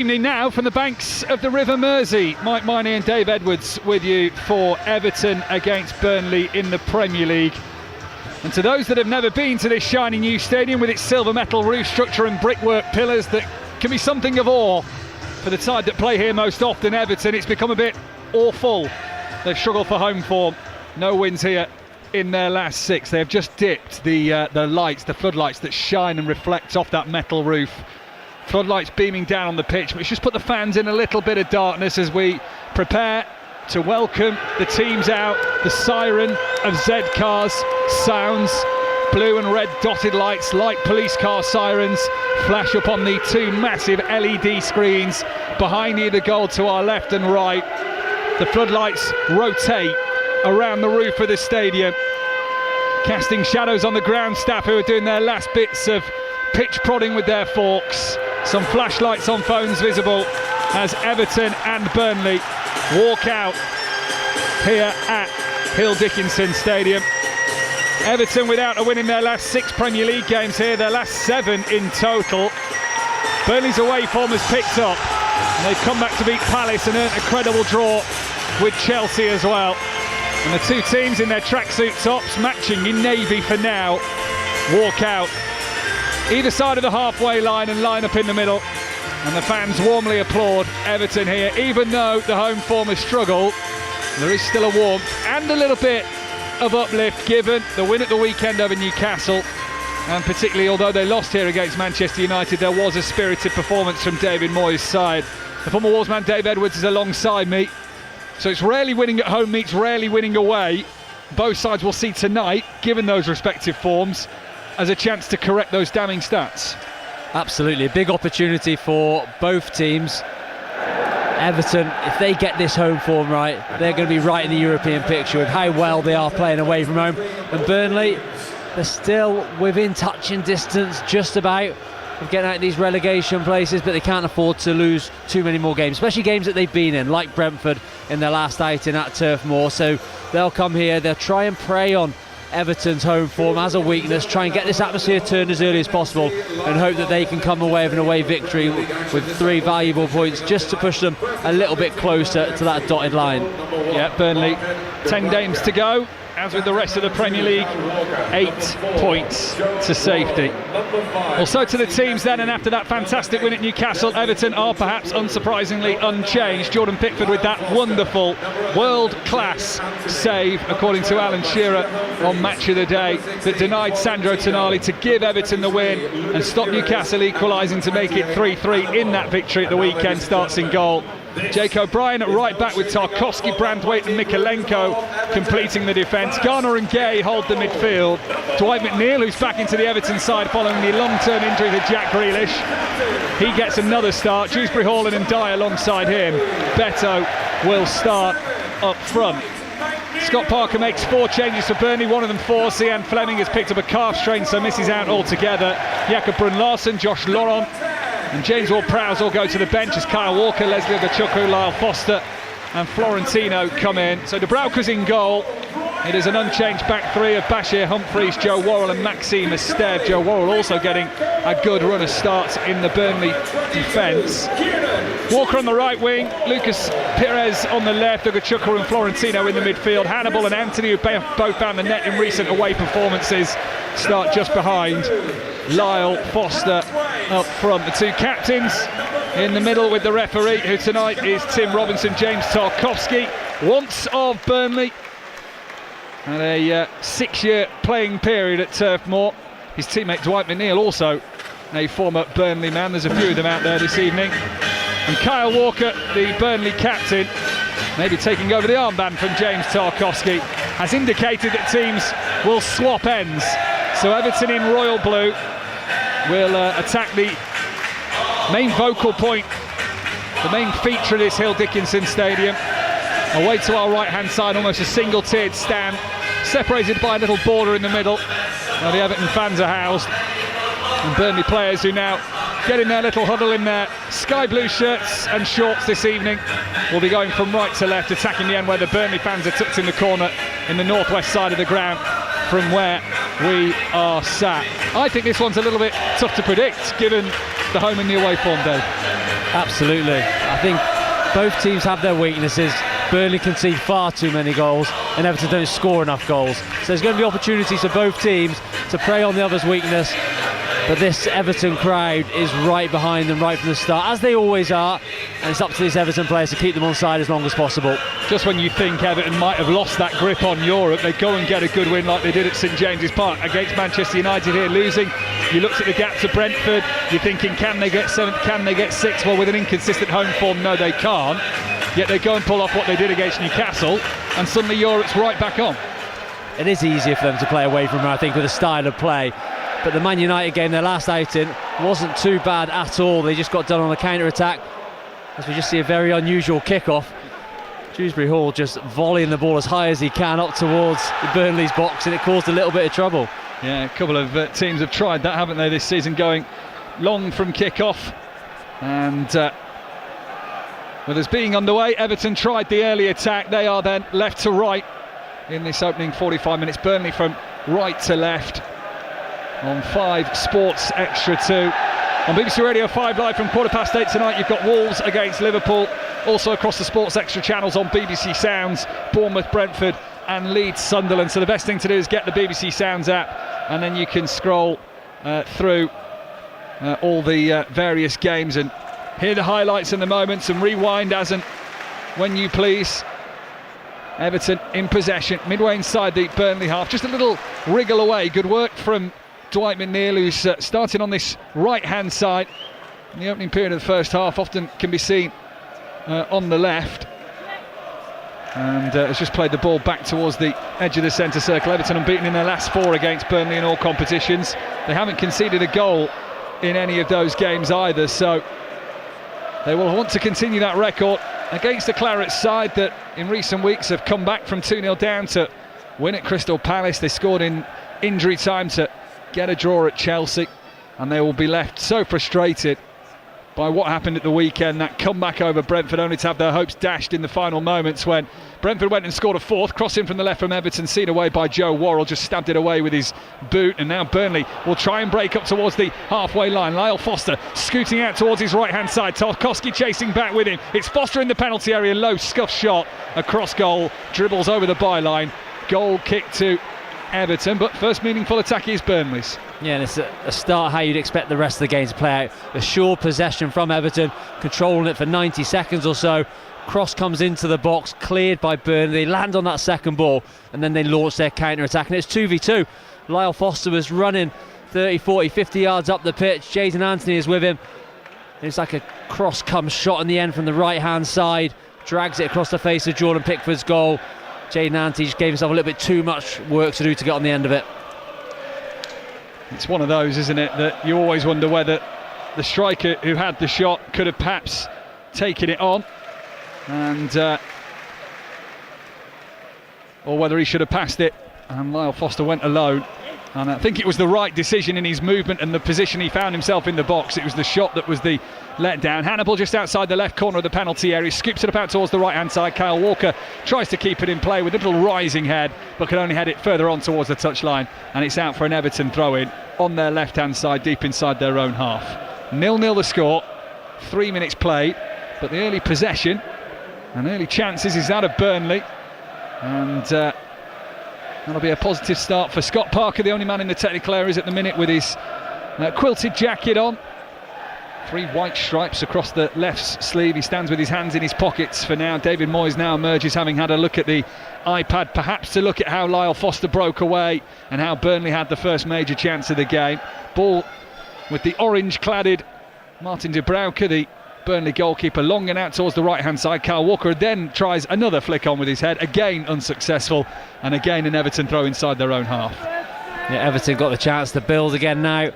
Evening now from the banks of the River Mersey. Mike Miney and Dave Edwards with you for Everton against Burnley in the Premier League. And to those that have never been to this shiny new stadium with its silver metal roof structure and brickwork pillars that can be something of awe, for the side that play here most often, Everton, it's become a bit awful. They've struggled for home form. No wins here in their last six. They have just dipped the lights, the floodlights that shine and reflect off that metal roof. Floodlights beaming down on the pitch, which just put the fans in a little bit of darkness as we prepare to welcome the teams out. The siren of Z cars sounds. Blue and red dotted lights, like police car sirens, flash up on the two massive LED screens behind the goal to our left and right. The floodlights rotate around the roof of the stadium, casting shadows on the ground staff who are doing their last bits of pitch prodding with their forks. Some flashlights on phones visible as Everton and Burnley walk out here at Hill Dickinson Stadium. Everton without a win in their last six Premier League games here, their last seven in total. Burnley's away form has picked up, and they've come back to beat Palace and earned a credible draw with Chelsea as well. And the two teams in their tracksuit tops, matching in navy for now, walk out either side of the halfway line and line up in the middle, and the fans warmly applaud Everton here. Even though the home form has struggled, there is still a warmth and a little bit of uplift given the win at the weekend over Newcastle, and particularly although they lost here against Manchester United, there was a spirited performance from David Moyes' side. The former Wolves man Dave Edwards is alongside me, so it's rarely winning at home meets rarely winning away. Both sides will see tonight, given those respective forms, as a chance to correct those damning stats. Absolutely, a big opportunity for both teams. Everton, if they get this home form right, they're going to be right in the European picture with how well they are playing away from home. And Burnley, they're still within touching distance, just about, of getting out of these relegation places, but they can't afford to lose too many more games, especially games that they've been in, like Brentford in their last outing at Turf Moor. So they'll come here, they'll try and prey on Everton's home form as a weakness, try and get this atmosphere turned as early as possible, and hope that they can come away with an away victory with three valuable points just to push them a little bit closer to that dotted line. Yeah, Burnley, 10 games to go. As with the rest of the Premier League, 8 points to safety. Also to the teams then, and after that fantastic win at Newcastle, Everton are perhaps unsurprisingly unchanged. Jordan Pickford with that wonderful world-class save, according to Alan Shearer, on Match of the Day, that denied Sandro Tonali to give Everton the win and stop Newcastle equalising to make it 3-3 in that victory at the weekend. Starts in goal Jake O'Brien at right back with Tarkowski, Brandwaite and Mikolenko completing the defence. Garner and Gay hold the midfield. Dwight McNeil, who's back into the Everton side following the long-term injury to Jack Grealish, he gets another start. Dewsbury Hall and Ndiaye alongside him. Beto will start up front. Scott Parker makes 4 changes for Burnley, one of them forced. Ian Fleming has picked up a calf strain, so misses out altogether. Jakob Brun-Larsen, Josh Laurent and James Ward-Prowse all go to the bench as Kyle Walker, Leslie Ogachukwu, Lyle Foster and Florentino come in. So Dubravka's in goal. It is an unchanged back three of Bashir, Humphreys, Joe Worrell and Maxime Esteve. Joe Worrell also getting a good run of starts in the Burnley defence. Walker on the right wing, Lucas Perez on the left, Ogachukwu and Florentino in the midfield. Hannibal and Anthony, who both found the net in recent away performances, start just behind. Lyle Foster up front. The two captains in the middle with the referee, who tonight is Tim Robinson. James Tarkowski, once of Burnley, had a 6-year playing period at Turf Moor. His teammate Dwight McNeil, also a former Burnley man. There's a few of them out there this evening. And Kyle Walker, the Burnley captain, maybe taking over the armband from James Tarkowski, has indicated that teams will swap ends. So Everton in royal blue will attack the main focal point, the main feature of this Hill Dickinson Stadium. Away to our right hand side, almost a single tiered stand, separated by a little border in the middle where the Everton fans are housed. And Burnley players, who now get in their little huddle in their sky blue shirts and shorts this evening, will be going from right to left, attacking the end where the Burnley fans are tucked in the corner in the northwest side of the ground from where we are sat. I think this one's a little bit tough to predict, given the home and the away form, Dave. Absolutely. I think both teams have their weaknesses. Burnley concede far too many goals and Everton don't score enough goals. So there's going to be opportunities for both teams to prey on the other's weakness. But this Everton crowd is right behind them right from the start, as they always are, and it's up to these Everton players to keep them on side as long as possible. Just when you think Everton might have lost that grip on Europe, they go and get a good win like they did at St James's Park against Manchester United here, losing. You looked at the gap to Brentford, you're thinking, can they get 7th, can they get 6th? Well, with an inconsistent home form, no they can't. Yet they go and pull off what they did against Newcastle, and suddenly Europe's right back on. It is easier for them to play away from home, I think, with the style of play. But the Man United game, their last outing, wasn't too bad at all. They just got done on a counter-attack, as we just see a very unusual kick-off. Dewsbury Hall just volleying the ball as high as he can up towards Burnley's box, and it caused a little bit of trouble. Yeah, a couple of teams have tried that, haven't they, this season, going long from kick-off. And with us being underway, Everton tried the early attack. They are then left to right in this opening 45 minutes. Burnley from right to left on 5 Sports Extra 2. On BBC Radio 5 live from 8:15 tonight, you've got Wolves against Liverpool. Also across the Sports Extra channels on BBC Sounds, Bournemouth, Brentford and Leeds, Sunderland. So the best thing to do is get the BBC Sounds app, and then you can scroll through all the various games and hear the highlights and the moments and rewind as and when you please. Everton in possession, midway inside the Burnley half. Just a little wriggle away. Good work from Dwight McNeil, who's starting on this right-hand side. In the opening period of the first half, often can be seen on the left. And has just played the ball back towards the edge of the centre circle. Everton unbeaten in their last 4 against Burnley in all competitions. They haven't conceded a goal in any of those games either, so they will want to continue that record against the Claret side that in recent weeks have come back from 2-0 down to win at Crystal Palace. They scored in injury time to get a draw at Chelsea, and they will be left so frustrated by what happened at the weekend, that comeback over Brentford, only to have their hopes dashed in the final moments when Brentford went and scored a 4th, crossing from the left from Everton, seen away by Joe Worrell, just stabbed it away with his boot. And now Burnley will try and break up towards the halfway line. Lyle Foster scooting out towards his right hand side, Tarkowski chasing back with him. It's Foster in the penalty area, low scuff shot across goal, dribbles over the byline, goal kick to Everton, but first meaningful attack is Burnley's. Yeah, and it's a start how you'd expect the rest of the game to play out. A sure possession from Everton, controlling it for 90 seconds or so. Cross comes into the box, cleared by Burnley. They land on that second ball, and then they launch their counter-attack, and it's 2v2. Lyle Foster was running 30, 40, 50 yards up the pitch. Jayden Anthony is with him. It's like a cross-come shot in the end from the right-hand side. Drags it across the face of Jordan Pickford's goal. Jayden Anthony just gave himself a little bit too much work to do to get on the end of it. It's one of those, isn't it, that you always wonder whether the striker who had the shot could have perhaps taken it on, and or whether he should have passed it, and Lyle Foster went alone. And I think it was the right decision in his movement and the position he found himself in the box. It was the shot that was the letdown. Hannibal just outside the left corner of the penalty area, scoops it up out towards the right hand side. Kyle Walker tries to keep it in play with a little rising head, but can only head it further on towards the touchline, and it's out for an Everton throw-in on their left hand side, deep inside their own half. 0-0 the score, 3 minutes played, but the early possession and early chances is that of Burnley, and that'll be a positive start for Scott Parker, the only man in the technical areas at the minute with his quilted jacket on. 3 white stripes across the left sleeve. He stands with his hands in his pockets for now. David Moyes now emerges, having had a look at the iPad, perhaps to look at how Lyle Foster broke away and how Burnley had the first major chance of the game. Ball with the orange-cladded Martin de Bruyne, the Burnley goalkeeper, long and out towards the right-hand side. Kyle Walker then tries another flick on with his head, again unsuccessful, and again an Everton throw inside their own half. Yeah, Everton got the chance to build again now.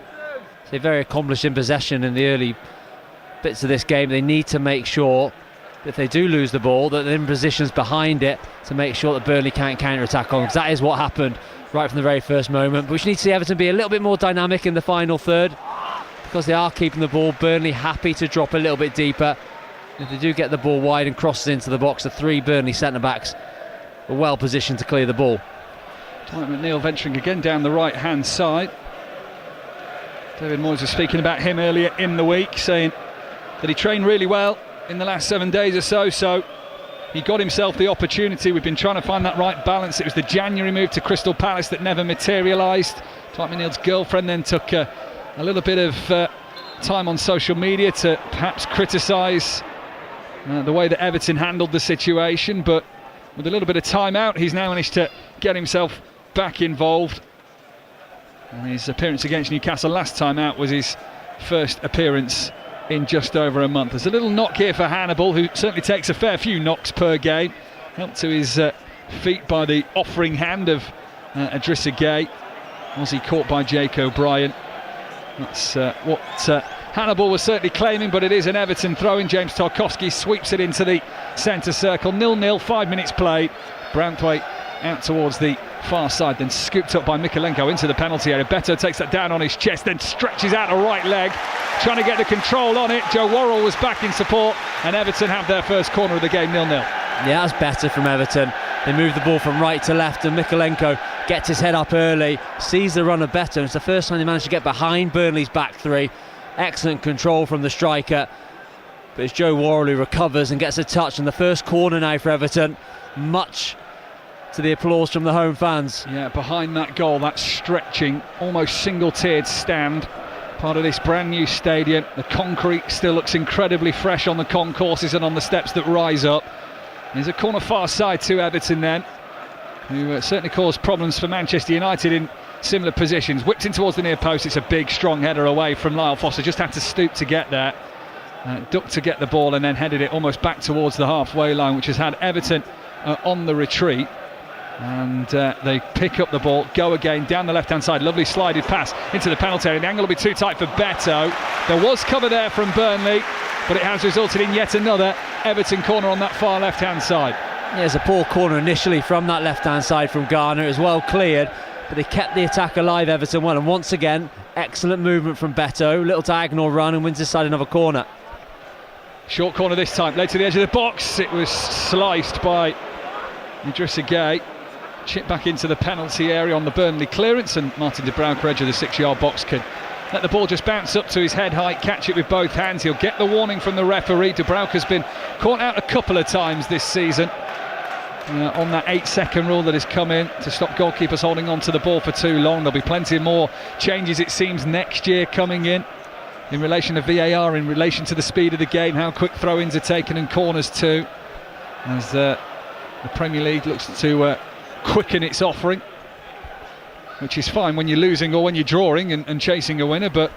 They're very accomplished in possession in the early bits of this game. They need to make sure that if they do lose the ball, that they're in positions behind it to make sure that Burnley can't counter-attack on, because that is what happened right from the very first moment. But we need to see Everton be a little bit more dynamic in the final third, because they are keeping the ball. Burnley happy to drop a little bit deeper. If they do get the ball wide and crosses into the box, the 3 Burnley centre-backs are well positioned to clear the ball. Dwight McNeil venturing again down the right-hand side. David Moyes was speaking about him earlier in the week, saying that he trained really well in the last 7 days or so, so he got himself the opportunity. We've been trying to find that right balance. It was the January move to Crystal Palace that never materialised. Dwight McNeil's girlfriend then took a little bit of time on social media to perhaps criticise the way that Everton handled the situation, but with a little bit of time out, he's now managed to get himself back involved. And his appearance against Newcastle last time out was his first appearance in just over a month. There's a little knock here for Hannibal, who certainly takes a fair few knocks per game. Helped to his feet by the offering hand of Idrissa Gueye. Was he caught by Jake O'Brien? That's what Hannibal was certainly claiming, but it is an Everton throw-in. James Tarkowski sweeps it into the centre circle. 0-0, 5 minutes played. Branthwaite out towards the far side, then scooped up by Mykolenko into the penalty area. Beto takes that down on his chest, then stretches out a right leg, trying to get the control on it. Joe Worrell was back in support, and Everton have their first corner of the game, 0-0. Yeah, that's better from Everton. They move the ball from right to left, and Mykolenko gets his head up early, sees the run of Beto. It's the first time they managed to get behind Burnley's back three. Excellent control from the striker, but it's Joe Worrell who recovers and gets a touch, and the first corner now for Everton, much to the applause from the home fans. Yeah, behind that goal, that stretching, almost single-tiered stand, part of this brand new stadium. The concrete still looks incredibly fresh on the concourses and on the steps that rise up. There's a corner far side to Everton then, who certainly caused problems for Manchester United in similar positions. Whipped in towards the near post. It's a big, strong header away from Lyle Foster. Just had to stoop to get there. Ducked to get the ball and then headed it almost back towards the halfway line, which has had Everton on the retreat. And they pick up the ball, go again down the left-hand side. Lovely slided pass into the penalty area. The angle will be too tight for Beto. There was cover there from Burnley, but it has resulted in yet another Everton corner on that far left-hand side. Yeah, it's a poor corner initially from that left-hand side from Garner. It was well cleared, but they kept the attack alive, Everton well. And once again, excellent movement from Beto. Little diagonal run and wins this side another corner. Short corner this time, laid to the edge of the box. It was sliced by Idrissa Gueye. Chip back into the penalty area on the Burnley clearance, and Martin de Bruyne, edge of the 6-yard box, can let the ball just bounce up to his head height, catch it with both hands. He'll get the warning from the referee. De Bruyne has been caught out a couple of times this season on that 8-second rule that has come in to stop goalkeepers holding on to the ball for too long. There'll be plenty more changes, it seems, next year coming in relation to VAR, in relation to the speed of the game, how quick throw-ins are taken and corners too, as the Premier League looks to quicken its offering, which is fine when you're losing or when you're drawing and chasing a winner, but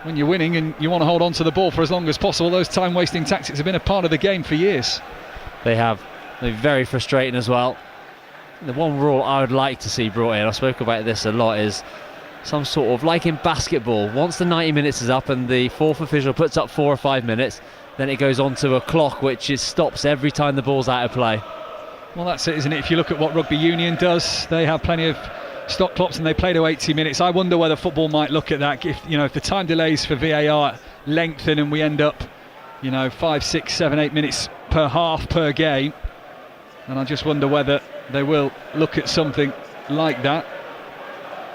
when you're winning and you want to hold on to the ball for as long as possible, those time-wasting tactics have been a part of the game for years. They have. They're very frustrating as well. The one rule I would like to see brought in, I spoke about this a lot, is some sort of, like in basketball, once the 90 minutes is up and the fourth official puts up 4 or 5 minutes, then it goes on to a clock which stops every time the ball's out of play. Well, that's it, isn't it? If you look at what rugby union does, they have plenty of stop clocks and they play to 80 minutes. I wonder whether football might look at that. If the time delays for VAR lengthen and we end up 5, 6, 7, 8 minutes per half per game, and I just wonder whether they will look at something like that.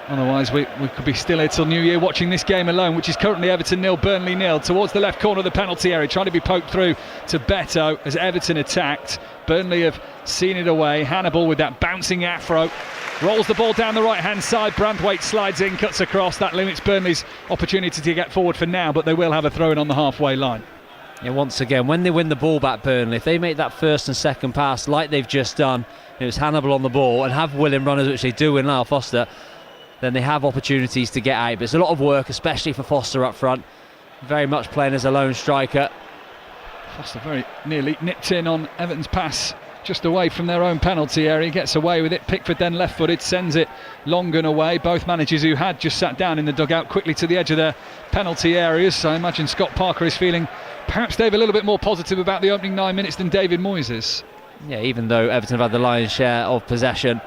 Otherwise we could be still here till New Year watching this game alone, which is currently Everton 0, Burnley 0. Towards the left corner of the penalty area, trying to be poked through to Beto as Everton attacked. Burnley have seen it away. Hannibal with that bouncing afro rolls the ball down the right hand side. Branthwaite slides in, cuts across. That limits Burnley's opportunity to get forward for now, but they will have a throw in on the halfway line. Yeah, once again, when they win the ball back, Burnley, if they make that first and second pass like they've just done, it was Hannibal on the ball, and have willing runners, which they do in Lyle Foster, then they have opportunities to get out. But it's a lot of work, especially for Foster up front, very much playing as a lone striker. Foster very nearly nipped in on Everton's pass just away from their own penalty area, gets away with it. Pickford then left-footed, sends it long and away. Both managers who had just sat down in the dugout quickly to the edge of their penalty areas. So I imagine Scott Parker is feeling perhaps, Dave, a little bit more positive about the opening 9 minutes than David Moyes is. Yeah, even though Everton have had the lion's share of possession,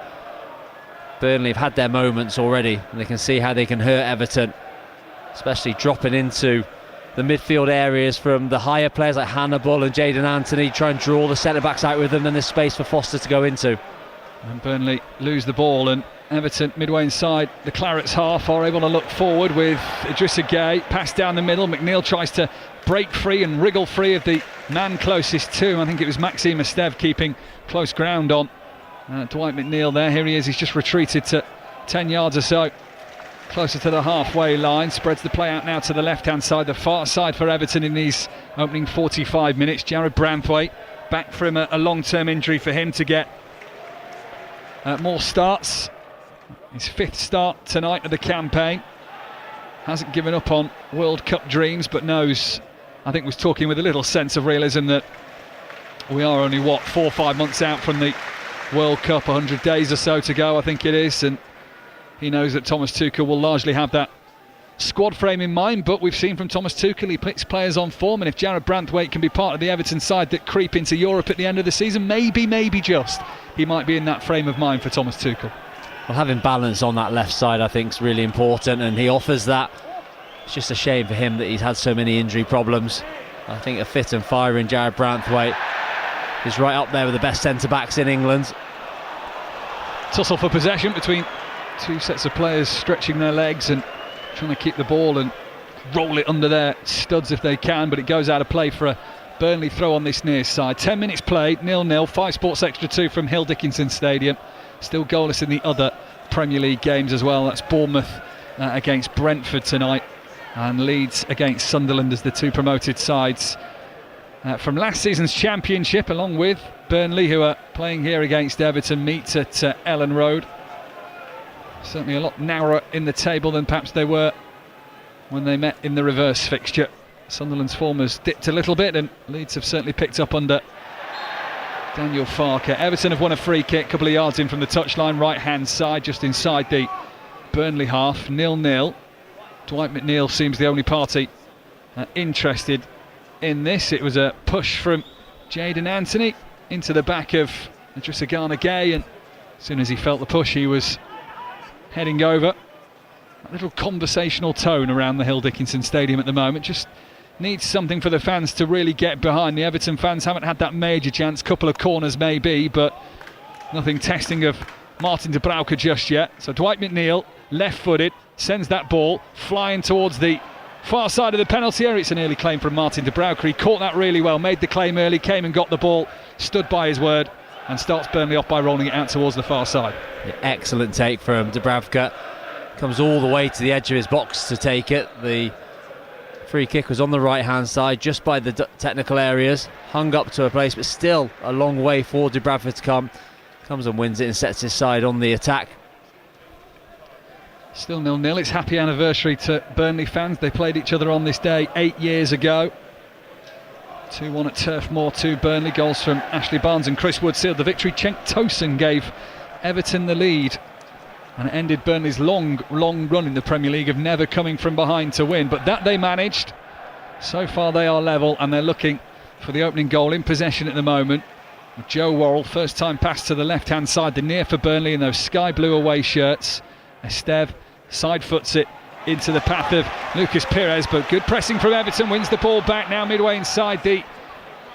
Burnley have had their moments already, and they can see how they can hurt Everton, especially dropping into the midfield areas from the higher players like Hannibal and Jadon Anthony, try and draw the centre-backs out with them, then there's space for Foster to go into. And Burnley lose the ball, and Everton, midway inside the Clarets half, are able to look forward with Idrissa Gueye. Pass down the middle. McNeil tries to break free and wriggle free of the man closest to him. I think it was Maxime Esteve keeping close ground on Dwight McNeil there. Here he is. He's just retreated to 10 yards or so, closer to the halfway line. Spreads the play out now to the left-hand side, the far side for Everton in these opening 45 minutes. Jared Branthwaite back from a long-term injury for him to get more starts. His 5th start tonight of the campaign. Hasn't given up on World Cup dreams, but knows, I think was talking with a little sense of realism, that we are only 4 or 5 months out from the World Cup, 100 days or so to go I think it is, and he knows that Thomas Tuchel will largely have that squad frame in mind. But we've seen from Thomas Tuchel, he puts players on form, and if Jared Branthwaite can be part of the Everton side that creep into Europe at the end of the season, maybe just, he might be in that frame of mind for Thomas Tuchel. Well, having balance on that left side I think is really important, and he offers that. It's just a shame for him that he's had so many injury problems. I think a fit and firing Jared Branthwaite is right up there with the best centre-backs in England. Tussle for possession between two sets of players, stretching their legs and trying to keep the ball and roll it under their studs if they can, but it goes out of play for a Burnley throw on this near side. 10 minutes played, 0-0, 5 Sports Extra 2 from Hill Dickinson Stadium. Still goalless in the other Premier League games as well. That's Bournemouth against Brentford tonight, and Leeds against Sunderland as the two promoted sides from last season's Championship, along with Burnley, who are playing here against Everton, meet at Ellen Road. Certainly a lot narrower in the table than perhaps they were when they met in the reverse fixture. Sunderland's form has dipped a little bit, and Leeds have certainly picked up under Daniel Farke. Everton have won a free kick, a couple of yards in from the touchline, right hand side, just inside the Burnley half. 0-0. Dwight McNeil seems the only party interested in this. It was a push from Jayden Anthony into the back of Idrissa Gueye, and as soon as he felt the push he was heading over. A little conversational tone around the Hill Dickinson Stadium at the moment. Just needs something for the fans to really get behind. The Everton fans haven't had that major chance, couple of corners maybe, but nothing testing of Martin de Bruyne just yet. So Dwight McNeil, left-footed, sends that ball flying towards the far side of the penalty area. It's an early claim from Martin de Bruyne. He caught that really well, made the claim early, came and got the ball, stood by his word, and starts Burnley off by rolling it out towards the far side. Yeah, excellent take from Dubravka. Comes all the way to the edge of his box to take it. The free kick was on the right hand side, just by the technical areas, hung up to a place, but still a long way for Dubravka to come. Comes and wins it and sets his side on the attack. Still 0-0. It's happy anniversary to Burnley fans. They played each other on this day 8 years ago. 2-1 at Turf Moor to Burnley. Goals from Ashley Barnes and Chris Wood sealed the victory. Cenk Tosun gave Everton the lead, and it ended Burnley's long run in the Premier League of never coming from behind to win. But that they managed. So far they are level, and they're looking for the opening goal in possession at the moment. With Joe Worrell, first time pass to the left hand side, the near for Burnley in those sky blue away shirts. Esteve side foots it into the path of Lucas Pires, but good pressing from Everton, wins the ball back now midway inside the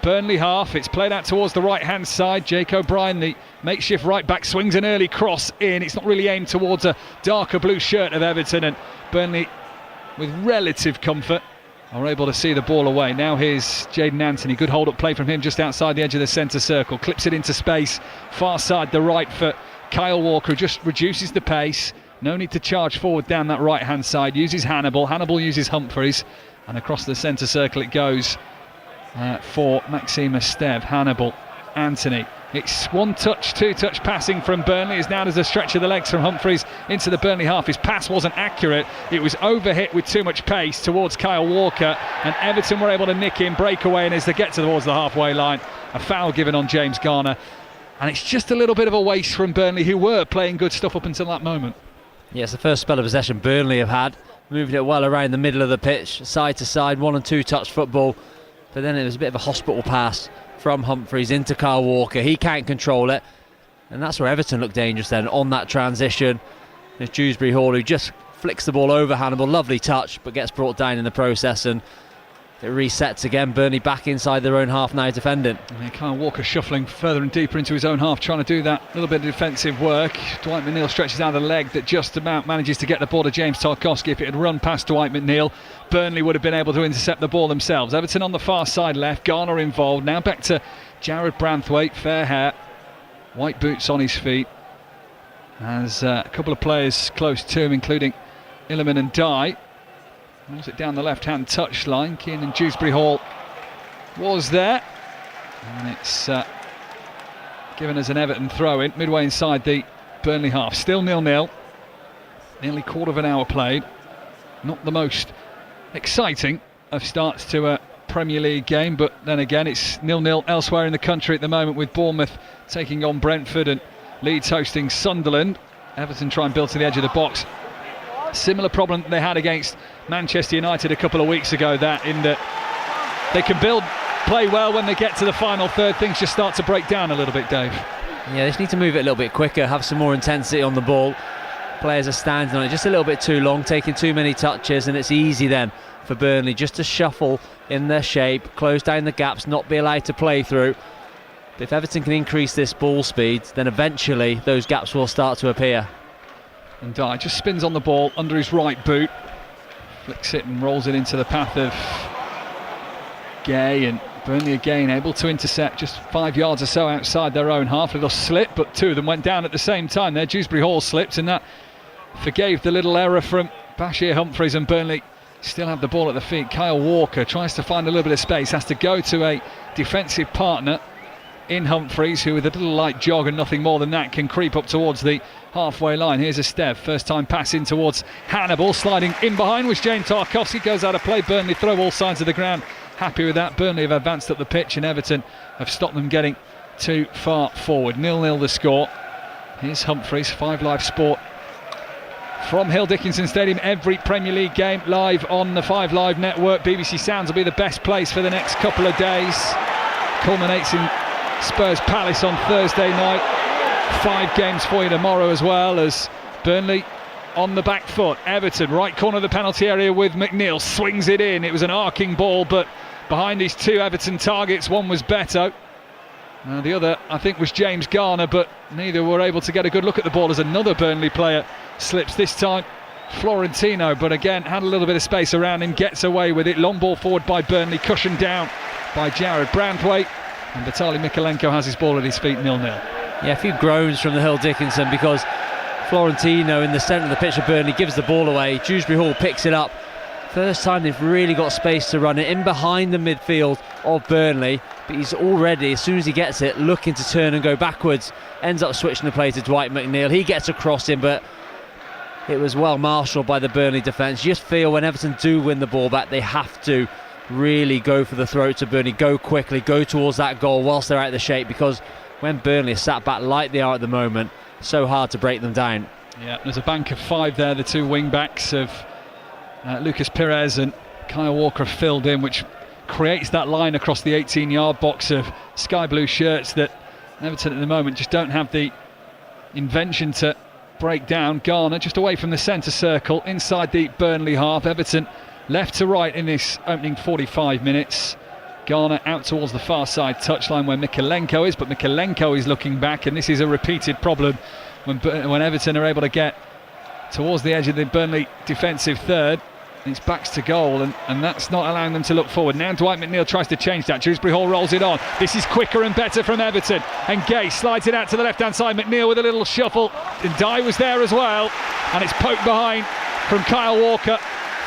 Burnley half. It's played out towards the right hand side. Jake O'Brien, the makeshift right back, swings an early cross in. It's not really aimed towards a darker blue shirt of Everton, and Burnley, with relative comfort, are able to see the ball away. Now here's Jayden Anthony, good hold up play from him just outside the edge of the centre circle, clips it into space, far side the right for Kyle Walker, who just reduces the pace. No need to charge forward down that right hand side. Uses Hannibal uses Humphreys, and across the centre circle it goes for Maxime Esteve. Hannibal, Anthony. It's one touch, two touch passing from Burnley, as now there's a stretch of the legs from Humphreys into the Burnley half. His pass wasn't accurate, it was overhit with too much pace towards Kyle Walker, and Everton were able to nick him, break away, and as they get towards the halfway line, a foul given on James Garner, and it's just a little bit of a waste from Burnley, who were playing good stuff up until that moment. Yes, the first spell of possession Burnley have had, moving it well around the middle of the pitch, side to side, 1 and 2 touch football, but then it was a bit of a hospital pass from Humphreys into Kyle Walker. He can't control it, and that's where Everton looked dangerous then on that transition. There's Dewsbury Hall, who just flicks the ball over Hannibal, lovely touch, but gets brought down in the process, and it resets again. Burnley back inside their own half now defending. And Kyle Walker shuffling further and deeper into his own half, trying to do that little bit of defensive work. Dwight McNeil stretches out a leg that just about manages to get the ball to James Tarkowski. If it had run past Dwight McNeil, Burnley would have been able to intercept the ball themselves. Everton on the far side left, Garner involved. Now back to Jared Branthwaite, fair hair, white boots on his feet. As a couple of players close to him, including Illiman and Dye. Rolls it down the left-hand touchline. Kiernan Dewsbury Hall was there. And it's given as an Everton throw-in, midway inside the Burnley half. Still 0-0. Nearly quarter of an hour played. Not the most exciting of starts to a Premier League game, but then again it's 0-0 elsewhere in the country at the moment, with Bournemouth taking on Brentford and Leeds hosting Sunderland. Everton try and build to the edge of the box. Similar problem that they had against Manchester United a couple of weeks ago, that in that they can play well when they get to the final third. Things just start to break down a little bit, Dave. Yeah, they just need to move it a little bit quicker, have some more intensity on the ball. Players are standing on it just a little bit too long, taking too many touches, and it's easy then for Burnley just to shuffle in their shape, close down the gaps, not be allowed to play through. But if Everton can increase this ball speed, then eventually those gaps will start to appear. And Dye just spins on the ball under his right boot, flicks it and rolls it into the path of Gay, and Burnley again able to intercept just 5 yards or so outside their own half. A little slip, but two of them went down at the same time there. Dewsbury Hall slipped, and that forgave the little error from Bashir Humphreys, and Burnley still have the ball at the feet. Kyle Walker tries to find a little bit of space, has to go to a defensive partner in Humphreys, who with a little light jog and nothing more than that can creep up towards the halfway line. Here's Esteve, first time pass in towards Hannibal, sliding in behind was James Tarkowski, goes out of play. Burnley throw all sides of the ground, happy with that. Burnley have advanced up the pitch and Everton have stopped them getting too far forward. 0-0 the score. Here's Humphreys, 5 Live Sport from Hill Dickinson Stadium. Every Premier League game live on the 5 Live network. BBC Sounds will be the best place for the next couple of days. Culminates in Spurs Palace on Thursday night. 5 games for you tomorrow as well, as Burnley on the back foot. Everton, right corner of the penalty area with McNeil, swings it in. It was an arcing ball, but behind these 2 Everton targets, one was Beto. The other, I think, was James Garner, but neither were able to get a good look at the ball as another Burnley player slips, this time Florentino, but again had a little bit of space around him, gets away with it. Long ball forward by Burnley, cushioned down by Jared Branthwaite, and Vitaly Mikalenko has his ball at his feet. 0-0. Yeah, a few groans from the Hill Dickinson, because Florentino in the centre of the pitch of Burnley gives the ball away. Dewsbury Hall picks it up. First time they've really got space to run it in behind the midfield of Burnley, but he's already, as soon as he gets it, looking to turn and go backwards. Ends up switching the play to Dwight McNeil. He gets across him, but it was well marshalled by the Burnley defence. You just feel when Everton do win the ball back, they have to really go for the throat to Burnley, go quickly, go towards that goal whilst they're out of the shape, because when Burnley are sat back like they are at the moment, so hard to break them down. Yeah, there's a bank of 5 there. The 2 wing backs of Lucas Perez and Kyle Walker filled in, which creates that line across the 18-yard box of sky blue shirts that Everton at the moment just don't have the invention to break down. Garner just away from the centre circle inside the Burnley half. Everton left to right in this opening 45 minutes. Garner out towards the far side touchline where Mikalenko is, but Mikalenko is looking back, and this is a repeated problem when Everton are able to get towards the edge of the Burnley defensive third. It's backs to goal, and that's not allowing them to look forward. Now Dwight McNeil tries to change that. Dewsbury Hall rolls it on. This is quicker and better from Everton, and Gay slides it out to the left-hand side. McNeil with a little shuffle, and Dye was there as well, and it's poked behind from Kyle Walker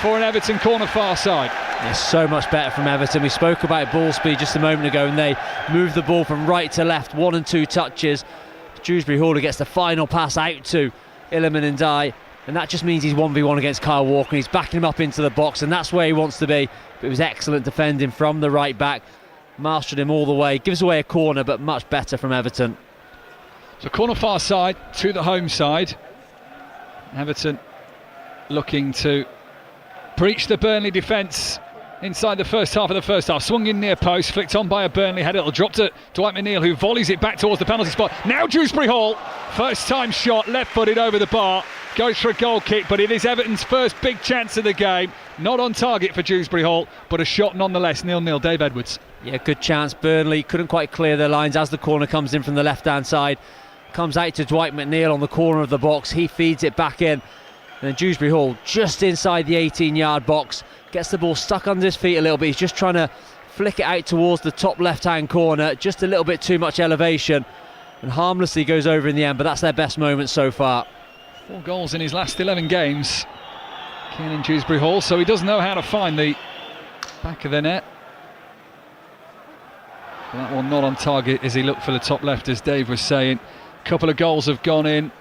for an Everton corner far side. It's so much better from Everton. We spoke about ball speed just a moment ago, and they moved the ball from right to left, 1 and 2 touches. Dewsbury Hall gets the final pass out to Illiman and Dye, and that just means he's 1v1 against Kyle Walker, and he's backing him up into the box, and that's where he wants to be. But it was excellent defending from the right back, mastered him all the way, gives away a corner, but much better from Everton. So corner far side to the home side. Everton looking to breach the Burnley defence inside the first half of the first half. Swung in near post, flicked on by a Burnley header. It'll drop to Dwight McNeil, who volleys it back towards the penalty spot. Now Dewsbury Hall, first time shot, left-footed over the bar. goes for a goal kick, but it is Everton's first big chance of the game. Not on target for Dewsbury Hall, but a shot nonetheless. 0-0, Dave Edwards. Yeah, good chance. Burnley couldn't quite clear their lines as the corner comes in from the left-hand side. Comes out to Dwight McNeil on the corner of the box. He feeds it back in. And then Dewsbury Hall just inside the 18-yard box. Gets the ball stuck under his feet a little bit. He's just trying to flick it out towards the top left-hand corner. Just a little bit too much elevation. And harmlessly goes over in the end, but that's their best moment so far. 4 goals in his last 11 games. Keenan Dewsbury Hall, so he does know how to find the back of the net. That one not on target as he looked for the top left, as Dave was saying. A couple of goals have gone in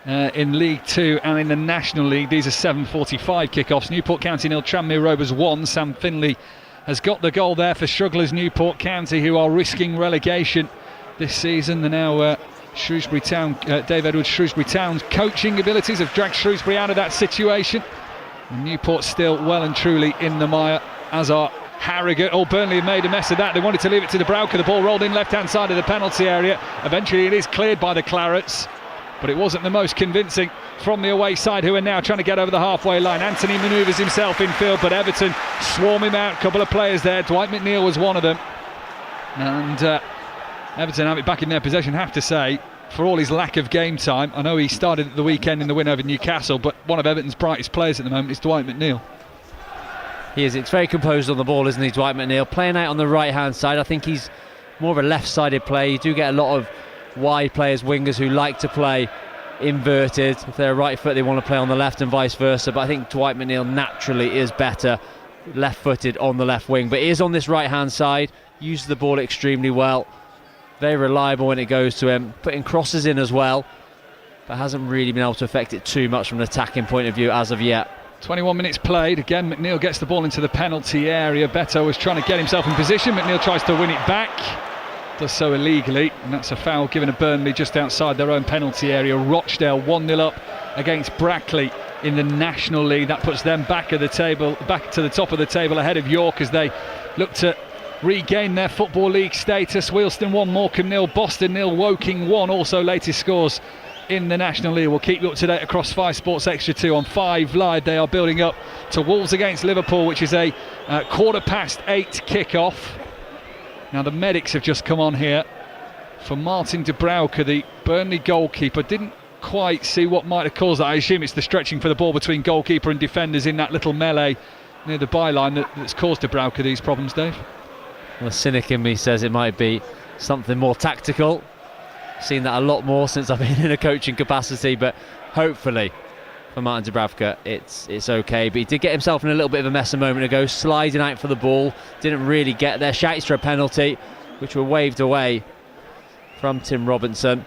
League 2 and in the National League. These are 7:45 kickoffs. Newport County 0, Tranmere Rovers 1. Sam Finley has got the goal there for strugglers Newport County, who are risking relegation this season. They're now Shrewsbury Town, Dave Edwards' Shrewsbury Town's coaching abilities have dragged Shrewsbury out of that situation. And Newport still well and truly in the mire, as are Harrogate. Burnley have made a mess of that. They wanted to leave it to Dubravka. The ball rolled in left-hand side of the penalty area. Eventually it is cleared by the Clarets, but it wasn't the most convincing from the away side, who are now trying to get over the halfway line. Anthony manoeuvres himself in field, but Everton swarm him out. A couple of players there. Dwight McNeil was one of them. And Everton have it back in their possession, have to say, for all his lack of game time. I know he started at the weekend in the win over Newcastle, but one of Everton's brightest players at the moment is Dwight McNeil. He is. It's very composed on the ball, isn't he, Dwight McNeil? Playing out on the right-hand side. I think he's more of a left-sided player. You do get a lot of wide players, wingers, who like to play inverted. If they're right foot, they want to play on the left and vice versa. But I think Dwight McNeil naturally is better left-footed on the left wing. But he is on this right-hand side. Uses the ball extremely well. Very reliable when it goes to him. Putting crosses in as well, but hasn't really been able to affect it too much from an attacking point of view as of yet. 21 minutes played. Again, McNeil gets the ball into the penalty area. Beto was trying to get himself in position. McNeil tries to win it back. Does so illegally, and that's a foul given to Burnley just outside their own penalty area. Rochdale 1-0 up against Brackley in the National League. That puts them back at the table, back to the top of the table ahead of York as they look to regain their Football League status. Wealdstone 1, Morecambe 0, Boston 0, Woking 1. Also latest scores in the National League. We'll keep you up to date across 5 Sports Extra 2 on 5 Live. They are building up to Wolves against Liverpool, which is a 8:15 kick-off. Now the medics have just come on here for Martin Dubravka, the Burnley goalkeeper. Didn't quite see what might have caused that. I assume it's the stretching for the ball between goalkeeper and defenders in that little melee near the byline that's caused Dubravka these problems, Dave. The cynic in me says it might be something more tactical. Seen that a lot more since I've been in a coaching capacity, but hopefully for Martin Dubravka it's okay. But he did get himself in a little bit of a mess a moment ago, sliding out for the ball, didn't really get there. Shouts for a penalty, which were waved away from Tim Robinson.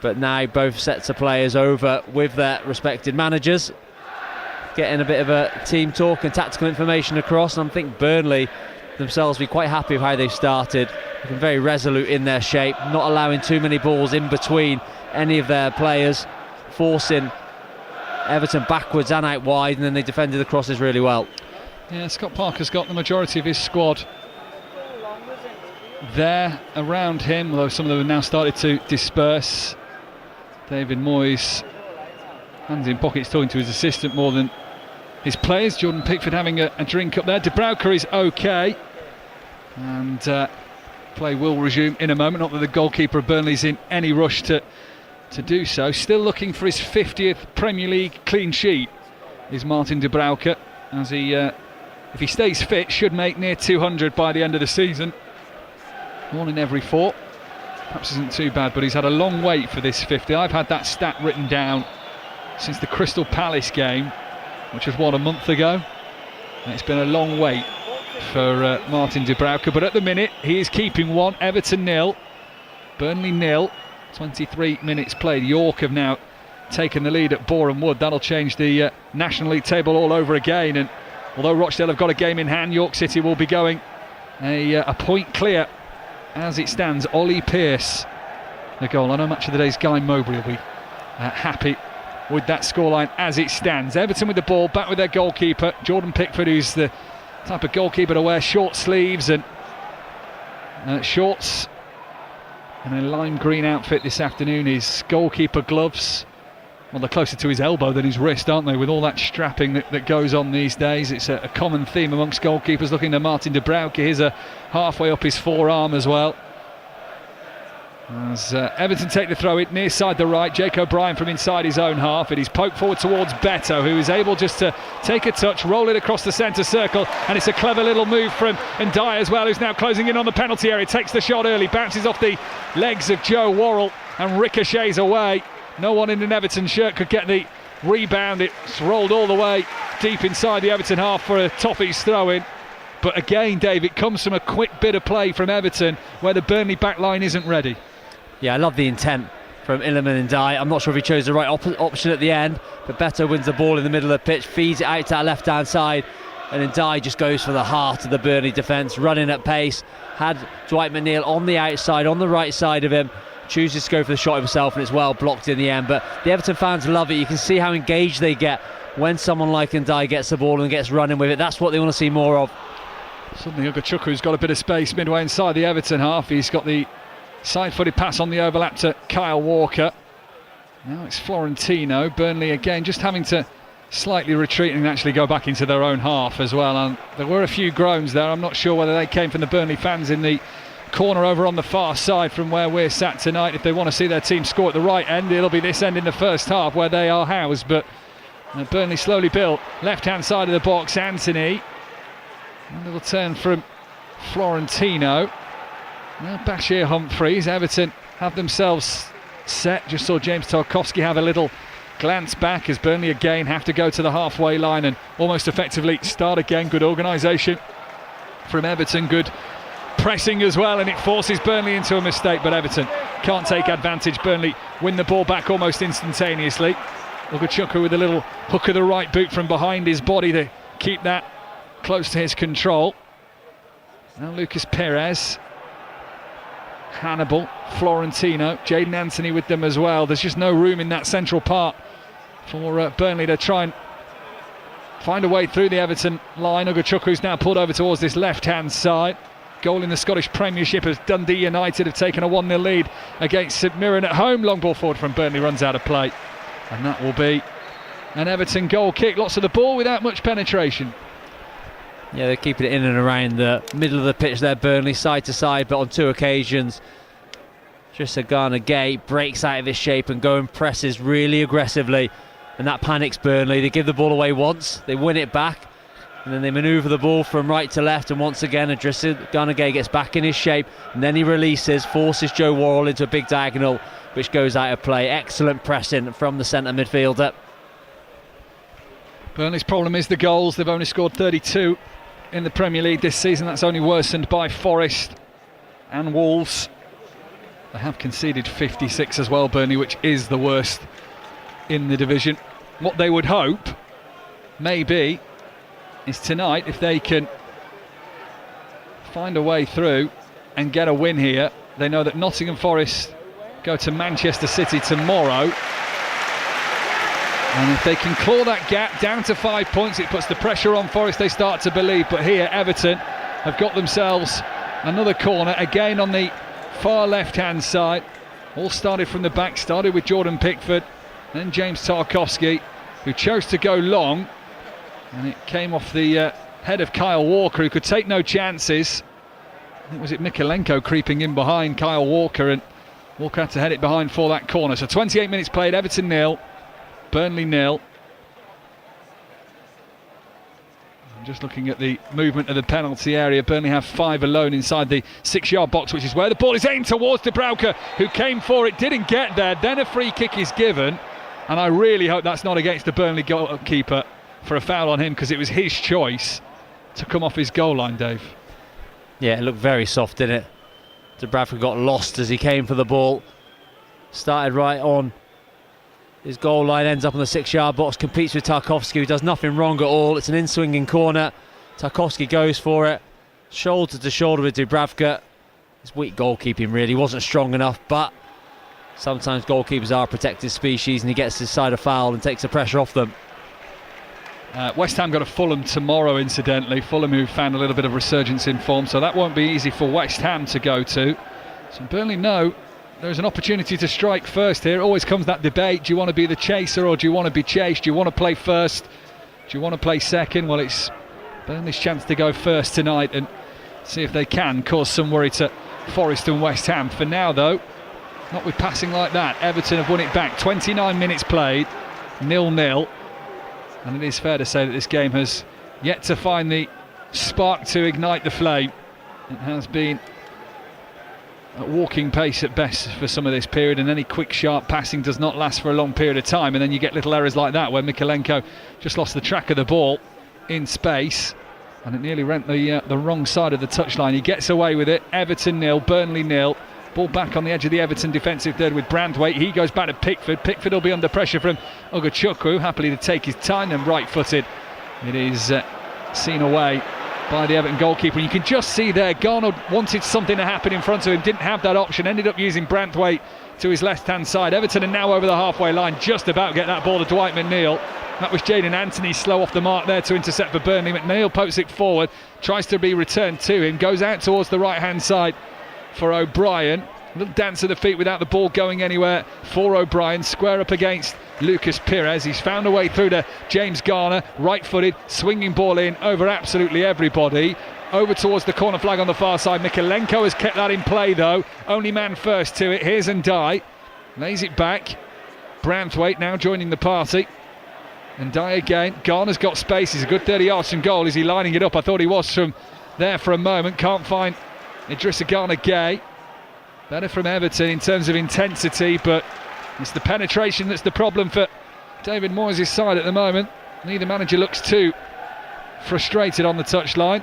But now both sets of players over with their respected managers, getting a bit of a team talk and tactical information across. And I think Burnley themselves be quite happy with how they've started. Looking very resolute in their shape, not allowing too many balls in between any of their players, forcing Everton backwards and out wide, and then they defended the crosses really well. Yeah, Scott Parker's got the majority of his squad there around him, although some of them have now started to disperse. David Moyes, hands in pockets, talking to his assistant more than his players. Jordan Pickford having a drink up there. Dubravka is okay, and play will resume in a moment. Not that the goalkeeper of Burnley's in any rush to do so. Still looking for his 50th Premier League clean sheet is Martin Dubravka, as he, if he stays fit, should make near 200 by the end of the season. 1 in every 4. Perhaps isn't too bad, but he's had a long wait for this 50. I've had that stat written down since the Crystal Palace game, which was a month ago, and it's been a long wait for Martin Dubravka. But at the minute he is keeping 1. Everton 0, Burnley 0. 23 minutes played. York have now taken the lead at Boreham Wood. That'll change the National League table all over again, and although Rochdale have got a game in hand, York City will be going a point clear as it stands. Ollie Pearce the goal. I know Match of the Day's Guy Mowbray will be happy with that scoreline as it stands. Everton with the ball, back with their goalkeeper Jordan Pickford, who's the type of goalkeeper to wear short sleeves and shorts and a lime green outfit this afternoon. His goalkeeper gloves Well, they're closer to his elbow than his wrist, aren't they, with all that strapping that goes on these days. It's a common theme amongst goalkeepers. Looking to Martin de Bruyke, here's a halfway up his forearm as well. As Everton take the throw in near side the right, Jake O'Brien from inside his own half. It is poked forward towards Beto, who is able just to take a touch, roll it across the centre circle, and it's a clever little move from Ndiaye as well, who's now closing in on the penalty area. Takes the shot early, bounces off the legs of Joe Worrell and ricochets away. No one in an Everton shirt could get the rebound. It's rolled all the way deep inside the Everton half for a Toffees throw-in. But again, Dave, it comes from a quick bit of play from Everton where the Burnley back line isn't ready. Yeah, I love the intent from Iliman Ndiaye. I'm not sure if he chose the right option at the end, but Beto wins the ball in the middle of the pitch, feeds it out to that left-hand side, and Ndiaye just goes for the heart of the Burnley defence, running at pace. Had Dwight McNeil on the outside, on the right side of him, chooses to go for the shot himself, and it's well blocked in the end. But the Everton fans love it. You can see how engaged they get when someone like Ndiaye gets the ball and gets running with it. That's what they want to see more of. Suddenly Ugochukwu's got a bit of space midway inside the Everton half. He's got the side-footed pass on the overlap to Kyle Walker. Now it's Florentino. Burnley again just having to slightly retreat and actually go back into their own half as well. And there were a few groans there. I'm not sure whether they came from the Burnley fans in the corner over on the far side from where we're sat tonight. If they want to see their team score at the right end, it'll be this end in the first half where they are housed. But Burnley slowly built. Left-hand side of the box, Anthony. A little turn from Florentino. Now Bashir Humphreys. Everton have themselves set. Just saw James Tarkowski have a little glance back as Burnley again have to go to the halfway line and almost effectively start again. Good organisation from Everton. Good pressing as well, and it forces Burnley into a mistake, but Everton can't take advantage. Burnley win the ball back almost instantaneously. Ugochukwu with a little hook of the right boot from behind his body to keep that close to his control. Now Lucas Perez, Hannibal, Florentino, Jadon Anthony with them as well. There's just no room in that central part for Burnley to try and find a way through the Everton line. Ugochukwu's now pulled over towards this left-hand side. Goal in the Scottish Premiership as Dundee United have taken a 1-0 lead against St Mirren at home. Long ball forward from Burnley, runs out of play, and that will be an Everton goal kick. Lots of the ball without much penetration. Yeah, they're keeping it in and around the middle of the pitch there, Burnley, side to side, but on two occasions Ghana Gay breaks out of his shape and go and presses really aggressively, and that panics Burnley. They give the ball away once, they win it back, and then they manoeuvre the ball from right to left, and once again Ghana Gay gets back in his shape, and then he releases, forces Joe Worrell into a big diagonal which goes out of play. Excellent pressing from the centre midfielder. Burnley's problem is the goals. They've only scored 32 in the Premier League this season. That's only worsened by Forest and Wolves. They have conceded 56 as well, Burnley, which is the worst in the division. What they would hope, maybe, is tonight, if they can find a way through and get a win here. They know that Nottingham Forest go to Manchester City tomorrow, and if they can claw that gap down to 5 points, it puts the pressure on Forest. They start to believe. But here Everton have got themselves another corner again on the far left hand side. All started from the back, started with Jordan Pickford, then James Tarkowski, who chose to go long, and it came off the head of Kyle Walker, who could take no chances. I think was it Mikalenko creeping in behind Kyle Walker, and Walker had to head it behind for that corner. So 28 minutes played, Everton 0, Burnley 0. I'm just looking at the movement of the penalty area. Burnley have 5 alone inside the 6-yard box, which is where the ball is aimed towards de Bruyke, who came for it, didn't get there. Then a free kick is given, and I really hope that's not against the Burnley goalkeeper for a foul on him, because it was his choice to come off his goal line, Dave. Yeah, it looked very soft, didn't it? De Bruyke got lost as he came for the ball. Started right on his goal line, ends up on the 6-yard box, competes with Tarkowski, who does nothing wrong at all. It's an in-swinging corner. Tarkowski goes for it, shoulder to shoulder with Dubravka. It's weak goalkeeping, really. He wasn't strong enough, but sometimes goalkeepers are a protected species, and he gets his side of foul and takes the pressure off them. West Ham got a Fulham tomorrow, incidentally. Fulham, who found a little bit of resurgence in form, so that won't be easy for West Ham to go to. So Burnley know there's an opportunity to strike first here. It always comes that debate: do you want to be the chaser or do you want to be chased? Do you want to play first? Do you want to play second? Well, it's Burnley's chance to go first tonight and see if they can cause some worry to Forest and West Ham. For now, though, not with passing like that. Everton have won it back. 29 minutes played, 0-0. And it is fair to say that this game has yet to find the spark to ignite the flame. It has been at walking pace at best for some of this period, and any quick sharp passing does not last for a long period of time, and then you get little errors like that where Mykolenko just lost the track of the ball in space and it nearly rent the wrong side of the touchline. He gets away with it. Everton 0, Burnley 0. Ball back on the edge of the Everton defensive third with Brandwaite. He goes back to Pickford. Pickford will be under pressure from Ogachukwu, happily to take his time, and right-footed. It is seen away by the Everton goalkeeper. You can just see there, Garner wanted something to happen in front of him, didn't have that option, ended up using Brandwaite to his left-hand side. Everton are now over the halfway line, just about get that ball to Dwight McNeil. That was Jayden Anthony slow off the mark there to intercept for Burnley. McNeil pokes it forward, tries to be returned to him, goes out towards the right-hand side for O'Brien. A little dance of the feet without the ball going anywhere for O'Brien. Square up against Lucas Pires. He's found a way through to James Garner, right-footed, swinging ball in over absolutely everybody. Over towards the corner flag on the far side. Mykolenko has kept that in play though. Only man first to it. Here's Ndiaye. Lays it back. Brandwaite now joining the party. Ndiaye again. Garner's got space. He's a good 30 yards from goal. Is he lining it up? I thought he was from there for a moment. Can't find Idrissa Gana-Gueye. Better from Everton in terms of intensity, but it's the penetration that's the problem for David Moyes' side at the moment. Neither manager looks too frustrated on the touchline,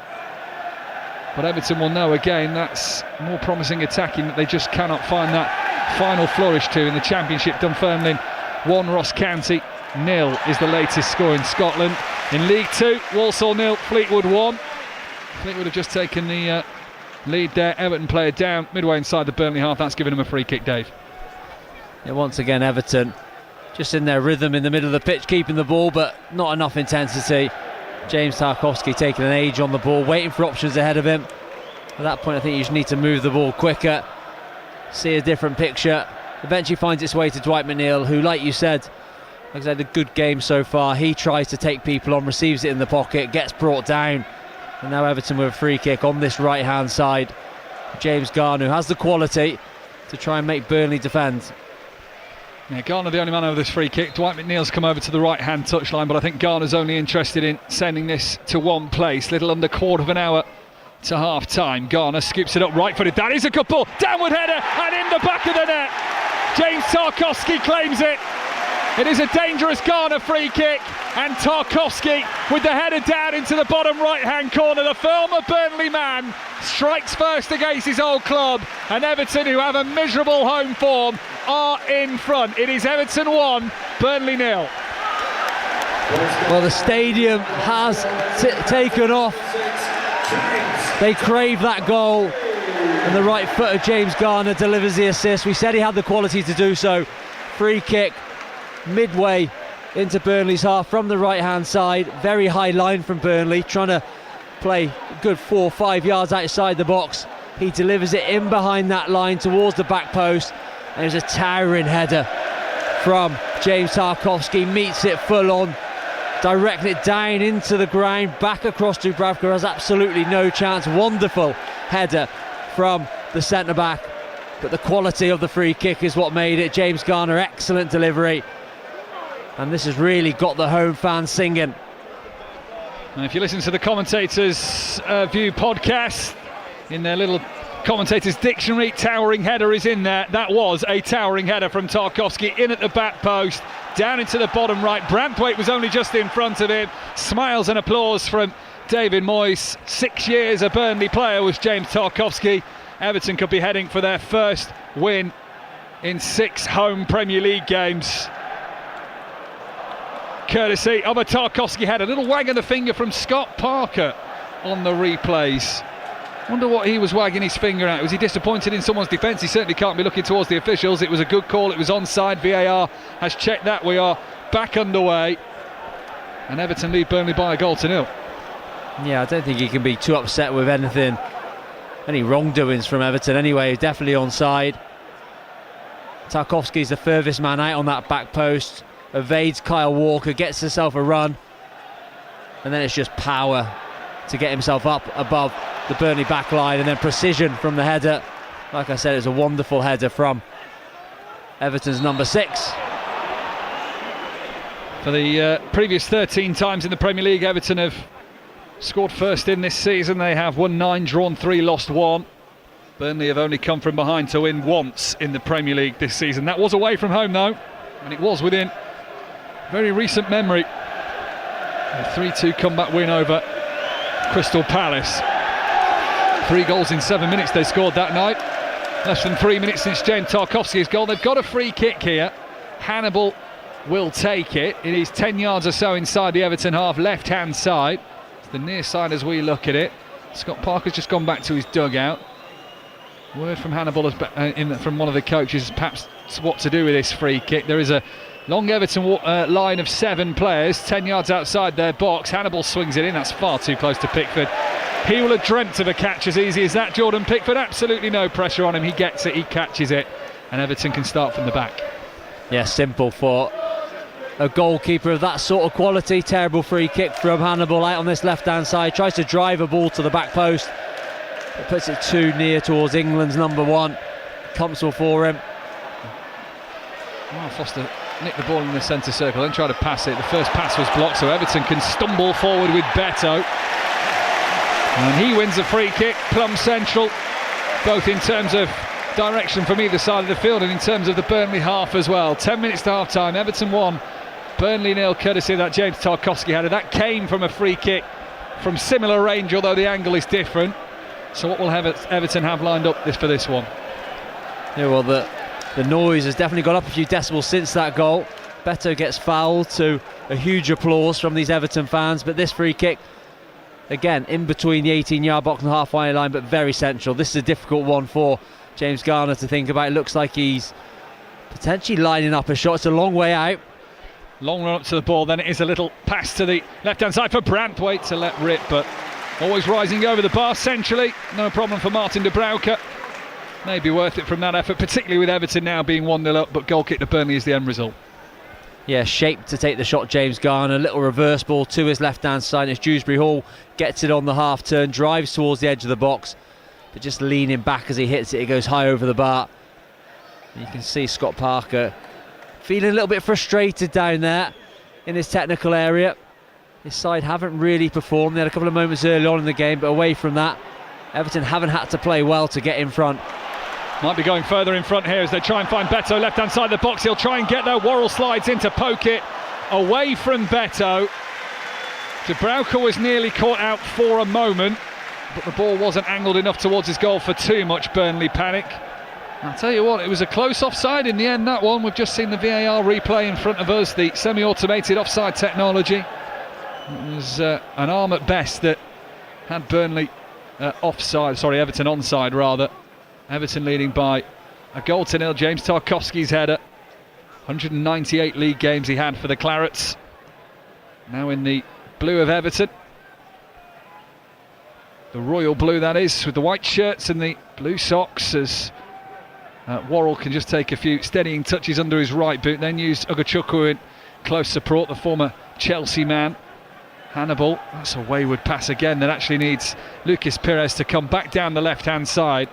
but Everton will know again that's more promising attacking that they just cannot find that final flourish to in the Championship. Dunfermline 1, Ross County 0 is the latest score in Scotland. In League 2, Walsall 0, Fleetwood 1. Fleetwood have just taken the lead there. Everton player down midway inside the Burnley half. That's given him a free kick, Dave. Yeah, once again Everton just in their rhythm in the middle of the pitch, keeping the ball but not enough intensity. James Tarkowski taking an age on the ball, waiting for options ahead of him. At that point I think you just need to move the ball quicker, see a different picture. Eventually finds its way to Dwight McNeil, who, like you said, has had a good game so far. He tries to take people on, receives it in the pocket, gets brought down. And now Everton with a free kick on this right-hand side. James Garner, who has the quality to try and make Burnley defend. Yeah, Garner the only man over this free kick. Dwight McNeil's come over to the right-hand touchline, but I think Garner's only interested in sending this to one place. Little under quarter of an hour to half-time. Garner scoops it up right-footed. That is a good ball. Downward header and in the back of the net. James Tarkowski claims it. It is a dangerous Garner free kick, and Tarkowski with the header down into the bottom right-hand corner. The former Burnley man strikes first against his old club, and Everton, who have a miserable home form, are in front. It is Everton 1, Burnley 0. Well, the stadium has taken off. They crave that goal, and the right foot of James Garner delivers the assist. We said he had the quality to do so. Free kick midway into Burnley's half from the right-hand side. Very high line from Burnley, trying to play a good 4 or 5 yards outside the box. He delivers it in behind that line towards the back post, and there's a towering header from James Tarkowski. Meets it full on, directing it down into the ground, back across Dubravka. Has absolutely no chance. Wonderful header from the centre-back, but the quality of the free kick is what made it. James Garner, excellent delivery, and this has really got the home fans singing. And if you listen to the Commentators View podcast, in their little Commentators Dictionary, towering header is in there. That was a towering header from Tarkowski, in at the back post, down into the bottom right. Brandwaite was only just in front of him. Smiles and applause from David Moyes. 6 years a Burnley player was James Tarkowski. Everton could be heading for their first win in 6 home Premier League games, courtesy of a Tarkowski header. A little wag of the finger from Scott Parker on the replays. Wonder what he was wagging his finger at. Was he disappointed in someone's defence? He certainly can't be looking towards the officials. It was a good call. It was onside. VAR has checked that. We are back underway, and Everton lead Burnley by a goal to 0. Yeah, I don't think he can be too upset with any wrongdoings from Everton anyway. Definitely onside. Tarkowski's the furthest man out on that back post, evades Kyle Walker, gets himself a run, and then it's just power to get himself up above the Burnley back line, and then precision from the header. Like I said, it's a wonderful header from Everton's number 6. For the previous 13 times in the Premier League, Everton have scored first in this season. They have won 9, drawn 3, lost 1. Burnley have only come from behind to win once in the Premier League this season. That was away from home though, and it was within very recent memory. A 3-2 comeback win over Crystal Palace. 3 goals in 7 minutes they scored that night. Less than 3 minutes since James Tarkowski's goal. They've got a free kick here. Hannibal will take it. It is 10 yards or so inside the Everton half, left hand side. It's the near side as we look at it. Scott Parker's just gone back to his dugout. Word from Hannibal from one of the coaches, perhaps what to do with this free kick. There is a long Everton line of 7 players, 10 yards outside their box. Hannibal swings it in. That's far too close to Pickford. He will have dreamt of a catch as easy as that. Jordan Pickford, absolutely no pressure on him. He gets it, he catches it, and Everton can start from the back. Yeah, simple for a goalkeeper of that sort of quality. Terrible free kick from Hannibal out on this left-hand side. Tries to drive a ball to the back post. It puts it too near towards England's number 1. Comfortable for him. Oh, Foster nicked the ball in the centre circle, then tried to pass it. The first pass was blocked, so Everton can stumble forward with Beto. And he wins a free kick, plumb central, both in terms of direction from either side of the field and in terms of the Burnley half as well. 10 minutes to half time, Everton 1, Burnley 0, courtesy of that James Tarkowski header. That came from a free kick from similar range, although the angle is different. So what will Everton have lined up for this one? Yeah, well, the noise has definitely gone up a few decibels since that goal. Beto gets fouled to a huge applause from these Everton fans, but this free kick, again, in between the 18-yard box and the halfway line, but very central. This is a difficult one for James Garner to think about. It looks like he's potentially lining up a shot. It's a long way out. Long run up to the ball, then it is a little pass to the left-hand side for Branthwaite to let rip, but always rising over the bar centrally. No problem for Martin de Bruyne. Maybe worth it from that effort, particularly with Everton now being 1-0 up, but goal kick to Burnley is the end result. Yeah, shaped to take the shot, James Garner. Little reverse ball to his left-hand side as Dewsbury Hall gets it on the half-turn, drives towards the edge of the box, but just leaning back as he hits it, it goes high over the bar. And you can see Scott Parker feeling a little bit frustrated down there in his technical area. His side haven't really performed. They had a couple of moments early on in the game, but away from that, Everton haven't had to play well to get in front. Might be going further in front here as they try and find Beto left-hand side of the box. He'll try and get there. Worrell slides in to poke it away from Beto. De Bruyne was nearly caught out for a moment, but the ball wasn't angled enough towards his goal for too much Burnley panic. I'll tell you what, it was a close offside in the end, that one. We've just seen the VAR replay in front of us, the semi-automated offside technology. It was an arm at best that had Burnley Everton onside rather. Everton leading by a goal to 0. James Tarkowski's header. 198 league games he had for the Clarets. Now in the blue of Everton. The royal blue, that is, with the white shirts and the blue socks, as Worrell can just take a few steadying touches under his right boot, then used Ugochukwu in close support, the former Chelsea man. Hannibal, that's a wayward pass again that actually needs Lucas Pires to come back down the left-hand side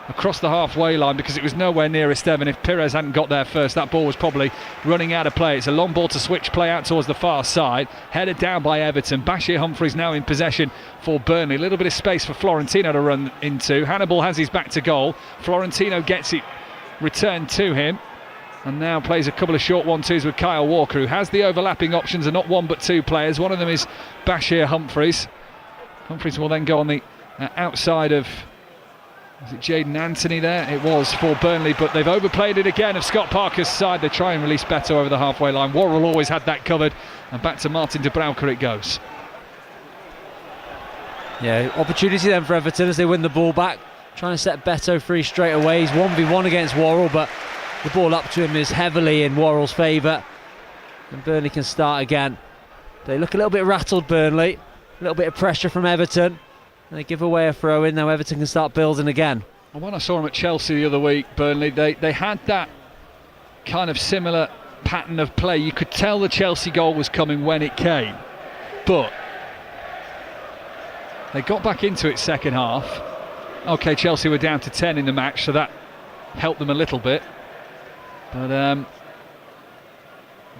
across the halfway line, because it was nowhere near Esteban. If Pires hadn't got there first, that ball was probably running out of play. It's a long ball to switch play out towards the far side, headed down by Everton. Bashir Humphreys now in possession for Burnley. A little bit of space for Florentino to run into. Hannibal has his back to goal. Florentino gets it returned to him, and now plays a couple of short 1-2s with Kyle Walker, who has the overlapping options and not one but two players. One of them is Bashir Humphreys. Humphreys will then go on the outside of, was it Jaden Anthony there? It was for Burnley, but they've overplayed it again of Scott Parker's side. They try and release Beto over the halfway line. Worrell always had that covered, and back to Martin de Bruyne it goes. Yeah, opportunity then for Everton as they win the ball back. Trying to set Beto free straight away. He's 1v1 against Worrell, but the ball up to him is heavily in Worrell's favour, and Burnley can start again. They look a little bit rattled, Burnley. A little bit of pressure from Everton, and they give away a throw in. Now Everton can start building again. And when I saw them at Chelsea the other week, Burnley, they had that kind of similar pattern of play. You could tell the Chelsea goal was coming when it came, but they got back into it second half. Okay, Chelsea were down to 10 in the match, so that helped them a little bit, but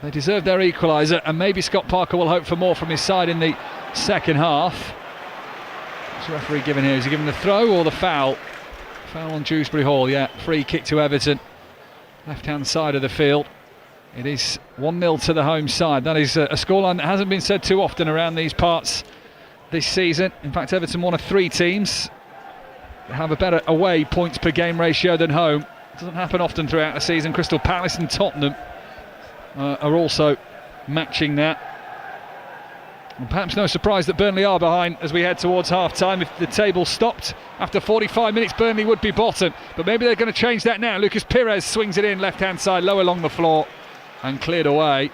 they deserved their equaliser, and maybe Scott Parker will hope for more from his side in the second half. What's the referee giving here? Is he giving the throw or the foul? Foul on Dewsbury Hall, yeah. Free kick to Everton, left-hand side of the field. It is 1-0 to the home side. That is a scoreline that hasn't been said too often around these parts this season. In fact, Everton, one of 3 teams that have a better away points per game ratio than home. It doesn't happen often throughout the season. Crystal Palace and Tottenham are also matching that. And perhaps no surprise that Burnley are behind as we head towards half-time. If the table stopped after 45 minutes, Burnley would be bottom. But maybe they're going to change that now. Lucas Pires swings it in, left-hand side, low along the floor, and cleared away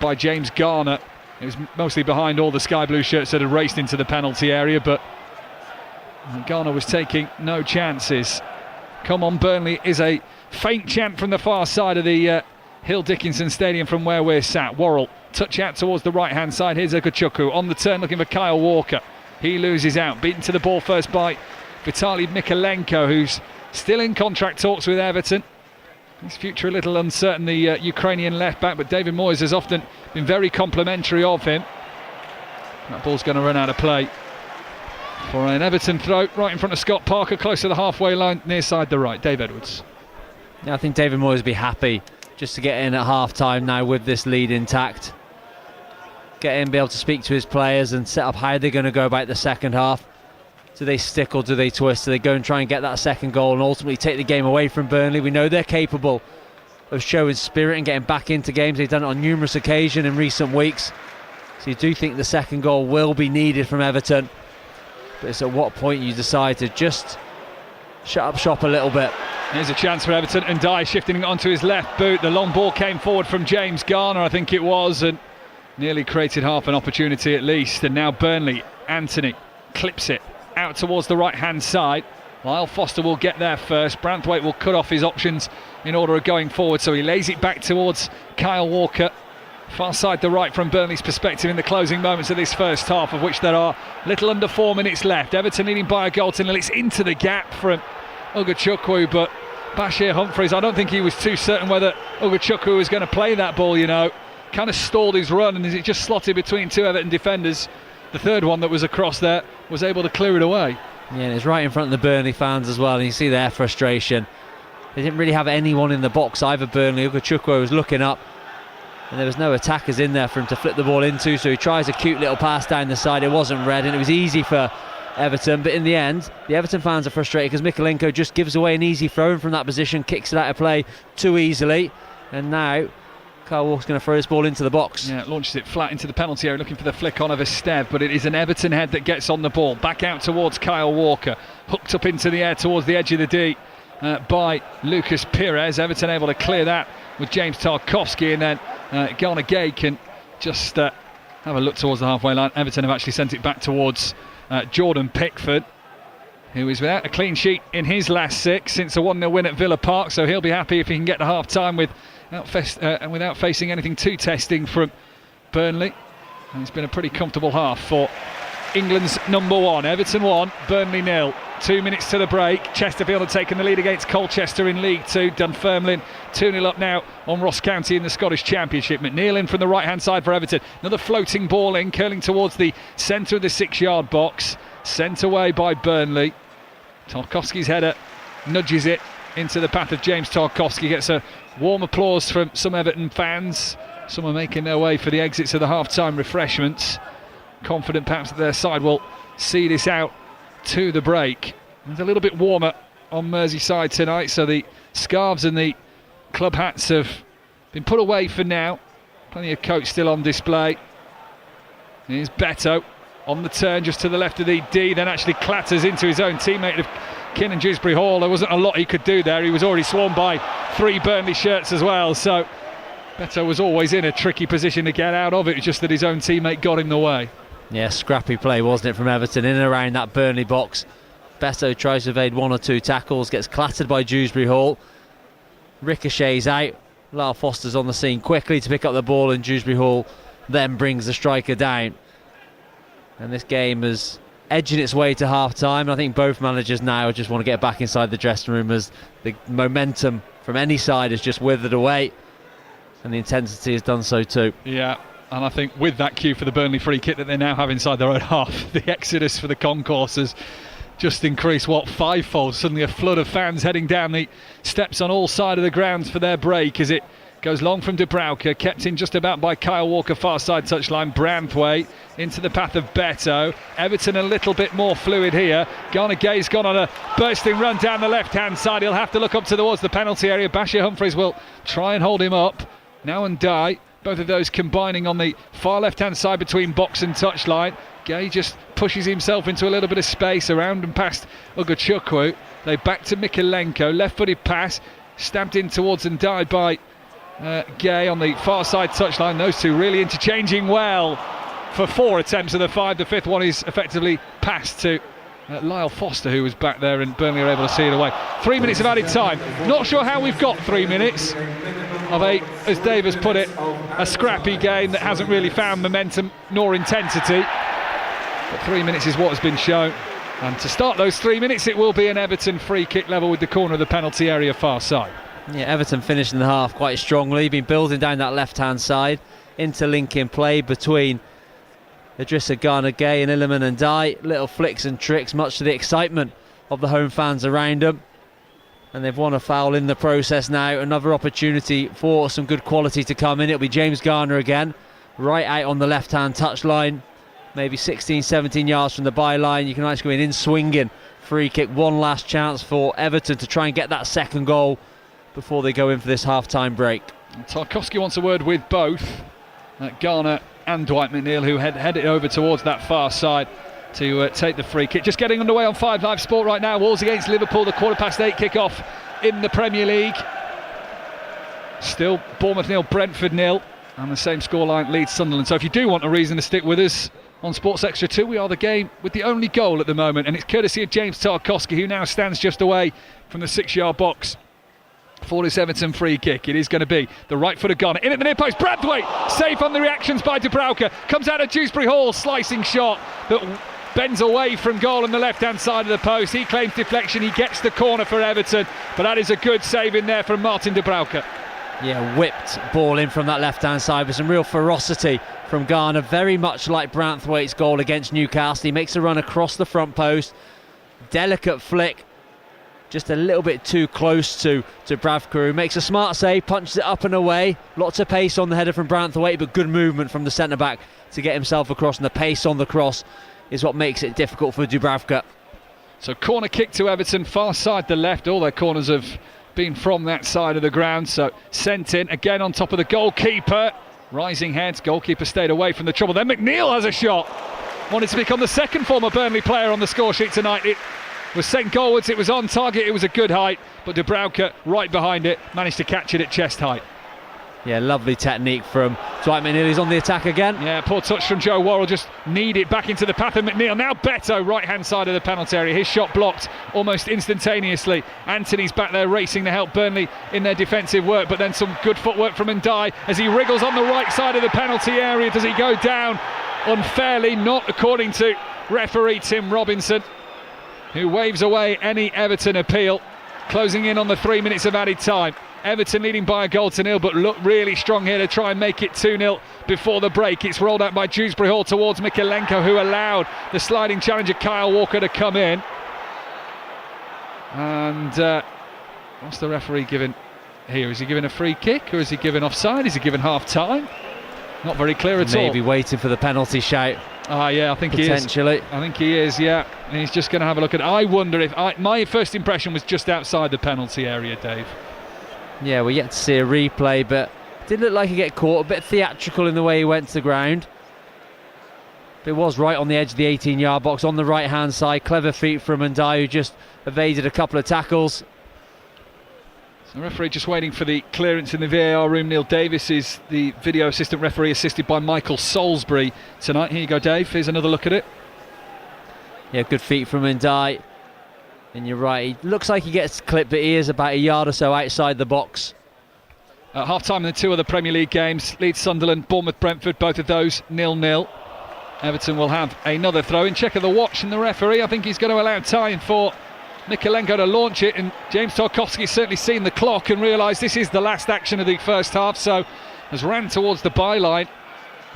by James Garner. It was mostly behind all the sky blue shirts that had raced into the penalty area, but Garner was taking no chances. Come on, Burnley is a faint chant from the far side of the Hill Dickinson Stadium from where we're sat. Worrell, touch out towards the right hand side. Here's Ogochukwu on the turn looking for Kyle Walker. He loses out, beaten to the ball first by Vitaly Mykolenko, who's still in contract talks with Everton. His future a little uncertain, the Ukrainian left back, but David Moyes has often been very complimentary of him. That ball's going to run out of play for an Everton throw right in front of Scott Parker, close to the halfway line, near side the right. Dave Edwards. Yeah, I think David Moyes will be happy just to get in at half-time now with this lead intact. Get in, be able to speak to his players and set up how they're going to go about the second half. Do they stick or do they twist? Do they go and try and get that second goal and ultimately take the game away from Burnley? We know they're capable of showing spirit and getting back into games. They've done it on numerous occasions in recent weeks. So you do think the second goal will be needed from Everton. But it's at what point you decide to just shut up shop a little bit. Here's a chance for Everton, and Dye shifting it onto his left boot. The long ball came forward from James Garner, I think it was, and nearly created half an opportunity at least. And now Burnley, Anthony clips it out towards the right hand side. Lyle Foster will get there first. Branthwaite will cut off his options in order of going forward, so he lays it back towards Kyle Walker. Far side the right from Burnley's perspective in the closing moments of this first half, of which there are little under 4 minutes left. Everton leading by a goal to nil. It's into the gap from Ogochukwu, but Bashir Humphreys, I don't think he was too certain whether Ogochukwu was going to play that ball, you know. Kind of stalled his run, and as it just slotted between 2 Everton defenders, the third one that was across there was able to clear it away. Yeah, and it's right in front of the Burnley fans as well, and you see their frustration. They didn't really have anyone in the box either, Burnley. Ogochukwu was looking up, and there was no attackers in there for him to flip the ball into, so he tries a cute little pass down the side. It wasn't read, and it was easy for Everton, but in the end the Everton fans are frustrated because Mykolenko just gives away an easy throw from that position, kicks it out of play too easily, and now Kyle Walker's going to throw this ball into the box. Yeah, launches it flat into the penalty area looking for the flick on of Esteve, but it is an Everton head that gets on the ball, back out towards Kyle Walker, hooked up into the air towards the edge of the D by Lucas Pires. Everton able to clear that with James Tarkowski, and then Garner Gay can just have a look towards the halfway line. Everton have actually sent it back towards Jordan Pickford, who is without a clean sheet in his last 6 since a 1-0 win at Villa Park, so he'll be happy if he can get to half-time without facing anything too testing from Burnley. And it's been a pretty comfortable half for England's number 1. Everton 1, Burnley 0. 2 minutes to the break. Chesterfield have taken the lead against Colchester in League 2. Dunfermline 2-0 up now on Ross County in the Scottish Championship. McNeil in from the right hand side for Everton. Another floating ball in, curling towards the centre of the 6-yard box. Sent away by Burnley. Tarkowski's header nudges it into the path of James Tarkowski. Gets a warm applause from some Everton fans. Some are making their way for the exits of the half-time refreshments, confident perhaps that their side will see this out to the break. It's a little bit warmer on Merseyside tonight, so the scarves and the club hats have been put away for now. Plenty of coats still on display. Here's Beto on the turn just to the left of the D, then actually clatters into his own teammate of Kinnan Dewsbury Hall. There wasn't a lot he could do there. He was already swarmed by 3 Burnley shirts as well, so Beto was always in a tricky position to get out of it. It's just that his own teammate got in the way. Yeah, scrappy play, wasn't it, from Everton in and around that Burnley box. Beto tries to evade 1 or 2 tackles, gets clattered by Dewsbury Hall, ricochets out, Lyle Foster's on the scene quickly to pick up the ball, and Dewsbury Hall then brings the striker down. And this game is edging its way to half-time. I think both managers now just want to get back inside the dressing room, as the momentum from any side has just withered away, and the intensity has done so too. Yeah, and I think with that cue for the Burnley free kick that they now have inside their own half, the exodus for the concourse has just increased, fivefold. Suddenly a flood of fans heading down the steps on all sides of the grounds for their break, as it goes long from Dubravka, kept in just about by Kyle Walker, far side touchline. Branthwaite into the path of Beto. Everton a little bit more fluid here. Garner Gay's gone on a bursting run down the left-hand side. He'll have to look up towards the penalty area. Bashir Humphreys will try and hold him up. Now and Dye, both of those combining on the far left-hand side between box and touchline. Gay just pushes himself into a little bit of space around and past Ugachukwu. They back to Mikalenko. Left-footed pass, stabbed in towards and Dye by Gay on the far side touchline. Those two really interchanging well for 4 attempts of the 5. The 5th one is effectively passed to Lyle Foster, who was back there, and Burnley are able to see it away. 3 minutes of added time. Not sure how we've got 3 minutes of a, as Dave has put it, a scrappy game that hasn't really found momentum nor intensity. But 3 minutes is what has been shown. And to start those 3 minutes, it will be an Everton free kick level with the corner of the penalty area far side. Yeah, Everton finishing the half quite strongly, been building down that left-hand side, interlinking play between Idrissa Gana Gay and Illiman and Dye. Little flicks and tricks, much to the excitement of the home fans around them. And they've won a foul in the process now. Another opportunity for some good quality to come in. It'll be James Garner again, right out on the left-hand touchline, maybe 16, 17 yards from the byline. You can actually go in swinging. Free kick, one last chance for Everton to try and get that second goal before they go in for this half-time break. Tarkowski wants a word with both Garner and Dwight McNeil, who headed over towards that far side to take the free kick. Just getting underway on 5 Live Sport right now. Wolves against Liverpool, the 8:15 kick-off in the Premier League. Still Bournemouth 0, Brentford 0, and the same scoreline leads Sunderland. So if you do want a reason to stick with us on Sports Extra 2, we are the game with the only goal at the moment, and it's courtesy of James Tarkowski, who now stands just away from the 6-yard box for this Everton free kick. It is going to be the right foot of Garner in at the near post. Branthwaite safe on the reactions by Dubravka. Comes out of Dewsbury Hall, slicing shot that bends away from goal on the left hand side of the post. He claims deflection, he gets the corner for Everton, but that is a good save in there from Martin Dubravka. Yeah, whipped ball in from that left hand side with some real ferocity from Garner, very much like Branthwaite's goal against Newcastle. He makes a run across the front post, delicate flick, just a little bit too close to Dubravka, who makes a smart save, punches it up and away. Lots of pace on the header from Branthwaite, but good movement from the centre-back to get himself across, and the pace on the cross is what makes it difficult for Dubravka. So corner kick to Everton, far side the left. All their corners have been from that side of the ground, so sent in again on top of the goalkeeper. Rising heads, goalkeeper stayed away from the trouble. Then McNeil has a shot. Wanted to become the second former Burnley player on the score sheet tonight. It was sent goalwards, it was on target, it was a good height, but Dubravka right behind it managed to catch it at chest height. Yeah, lovely technique from Dwight McNeil. He's on the attack again. Yeah, poor touch from Joe Worrell, just need it back into the path of McNeil. Now Beto, right hand side of the penalty area, his shot blocked almost instantaneously. Anthony's back there racing to help Burnley in their defensive work, but then some good footwork from Ndiaye as he wriggles on the right side of the penalty area. Does he go down unfairly? Not according to referee Tim Robinson, who waves away any Everton appeal. Closing in on the 3 minutes of added time. Everton leading by a goal to nil, but look really strong here to try and make it 2-0 before the break. It's rolled out by Dewsbury Hall towards Mikalenko, who allowed the sliding challenger Kyle Walker to come in. And what's the referee giving here? Is he giving a free kick, or is he giving offside? Is he giving half time? Not very clear at all. Maybe waiting for the penalty shout. Yeah, I think he is. Potentially. I think he is, yeah. And he's just going to have a look at it. I wonder if... my first impression was just outside the penalty area, Dave. Yeah, we're yet to see a replay, but did look like he get caught. A bit theatrical in the way he went to the ground. But it was right on the edge of the 18-yard box on the right-hand side. Clever feet from Ndiaye, who just evaded a couple of tackles. So the referee just waiting for the clearance in the VAR room. Neil Davis is the video assistant referee, assisted by Michael Salisbury tonight. Here you go, Dave. Here's another look at it. Yeah, good feet from Ndiaye. And you're right, he looks like he gets clipped, but he is about a yard or so outside the box. At half-time in the two other Premier League games, Leeds, Sunderland, Bournemouth, Brentford, both of those 0-0. Everton will have another throw-in. Check of the watch and the referee. I think he's going to allow time for Mykolenko to launch it, and James Tarkowski's certainly seen the clock and realised this is the last action of the first half, so has ran towards the byline,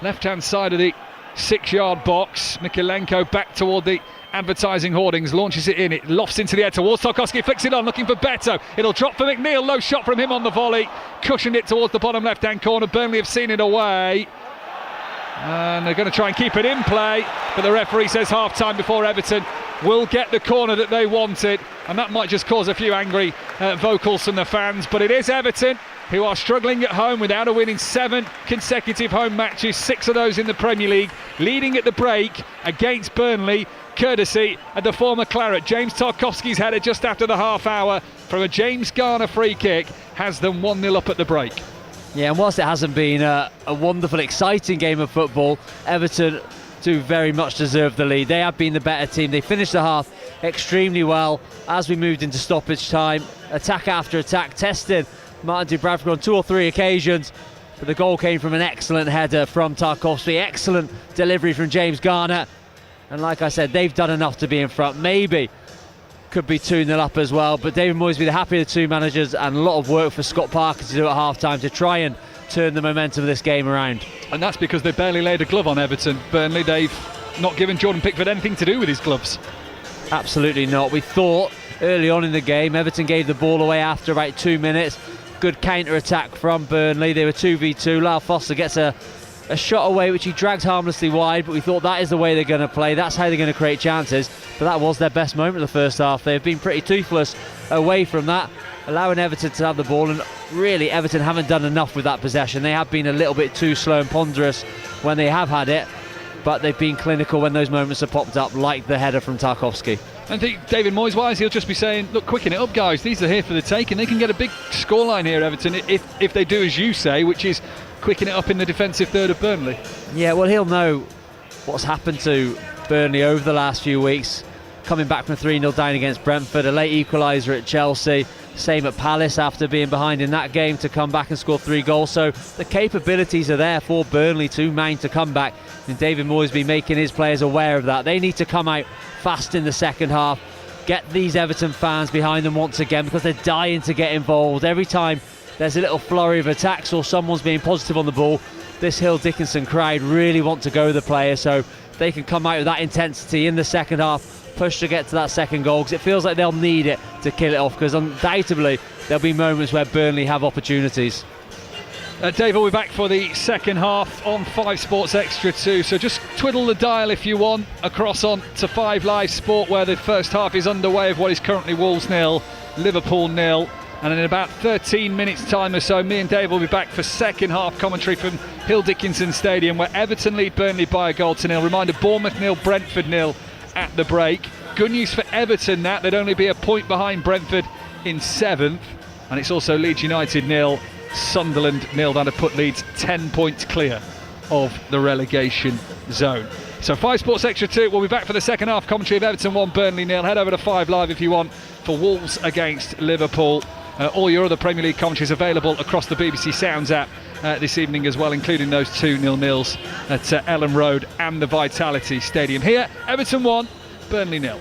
left-hand side of the 6-yard box. Mykolenko back toward the advertising hoardings, launches it in, it lofts into the air towards Tarkowski, flicks it on, looking for Beto. It'll drop for McNeil, low shot from him on the volley, cushioned it towards the bottom left-hand corner. Burnley have seen it away, and they're going to try and keep it in play, but the referee says half-time before Everton will get the corner that they wanted, and that might just cause a few angry vocals from the fans. But it is Everton who are struggling at home without a win in 7 consecutive home matches, 6 of those in the Premier League, leading at the break against Burnley, courtesy of the former Claret. James Tarkowski's header just after the half hour from a James Garner free kick has them 1-0 up at the break. Yeah, and whilst it hasn't been a wonderful, exciting game of football, Everton do very much deserve the lead. They have been the better team. They finished the half extremely well as we moved into stoppage time. Attack after attack, tested Martin Dubravka on 2 or 3 occasions, but the goal came from an excellent header from Tarkowski, excellent delivery from James Garner, and like I said, they've done enough to be in front. Maybe could be 2-0 up as well, but David Moyes will be the happy of the two managers, and a lot of work for Scott Parker to do at half-time to try and turn the momentum of this game around. And that's because they barely laid a glove on Everton. Burnley, they've not given Jordan Pickford anything to do with his gloves. Absolutely not. We thought early on in the game Everton gave the ball away after about 2 minutes. Good counter-attack from Burnley. They were 2v2. Lyle Foster gets a shot away which he drags harmlessly wide, but we thought that is the way they're going to play, that's how they're going to create chances. But that was their best moment of the first half. They've been pretty toothless away from that, allowing Everton to have the ball, and really Everton haven't done enough with that possession. They have been a little bit too slow and ponderous when they have had it, but they've been clinical when those moments have popped up, like the header from Tarkowski. I think David Moyes wise, he'll just be saying, look, quicken it up guys, these are here for the taking. They can get a big scoreline here, Everton, if they do as you say, which is quicken it up in the defensive third of Burnley. Yeah, well, he'll know what's happened to Burnley over the last few weeks, coming back from 3-0 down against Brentford, a late equaliser at Chelsea, same at Palace after being behind in that game to come back and score 3 goals. So the capabilities are there for Burnley to mount a comeback, and David Moyes be making his players aware of that. They need to come out fast in the second half, get these Everton fans behind them once again, because they're dying to get involved. Every time there's a little flurry of attacks or someone's being positive on the ball, this Hill Dickinson crowd really want to go with the player, so they can come out with that intensity in the second half, push to get to that second goal, because it feels like they'll need it to kill it off, because undoubtedly there'll be moments where Burnley have opportunities. Dave will be back for the second half on 5 Sports Extra 2, so just twiddle the dial if you want across on to 5 Live Sport, where the first half is underway of what is currently Wolves 0, Liverpool 0. And in about 13 minutes time or so, me and Dave will be back for second half commentary from Hill Dickinson Stadium, where Everton lead Burnley by a goal to 0. Reminder, Bournemouth 0, Brentford 0 at the break. Good news for Everton, that they'd only be a point behind Brentford in 7th. And it's also Leeds United 0, Sunderland 0. That'd put Leeds 10 points clear of the relegation zone. So 5 Sports Extra 2, we'll be back for the second half commentary of Everton 1, Burnley 0. Head over to 5 Live if you want for Wolves against Liverpool. All your other Premier League commentaries available across the BBC Sounds app this evening as well, including those 2 0-0s at Elland Road and the Vitality Stadium. Here, Everton 1, Burnley 0.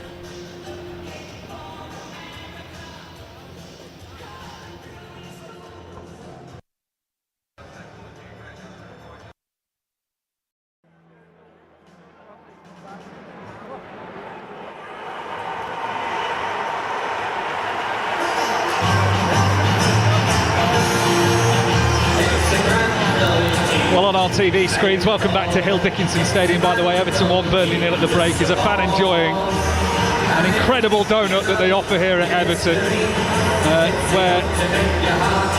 Well, on our TV screens, welcome back to Hill Dickinson Stadium, by the way. Everton 1, Burnley 0 at the break. Is a fan enjoying an incredible donut that they offer here at Everton, where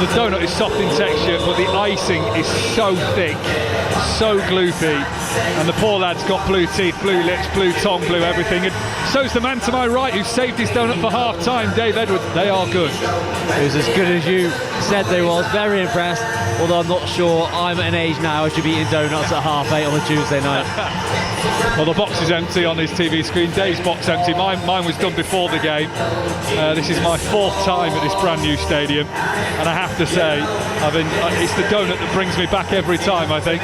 the donut is soft in texture, but the icing is so thick so gloopy, and the poor lad's got blue teeth, blue lips, blue tongue, blue everything, and so's the man to my right who saved his donut for half-time, Dave Edwards. They are good. It was as good as you said they was. Very impressed, although I'm not sure I'm at an age now I should be eating donuts at 8:30 on a Tuesday night. Well, the box is empty on his TV screen. Dave's box empty. Mine was done before the game. This is my 4th time at this brand new stadium, and I have to say, it's the donut that brings me back every time, I think.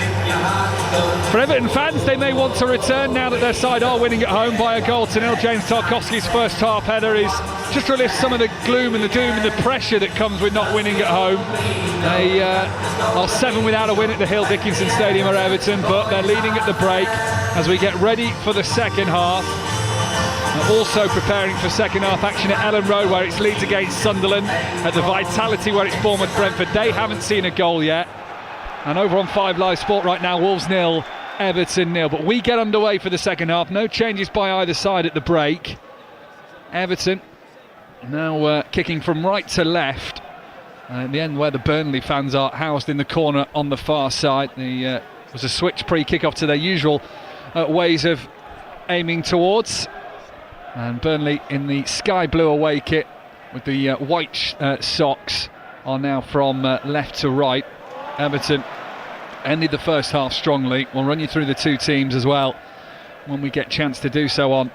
For Everton fans, they may want to return now that their side are winning at home by a 1-0. James Tarkowski's first half header is just to lift some of the gloom and the doom and the pressure that comes with not winning at home. They are 7 without a win at the Hill Dickinson Stadium at Everton, but they're leading at the break as we get ready for the second half. Also preparing for second half action at Ellen Road, where it's Leeds against Sunderland, at the Vitality where it's Bournemouth Brentford. They haven't seen a goal yet. And over on 5 Live Sport right now, Wolves 0, Everton 0. But we get underway for the second half. No changes by either side at the break. Everton now kicking from right to left. In the end, where the Burnley fans are housed in the corner on the far side. There was a switch pre-kick-off to their usual ways of aiming towards. And Burnley in the sky blue away kit with the white socks are now from left to right. Everton ended the first half strongly. We'll run you through the two teams as well when we get a chance to do so on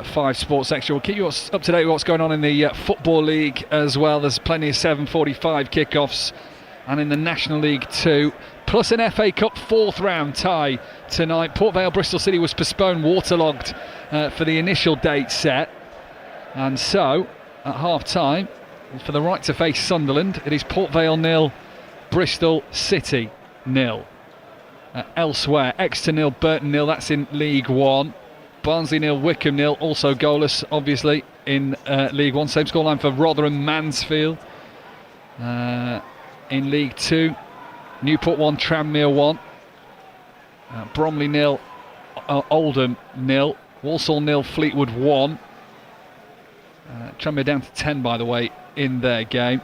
5 Sports Extra. We'll keep you up to date with what's going on in the Football League as well. There's plenty of 7:45 kickoffs, and in the National League too, plus an FA Cup 4th round tie tonight. Port Vale Bristol City was postponed, waterlogged for the initial date set, and so at half time, for the right to face Sunderland, it is Port Vale 0, Bristol City 0. Elsewhere, Exeter 0, Burton 0, that's in League 1. Barnsley 0, Wycombe 0, also goalless obviously in League 1. Same scoreline for Rotherham Mansfield. In League 2, Newport 1, Tranmere 1. Bromley 0, Oldham 0. Walsall 0, Fleetwood 1. Tranmere down to 10 by the way in their game.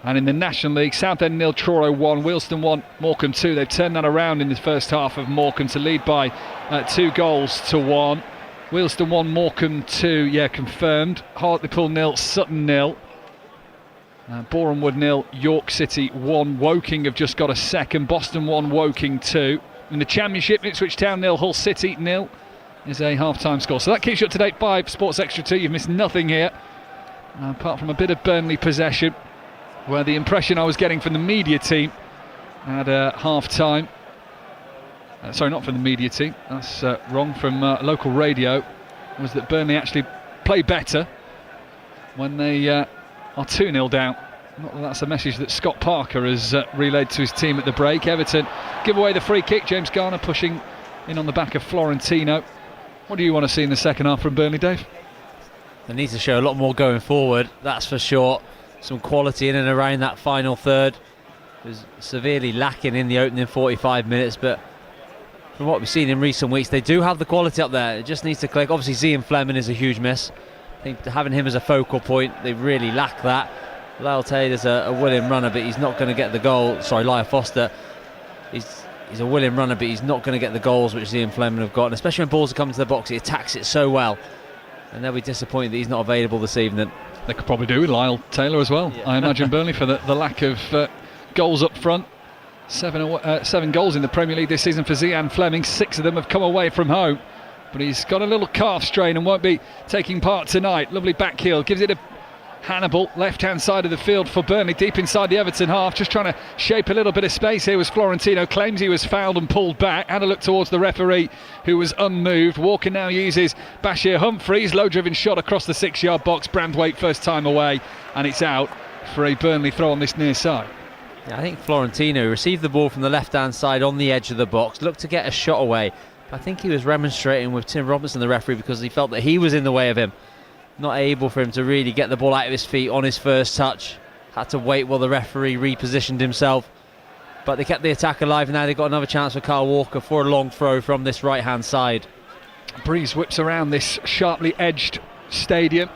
And in the National League, Southend 0, Truro 1, Wealdstone 1, Morecambe 2. They've turned that around in the first half of Morecambe to lead by 2-1. Wealdstone 1, Morecambe 2, confirmed. Hartlepool 0, Sutton 0. Boreham Wood 0, York City 1. Woking have just got a second. Boston 1, Woking 2. In the Championship, Ipswich Town 0, Hull City 0 is a half-time score. So that keeps you up to date by Sports Extra 2. You've missed nothing here, apart from a bit of Burnley possession, where the impression I was getting from the media team at half-time, sorry, not from the media team, that's wrong, from local radio, was that Burnley actually play better when they are 2-0 down. Not that that's a message that Scott Parker has relayed to his team at the break. Everton give away the free kick. James Garner pushing in on the back of Florentino. What do you want to see in the second half from Burnley, Dave? They need to show a lot more going forward, that's for sure. Some quality in and around that final third. It was severely lacking in the opening 45 minutes, but from what we've seen in recent weeks, they do have the quality up there. It just needs to click. Obviously, Zian Fleming is a huge miss. I think having him as a focal point, they really lack that. Lyle Taylor's a willing runner, but he's not going to get the goal. Sorry, Lyle Foster. He's a willing runner, but he's not going to get the goals which Zian Fleming have got. And especially when balls are coming to the box, he attacks it so well. And they'll be disappointed that he's not available this evening. They could probably do with Lyle Taylor as well, I imagine, Burnley, for the lack of goals up front. 7 goals in the Premier League this season for Zian Fleming. 6 of them have come away from home. But he's got a little calf strain and won't be taking part tonight. Lovely back heel, gives it a Hannibal, left-hand side of the field for Burnley, deep inside the Everton half, just trying to shape a little bit of space here was Florentino. Claims he was fouled and pulled back. Had a look towards the referee, who was unmoved. Walker now uses Bashir Humphreys, low-driven shot across the 6-yard box. Brandwaite first time away, and it's out for a Burnley throw on this near side. Yeah, I think Florentino received the ball from the left-hand side on the edge of the box, looked to get a shot away. I think he was remonstrating with Tim Robinson, the referee, because he felt that he was in the way of him. Not able for him to really get the ball out of his feet on his first touch. Had to wait while the referee repositioned himself. But they kept the attack alive. Now they've got another chance for Kyle Walker for a long throw from this right-hand side. Breeze whips around this sharply edged stadium.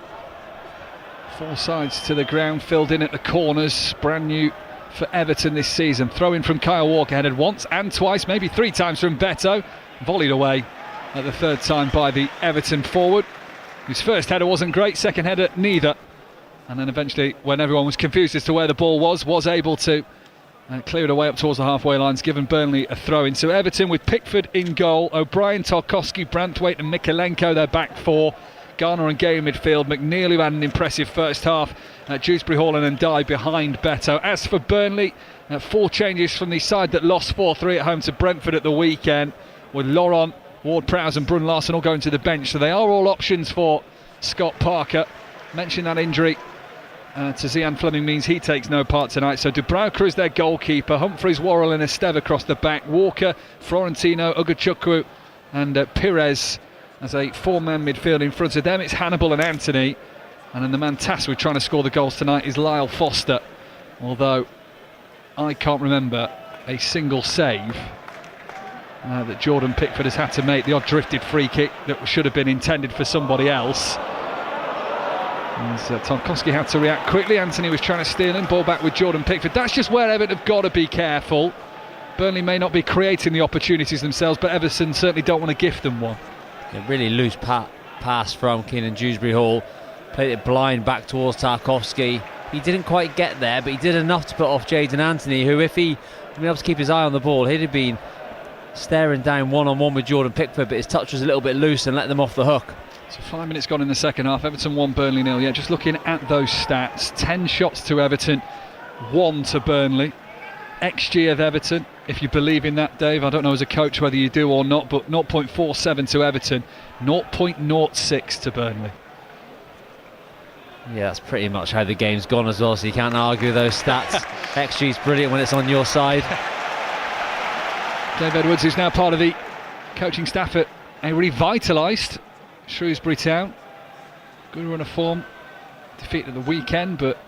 4 sides to the ground, filled in at the corners. Brand new for Everton this season. Throw in from Kyle Walker, headed once and twice, maybe 3 times from Beto. Volleyed away at the 3rd time by the Everton forward, whose first header wasn't great, second header neither. And then eventually, when everyone was confused as to where the ball was able to clear it away up towards the halfway lines, giving Burnley a throw-in. So Everton with Pickford in goal, O'Brien, Tarkowski, Branthwaite and Mikalenko, their back 4. Garner and Gay in midfield, McNeil, who had an impressive first half, Dewsbury Hall and Ndiaye behind Beto. As for Burnley, 4 changes from the side that lost 4-3 at home to Brentford at the weekend, with Laurent, Ward-Prowse and Brun Larsen all going to the bench. So they are all options for Scott Parker. Mentioned that injury to Zian Fleming means he takes no part tonight. So Dubravka is their goalkeeper, Humphreys, Worrell and Esteve across the back, Walker, Florentino, Ugochukwu and Pires as a 4-man midfield. In front of them it's Hannibal and Anthony, and then the man tasked with trying to score the goals tonight is Lyle Foster, although I can't remember a single save that Jordan Pickford has had to make. The odd drifted free kick that should have been intended for somebody else. Tarkowski had to react quickly. Anthony was trying to steal him, ball back with Jordan Pickford. That's just where Everton have got to be careful. Burnley may not be creating the opportunities themselves, but Everton certainly don't want to gift them one. A really loose pass from Keenan Dewsbury Hall, played it blind back towards Tarkowski. He didn't quite get there, but he did enough to put off Jadon Anthony, who, if he been able to keep his eye on the ball, he'd have been staring down one-on-one with Jordan Pickford, but his touch was a little bit loose and let them off the hook. So 5 minutes gone in the second half. Everton 1, Burnley 0. Yeah, just looking at those stats, 10 shots to Everton, 1 to Burnley. XG of Everton, if you believe in that, Dave, I don't know as a coach whether you do or not, but 0.47 to Everton, 0.06 to Burnley. Yeah, that's pretty much how the game's gone as well, so you can't argue those stats. XG's brilliant when it's on your side. Dave Edwards, who's now part of the coaching staff at a revitalised Shrewsbury Town. Good run of form, defeat at the weekend, but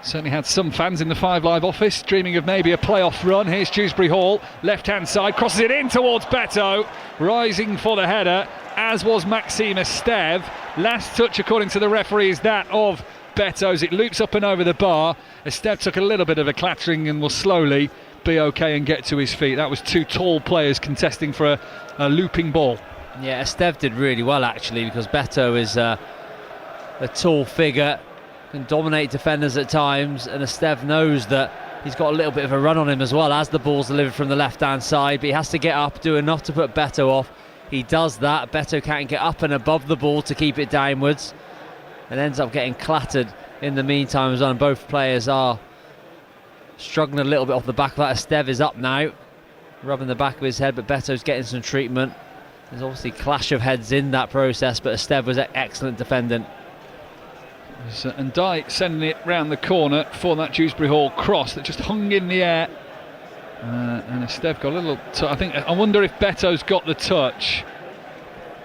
certainly had some fans in the 5 Live office dreaming of maybe a playoff run. Here's Dewsbury Hall, left hand side, crosses it in towards Beto, rising for the header, as was Maxime Esteve. Last touch, according to the referee, is that of Beto's. It loops up and over the bar. Esteve took a little bit of a clattering and will slowly be okay and get to his feet. That was 2 tall players contesting for a looping ball. Yeah, Esteve did really well actually, because Beto is a tall figure, can dominate defenders at times, and Esteve knows that he's got a little bit of a run on him as well as the ball's delivered from the left hand side, but he has to get up, do enough to put Beto off. He does that. Beto can't get up and above the ball to keep it downwards, and ends up getting clattered in the meantime as well. And both players are struggling a little bit off the back of that. Esteve is up now, rubbing the back of his head, but Beto's getting some treatment. There's obviously clash of heads in that process, but Esteve was excellent defending. And Ndiaye sending it round the corner for that Dewsbury Hall cross that just hung in the air. And Esteve got a little I wonder if Beto's got the touch,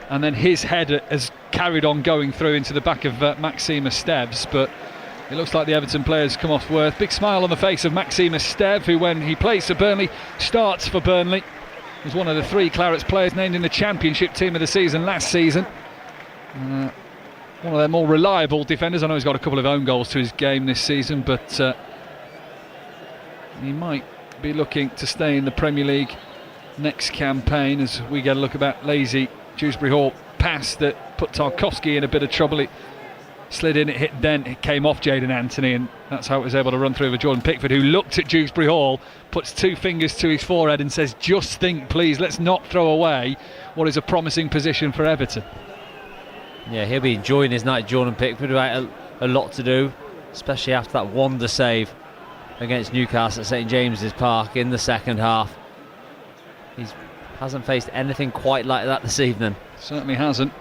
and then his head has carried on going through into the back of Maxime Esteve's, but it looks like the Everton players come off worth. Big smile on the face of Maxime Esteve, who, when he plays for Burnley, starts for Burnley. He's one of the 3 Clarets players named in the Championship team of the season last season. One of their more reliable defenders. I know he's got a couple of own goals to his game this season, but he might be looking to stay in the Premier League next campaign, as we get a look at that lazy Dewsbury Hall pass that put Tarkowski in a bit of trouble. It slid in, it hit Dent, it came off Jadon Anthony, and that's how it was able to run through over Jordan Pickford, who looked at Dewsbury Hall, puts 2 fingers to his forehead and says, just think please, let's not throw away what is a promising position for Everton. Yeah, he'll be enjoying his night, Jordan Pickford, without a lot to do, especially after that wonder save against Newcastle at St James's Park in the second half. He hasn't faced anything quite like that this evening. Certainly hasn't.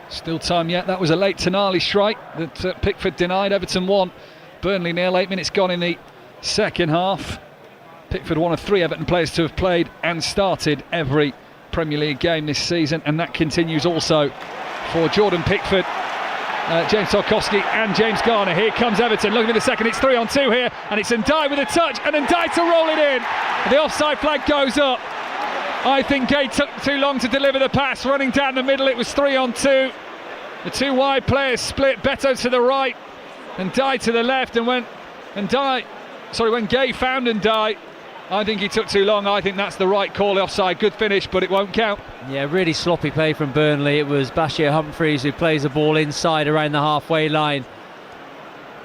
Still time yet. That was a late Tonali strike that Pickford denied. Everton 1, Burnley 0. 8 minutes gone in the second half. Pickford, one of 3 Everton players to have played and started every Premier League game this season, and that continues also for Jordan Pickford, James Tarkowski and James Garner. Here comes Everton looking for the second. It's 3-on-2 here, and it's Ndiaye with a touch, and Ndiaye to roll it in. The offside flag goes up. I think Gay took too long to deliver the pass, running down the middle. It was 3-on-2. The 2 wide players split. Beto to the right and Ndiaye to the left, and when Ndiaye when Gay found Ndiaye, I think he took too long. I think that's the right call, offside. Good finish, but it won't count. Yeah, really sloppy play from Burnley. It was Bashir Humphreys who plays the ball inside around the halfway line,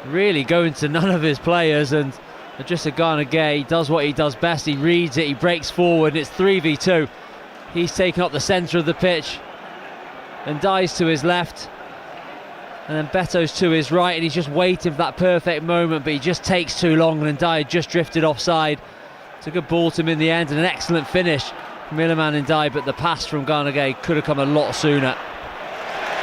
really going to none of his players, and just Gana Gay does what he does best. He reads it, he breaks forward, it's 3v2. He's taken up the centre of the pitch, and Ndiaye's to his left, and then Beto's to his right, and he's just waiting for that perfect moment, but he just takes too long, and Ndiaye just drifted offside. It's a good ball to him in the end, and an excellent finish from Iliman Ndiaye, but the pass from Gana Gay could have come a lot sooner.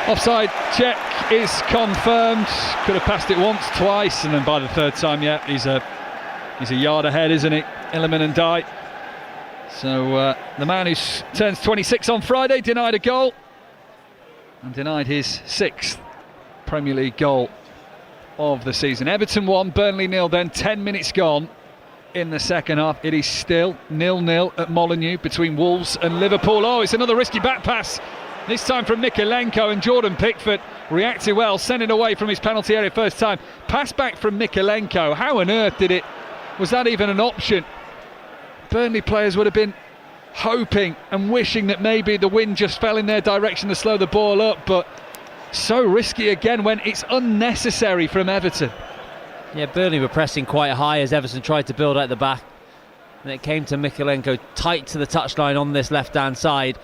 Offside check is confirmed. Could have passed it once, twice, and then by the third time, yeah, he's a yard ahead, isn't he, Iliman Ndiaye? So the man who turns 26 on Friday denied a goal, and denied his 6th Premier League goal of the season. Everton 1, Burnley 0 then, 10 minutes gone in the second half. It is still 0-0 at Molineux between Wolves and Liverpool. Oh, it's another risky back pass, this time from Mykolenko, and Jordan Pickford reacted well, sending away from his penalty area first time. Pass back from Mykolenko. How on earth was that even an option? Burnley players would have been hoping and wishing that maybe the wind just fell in their direction to slow the ball up, but so risky again when it's unnecessary from Everton. Yeah, Burnley were pressing quite high as Everton tried to build out the back, and it came to Mykolenko tight to the touchline on this left-hand side.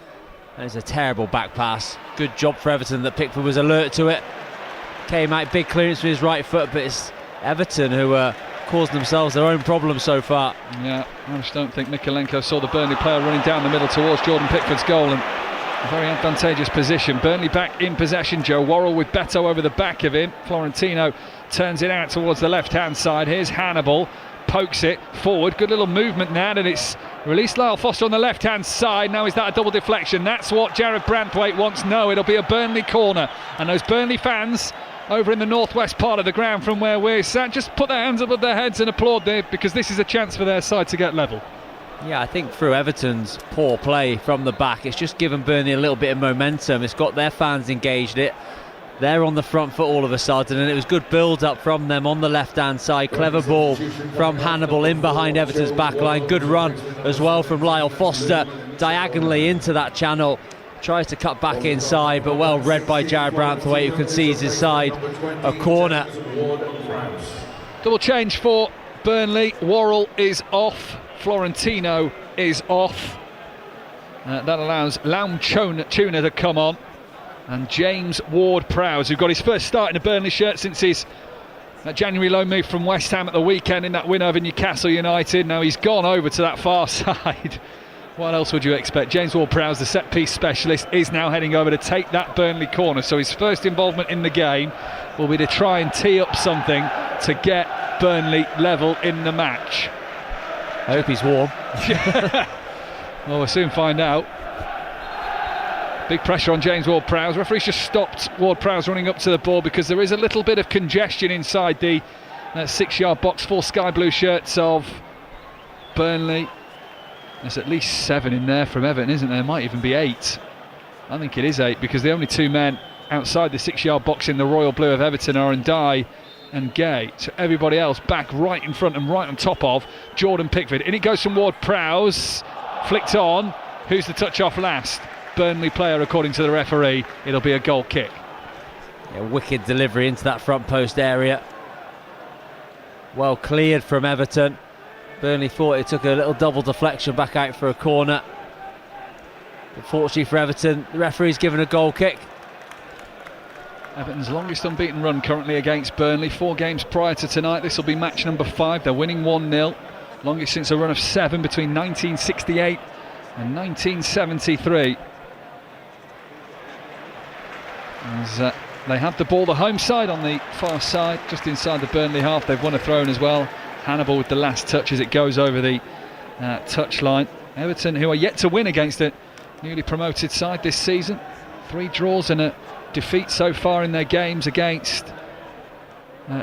And it's a terrible back pass. Good job for Everton that Pickford was alert to it. Came out, big clearance with his right foot, but it's Everton who caused themselves their own problems so far. Yeah, I just don't think Mykolenko saw the Burnley player running down the middle towards Jordan Pickford's goal, and a very advantageous position. Burnley back in possession. Joe Worrell with Beto over the back of him. Florentino turns it out towards the left-hand side. Here's Hannibal, pokes it forward. Good little movement now, and it's released Lyle Foster on the left-hand side. Now is that a double deflection? That's what Jared Branthwaite wants. No, it'll be a Burnley corner, and those Burnley fans over in the northwest part of the ground from where we're sat just put their hands above their heads and applaud there, because this is a chance for their side to get level. Yeah, I think through Everton's poor play from the back, it's just given Burnley a little bit of momentum. It's got their fans engaged. They're on the front foot all of a sudden, and it was good build-up from them on the left-hand side. Clever ball from Hannibal in behind Everton's backline. Good run as well from Lyle Foster diagonally into that channel. Tries to cut back inside, but well read by Jared Branthwaite, who concedes his side a corner. Double change for Burnley. Worrell is off. Florentino is off. That allows Laum Tuna to come on, and James Ward-Prowse, who got his first start in a Burnley shirt since his January loan move from West Ham at the weekend in that win over Newcastle United. Now he's gone over to that far side. What else would you expect? James Ward-Prowse, the set-piece specialist, is now heading over to take that Burnley corner. So his first involvement in the game will be to try and tee up something to get Burnley level in the match. I hope he's warm. Well, we'll soon find out. Big pressure on James Ward-Prowse. Referee's just stopped Ward-Prowse running up to the ball because there is a little bit of congestion inside the 6-yard box. 4 sky blue shirts of Burnley. There's at least 7 in there from Everton, isn't there? Might even be 8. I think it is 8, because the only 2 men outside the 6-yard box in the royal blue of Everton are Ndiaye and Gay. So everybody else back right in front and right on top of Jordan Pickford. In it goes from Ward-Prowse, flicked on. Who's the touch off last? Burnley player, according to the referee. It'll be a goal kick. Yeah, wicked delivery into that front post area. Well cleared from Everton. Burnley thought it took a little double deflection back out for a corner. But fortunately for Everton, the referee's given a goal kick. Everton's longest unbeaten run currently against Burnley. 4 games prior to tonight. This will be match number 5. They're winning 1-0. Longest since a run of 7 between 1968 and 1973. As they have the ball, the home side on the far side, just inside the Burnley half. They've won a throw-in as well. Hannibal with the last touch as it goes over the touchline. Everton, who are yet to win against a newly promoted side this season. 3 draws and a defeat so far in their games against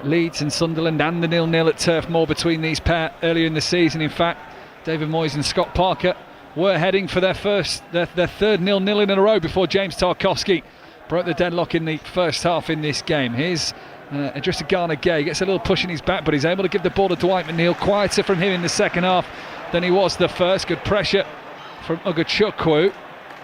Leeds and Sunderland, and the 0-0 at Turf Moor between these pair earlier in the season. In fact, David Moyes and Scott Parker were heading for their third 0-0 in a row before James Tarkowski broke the deadlock in the first half in this game. Here's Idrissa Gana-Gueye gets a little push in his back, but he's able to give the ball to Dwight McNeil. Quieter from him in the second half than he was the first. Good pressure from Ugochukwu.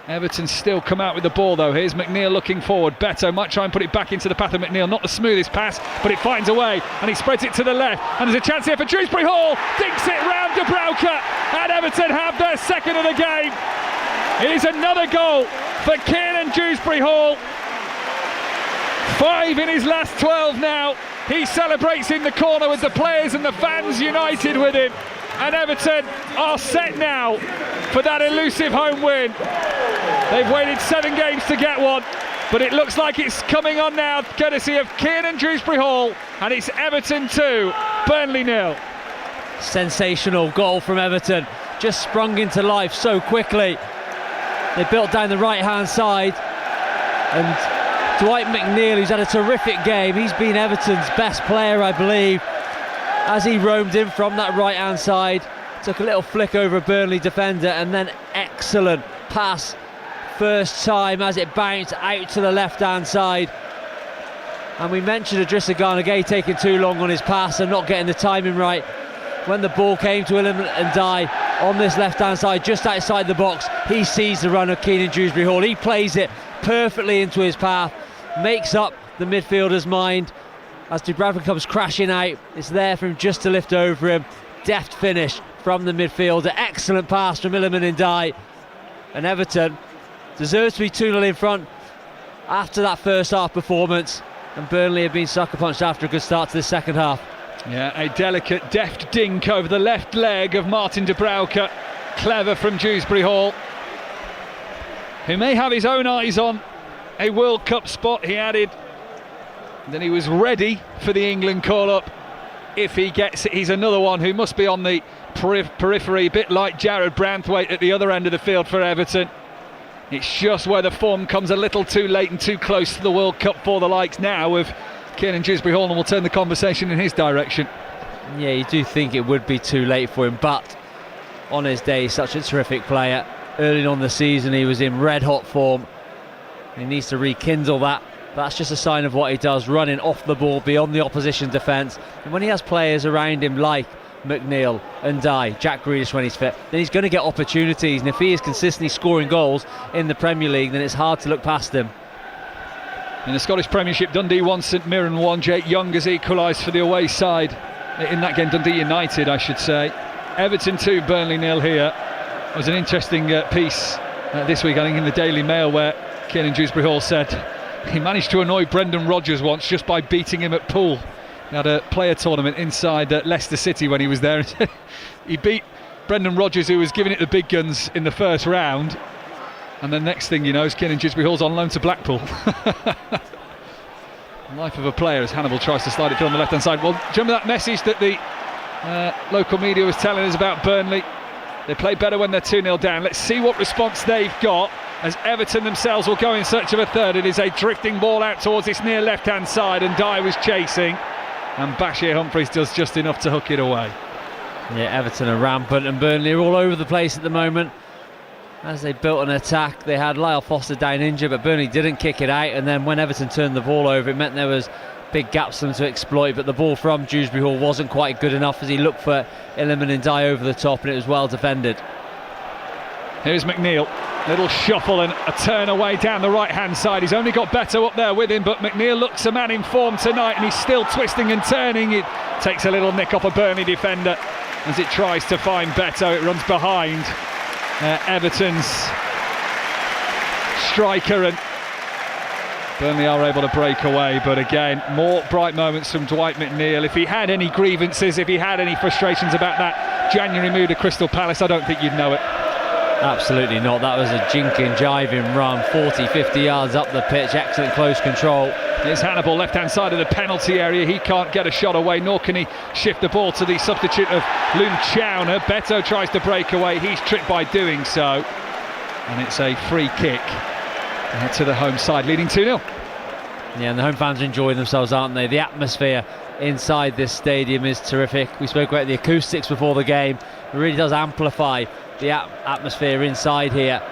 Everton still come out with the ball though. Here's McNeil looking forward. Beto might try and put it back into the path of McNeil. Not the smoothest pass, but it finds a way, and he spreads it to the left. And there's a chance here for Dewsbury Hall. Dinks it round Dubravka, and Everton have their second of the game. It is another goal for Kieran Dewsbury Hall. 5 in his last 12 now. He celebrates in the corner with the players and the fans united with him. And Everton are set now for that elusive home win. They've waited 7 games to get one, but it looks like it's coming on now, courtesy of Kieran Dewsbury Hall, and it's Everton 2, Burnley 0. Sensational goal from Everton, just sprung into life so quickly. They built down the right-hand side, and Dwight McNeil, who's had a terrific game, he's been Everton's best player, I believe, as he roamed in from that right-hand side, took a little flick over a Burnley defender, and then excellent pass first time as it bounced out to the left-hand side. And we mentioned Idrissa Gana-Gueye taking too long on his pass and not getting the timing right. When the ball came to Iliman Ndiaye on this left-hand side, just outside the box, he sees the run of Kieran Dewsbury Hall. He plays it perfectly into his path, makes up the midfielder's mind. As Dubravka comes crashing out, it's there for him just to lift over him. Deft finish from the midfielder. Excellent pass from Iliman Ndiaye. And Everton deserves to be 2-0 in front after that first half performance. And Burnley have been sucker punched after a good start to the second half. Yeah, a delicate, deft dink over the left leg of Martin Dubravka. Clever from Dewsbury Hall, who may have his own eyes on a World Cup spot. He added that he was ready for the England call-up. If he gets it, he's another one who must be on the periphery, a bit like Jared Branthwaite at the other end of the field for Everton. It's just where the form comes a little too late and too close to the World Cup for the likes now of Kieran Dewsbury Hall, and we'll turn the conversation in his direction. Yeah, you do think it would be too late for him, but on his day, he's such a terrific player. Early on the season, he was in red-hot form. He needs to rekindle that. That's just a sign of what he does, running off the ball beyond the opposition defence. And when he has players around him like McNeil, Ndiaye, Jack Grealish when he's fit, then he's going to get opportunities. And if he is consistently scoring goals in the Premier League, then it's hard to look past him. In the Scottish Premiership, Dundee 1, St Mirren 1. Jake Young has equalised for the away side. In that game, Dundee United, I should say. Everton 2, Burnley 0 here. It was an interesting piece this week, I think, in the Daily Mail, where Kieran Dewsbury Hall said he managed to annoy Brendan Rodgers once just by beating him at pool. He had a player tournament inside Leicester City when he was there. He beat Brendan Rodgers, who was giving it the big guns in the first round. And the next thing you know is Kieran Dewsbury Hall's on loan to Blackpool. Life of a player as Hannibal tries to slide it through on the left-hand side. Well, do you remember that message that the local media was telling us about Burnley? They play better when they're 2-0 down. Let's see what response they've got as Everton themselves will go in search of a third. It is a drifting ball out towards its near left-hand side, and Ndiaye was chasing, and Bashir Humphreys does just enough to hook it away. Yeah, Everton are rampant, and Burnley are all over the place at the moment. As they built an attack, they had Lyle Foster down injured, but Burnley didn't kick it out, and then when Everton turned the ball over, it meant there was big gaps for them to exploit, but the ball from Dewsbury Hall wasn't quite good enough as he looked for Iliman Ndiaye over the top, and it was well defended. Here's McNeil, little shuffle and a turn away down the right hand side. He's only got Beto up there with him, but McNeil looks a man in form tonight, and he's still twisting and turning. It takes a little nick off a Burnley defender as it tries to find Beto. It runs behind Everton's striker, and Burnley are able to break away. But again, more bright moments from Dwight McNeil. If he had any grievances, if he had any frustrations about that January mood at Crystal Palace, I don't think you'd know it. Absolutely not. That was a jinking, jiving run, 40-50 yards up the pitch, excellent close control. Here's Hannibal, left-hand side of the penalty area. He can't get a shot away, nor can he shift the ball to the substitute of Loon Chowner. Beto tries to break away. He's tricked by doing so. And it's a free kick to the home side, leading 2-0. Yeah, and the home fans are enjoying themselves, aren't they? The atmosphere inside this stadium is terrific. We spoke about the acoustics before the game. It really does amplify the atmosphere inside here.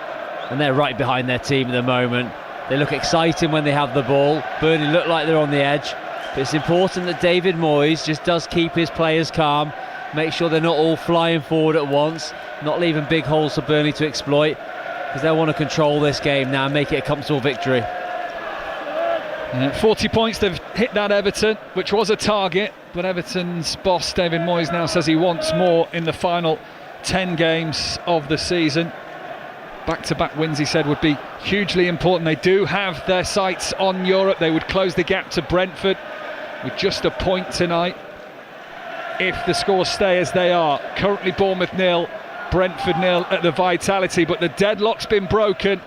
And they're right behind their team at the moment. They look exciting when they have the ball. Burnley look like they're on the edge, But it's important that David Moyes just does keep his players calm, make sure they're not all flying forward at once, not leaving big holes for Burnley to exploit, because they'll want to control this game now and make it a comfortable victory. 40 points, they've hit that Everton, which was a target, but Everton's boss David Moyes now says he wants more in the final 10 games of the season. Back-to-back wins, he said, would be hugely important. They do have their sights on Europe. They would close the gap to Brentford with just a point tonight if the scores stay as they are. Currently Bournemouth 0, Brentford 0 at the Vitality, but the deadlock's been broken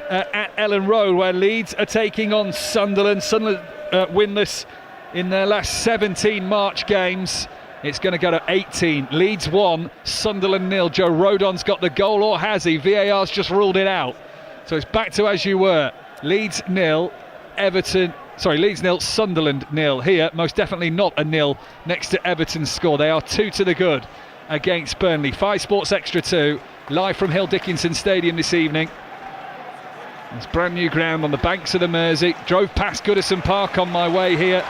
at Ellen Road, where Leeds are taking on Sunderland. Sunderland winless in their last 17 March games. It's going to go to 18. Leeds 1, Sunderland 0. Joe Rodon's got the goal, or has he? VAR's just ruled it out. So it's back to as you were. Leeds 0, Leeds 0, Sunderland 0. Here, most definitely not a 0 next to Everton's score. They are 2 to the good against Burnley. 5 Sports Extra 2, live from Hill Dickinson Stadium this evening. It's brand new ground on the banks of the Mersey. Drove past Goodison Park on my way here,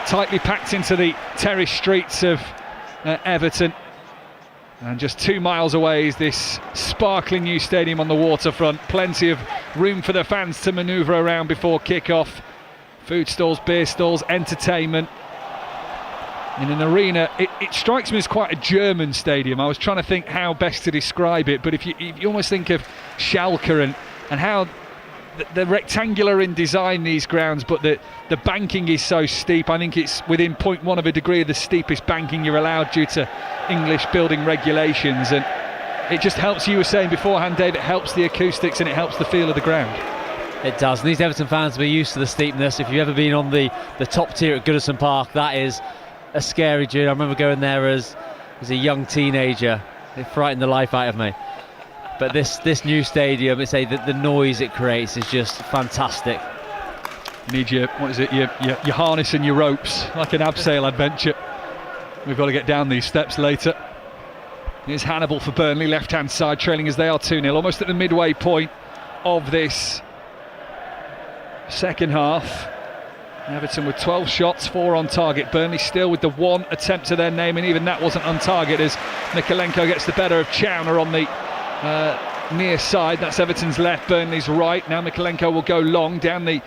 tightly packed into the terrace streets of Everton. And just 2 miles away is this sparkling new stadium on the waterfront. Plenty of room for the fans to manoeuvre around before kick-off. Food stalls, beer stalls, entertainment. In an arena, it strikes me as quite a German stadium. I was trying to think how best to describe it, but if you almost think of Schalke and how they're rectangular in design, these grounds, but the banking is so steep. I think it's within 0.1 of a degree of the steepest banking you're allowed due to English building regulations, and it just helps. You were saying beforehand, Dave, it helps the acoustics and it helps the feel of the ground. It does, and these Everton fans will be used to the steepness. If you've ever been on the top tier at Goodison Park, that is a scary journey. I remember going there as a young teenager. It frightened the life out of me. But this new stadium, it's the noise it creates is just fantastic. You need your harness and your ropes, like an abseil adventure. We've got to get down these steps later. Here's Hannibal for Burnley, left-hand side, trailing as they are 2-0, almost at the midway point of this second half. Everton with 12 shots, 4 on target. Burnley still with the 1 attempt to their name, and even that wasn't on target as Mikalenko gets the better of Chowner on the near side. That's Everton's left, Burnley's right. Now Mikalenko will go long down the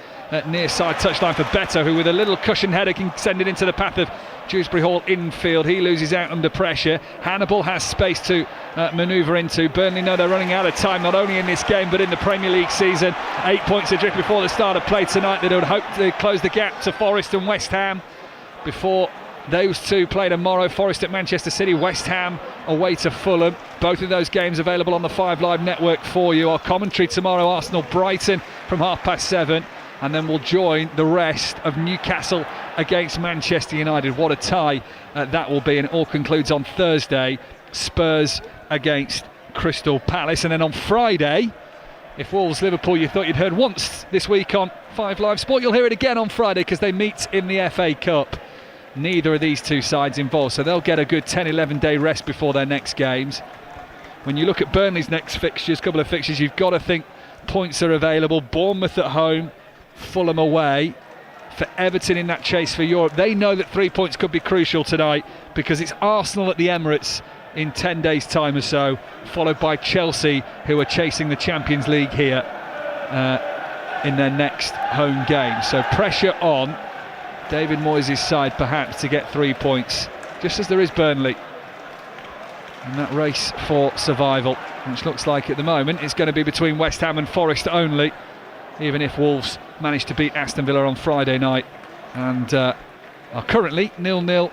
near side touchline for Beto, who with a little cushion header can send it into the path of Dewsbury Hall infield. He loses out under pressure. Hannibal has space to manoeuvre into. Burnley know they're running out of time, not only in this game but in the Premier League season. 8 points adrift before the start of play tonight. They would hope to close the gap to Forest and West Ham before those two play tomorrow. Forest at Manchester City, West Ham away to Fulham. Both of those games available on the 5 Live network for you. Our commentary tomorrow, Arsenal-Brighton from 7:30, and then we'll join the rest of Newcastle against Manchester United. What a tie that will be, and it all concludes on Thursday, Spurs against Crystal Palace. And then on Friday, if Wolves-Liverpool you thought you'd heard once this week on 5 Live Sport, you'll hear it again on Friday because they meet in the FA Cup. Neither of these two sides involved, so they'll get a good 10-11 day rest before their next games. When you look at Burnley's next fixtures, couple of fixtures, you've got to think points are available. Bournemouth at home, Fulham away. For Everton in that chase for Europe, they know that 3 points could be crucial tonight because it's Arsenal at the Emirates in 10 days time or so, followed by Chelsea, who are chasing the Champions League here in their next home game. So pressure on David Moyes' side perhaps to get 3 points, just as there is Burnley in that race for survival, which looks like at the moment it's going to be between West Ham and Forest only, even if Wolves managed to beat Aston Villa on Friday night and are currently 0-0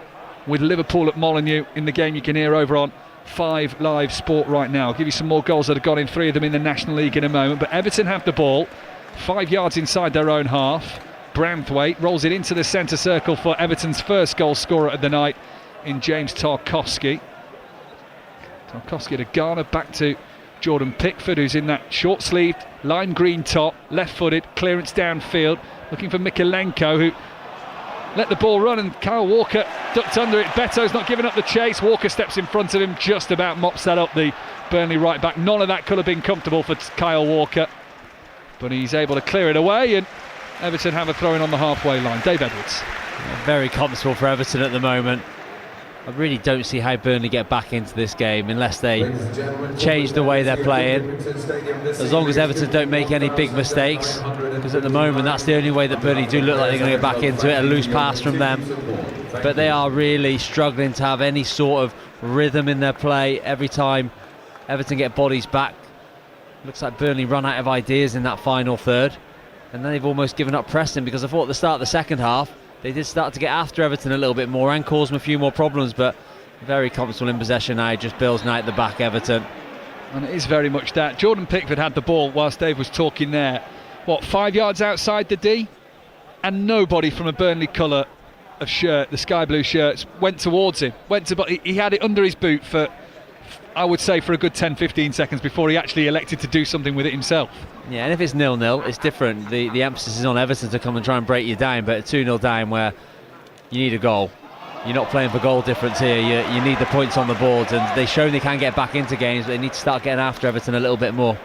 with Liverpool at Molineux in the game you can hear over on 5 Live Sport right now. I'll give you some more goals that have gone in, 3 of them in the National League in a moment, but Everton have the ball 5 yards inside their own half. Branthwaite rolls it into the centre circle for Everton's first goal scorer of the night in James Tarkowski. Tarkowski to Garner, back to Jordan Pickford, who's in that short-sleeved lime green top, left-footed, clearance downfield, looking for Mikalenko, who let the ball run, and Kyle Walker ducked under it. Beto's not giving up the chase. Walker steps in front of him, just about mops that up, the Burnley right back. None of that could have been comfortable for Kyle Walker, but he's able to clear it away, and Everton have a throw-in on the halfway line. Dave Edwards. Very comfortable for Everton at the moment. I really don't see how Burnley get back into this game unless they change the way they're playing. As long as Everton don't make any big mistakes, because at the moment that's the only way that Burnley do look like they're going to get back into it. A loose pass from them, but they are really struggling to have any sort of rhythm in their play. Every time Everton get bodies back, looks like Burnley run out of ideas in that final third, and then they've almost given up pressing, because I thought at the start of the second half they did start to get after Everton a little bit more and cause them a few more problems, but very comfortable in possession now, just Bills now at the back, Everton. And it is very much that. Jordan Pickford had the ball whilst Dave was talking there. 5 yards outside the D? And nobody from a Burnley colour of shirt, the sky blue shirts, went towards him. He had it under his boot for, I would say, for a good 10-15 seconds before he actually elected to do something with it himself. Yeah, and if it's 0-0, it's different. The emphasis is on Everton to come and try and break you down, but 2-0 down where you need a goal. You're not playing for goal difference here. You need the points on the board, and they've shown they can get back into games, but they need to start getting after Everton a little bit more.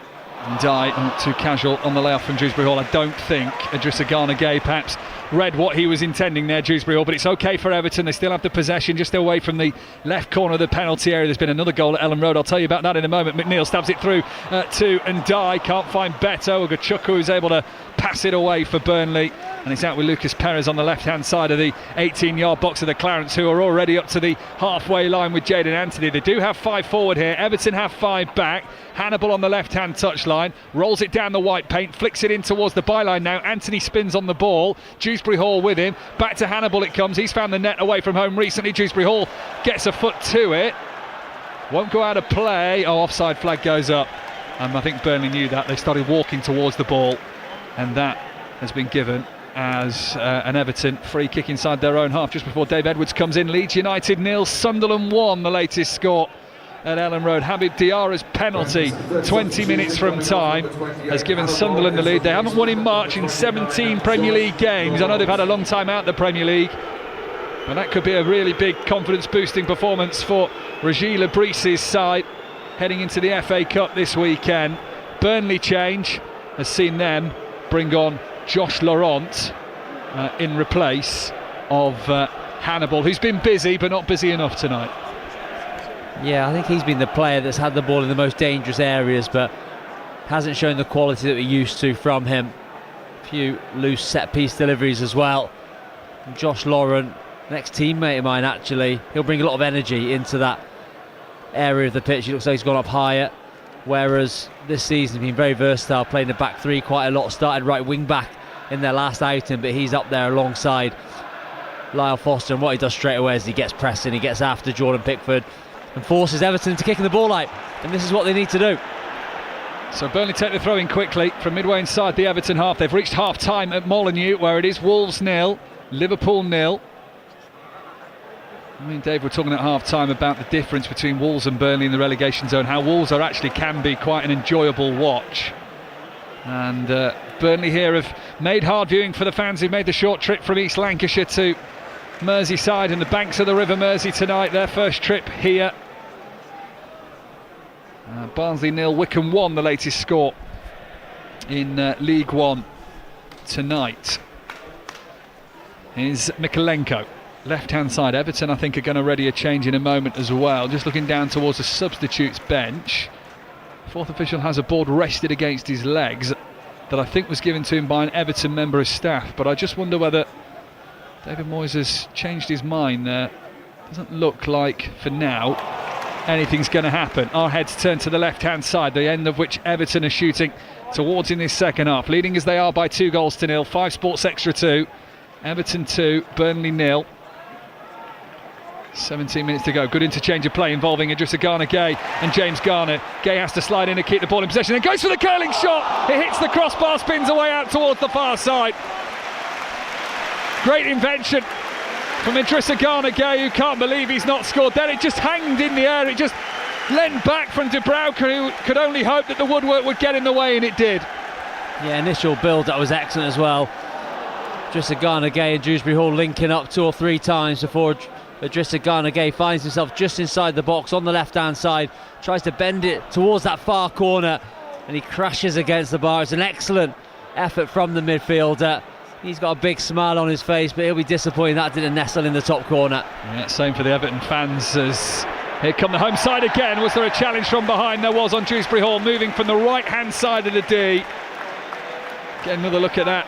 Ndiaye not too casual on the layoff from Dewsbury Hall. I don't think Idrissa Gana Gueye perhaps read what he was intending there, Dewsbury Hall, but it's okay for Everton. They still have the possession just away from the left corner of the penalty area. There's been another goal at Ellen Road. I'll tell you about that in a moment. McNeil stabs it through to Ndiaye. Can't find Beto. Ogachuku who's able to pass it away for Burnley, and it's out with Lucas Perez on the left hand side of the 18-yard box of the Clarence, who are already up to the halfway line with Jadon Anthony. They do have 5 forward here. Everton have 5 back. Hannibal on the left hand touchline, rolls it down the white paint, flicks it in towards the byline now. Anthony spins on the ball, Dewsbury Hall with him, back to Hannibal it comes. He's found the net away from home recently. Dewsbury Hall gets a foot to it, won't go out of play. Offside flag goes up, and I think Burnley knew that. They started walking towards the ball, and that has been given as an Everton free kick inside their own half just before Dave Edwards comes in. Leeds United 0, Sunderland 1, the latest score at Ellen Road. Habib Diarra's penalty 20 minutes from time has given Sunderland the lead. They haven't won in March in 17 Premier League games. I know they've had a long time out the Premier League, but that could be a really big confidence boosting performance for Régis Lebris's side heading into the FA Cup this weekend. Burnley change has seen them bring on Josh Laurent in replace of Hannibal, who's been busy but not busy enough tonight. Yeah, I think he's been the player that's had the ball in the most dangerous areas, but hasn't shown the quality that we're used to from him. A few loose set-piece deliveries as well. And Josh Laurent, next teammate of mine actually, he'll bring a lot of energy into that area of the pitch. He looks like he's gone up higher, whereas this season he's been very versatile, playing the back three quite a lot. Started right wing back in their last outing, but he's up there alongside Lyle Foster, and what he does straight away is he gets pressing, he gets after Jordan Pickford and forces Everton to kicking the ball out, and this is what they need to do. So Burnley take the throw in quickly from midway inside the Everton half. They've reached half time at Molineux, where it is Wolves 0, Liverpool 0. I mean, Dave, we're talking at half time about the difference between Wolves and Burnley in the relegation zone, how Wolves are actually can be quite an enjoyable watch. And Burnley here have made hard viewing for the fans who've made the short trip from East Lancashire to Merseyside and the banks of the River Mersey tonight. Their first trip here. Barnsley 0, Wycombe 1, the latest score in League One tonight. Is Mikalenko. Left-hand side, Everton I think are going to ready a change in a moment as well. Just looking down towards the substitutes bench. Fourth official has a board rested against his legs that I think was given to him by an Everton member of staff, but I just wonder whether David Moyes has changed his mind there. Doesn't look like, for now, anything's going to happen. Our heads turn to the left-hand side, the end of which Everton are shooting towards in this second half, leading as they are by 2-0. 5 Sports Extra 2, Everton 2, Burnley 0. 17 minutes to go. Good interchange of play involving Idrissa Gana Gueye and James Garner. Gueye has to slide in and keep the ball in possession, and goes for the curling shot. It hits the crossbar, spins away out towards the far side. Great invention from Idrissa Gana Gueye, who can't believe he's not scored. Then it just hanged in the air. It just leant back from De Bruyne, who could only hope that the woodwork would get in the way, and it did. Yeah, initial build that was excellent as well. Idrissa Gana Gueye and Dewsbury Hall linking up 2 or 3 times before Idrissa Gana Gueye finds himself just inside the box on the left-hand side, tries to bend it towards that far corner, and he crashes against the bar. It's an excellent effort from the midfielder, He's got a big smile on his face, but he'll be disappointed that didn't nestle in the top corner. Yeah, same for the Everton fans as here come the home side again. Was there a challenge from behind? There was on Dewsbury Hall, moving from the right-hand side of the D. Get another look at that.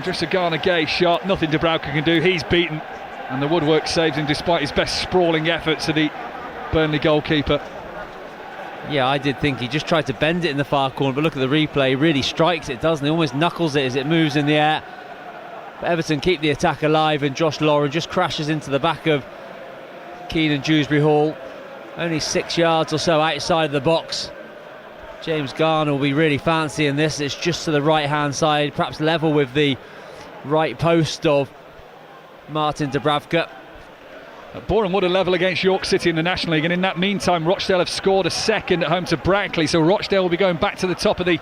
Just a Garner-Gay shot, nothing Dubravka can do, he's beaten. And the woodwork saves him despite his best sprawling efforts to the Burnley goalkeeper. Yeah, I did think he just tried to bend it in the far corner, but look at the replay, he really strikes it, doesn't he? Almost knuckles it as it moves in the air. But Everton keep the attack alive, and Josh Lauren just crashes into the back of Keane and Dewsbury Hall. Only 6 yards or so outside of the box. James Garner will be really fancying this. It's just to the right-hand side, perhaps level with the right post of Martin Dubravka. Boreham Wood are level against York City in the National League, and in that meantime Rochdale have scored a second at home to Brackley, so Rochdale will be going back to the top of the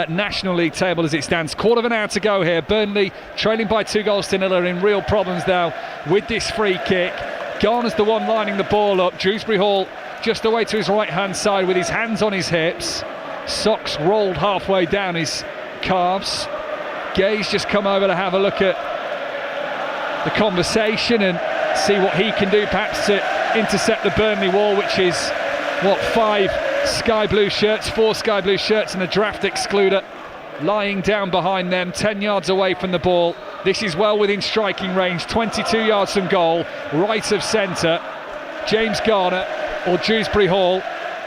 National League table as it stands. Quarter of an hour to go here. Burnley trailing by 2-0 are in real problems now with this free kick. Garner's the one lining the ball up. Dewsbury Hall just away to his right hand side with his hands on his hips, socks rolled halfway down his calves. Gay's just come over to have a look at the conversation and see what he can do perhaps to intercept the Burnley wall, which is what, 5 sky blue shirts, 4 sky blue shirts and a draft excluder lying down behind them, 10 yards away from the ball. This is well within striking range, 22 yards from goal, right of centre. James Garner or Dewsbury Hall,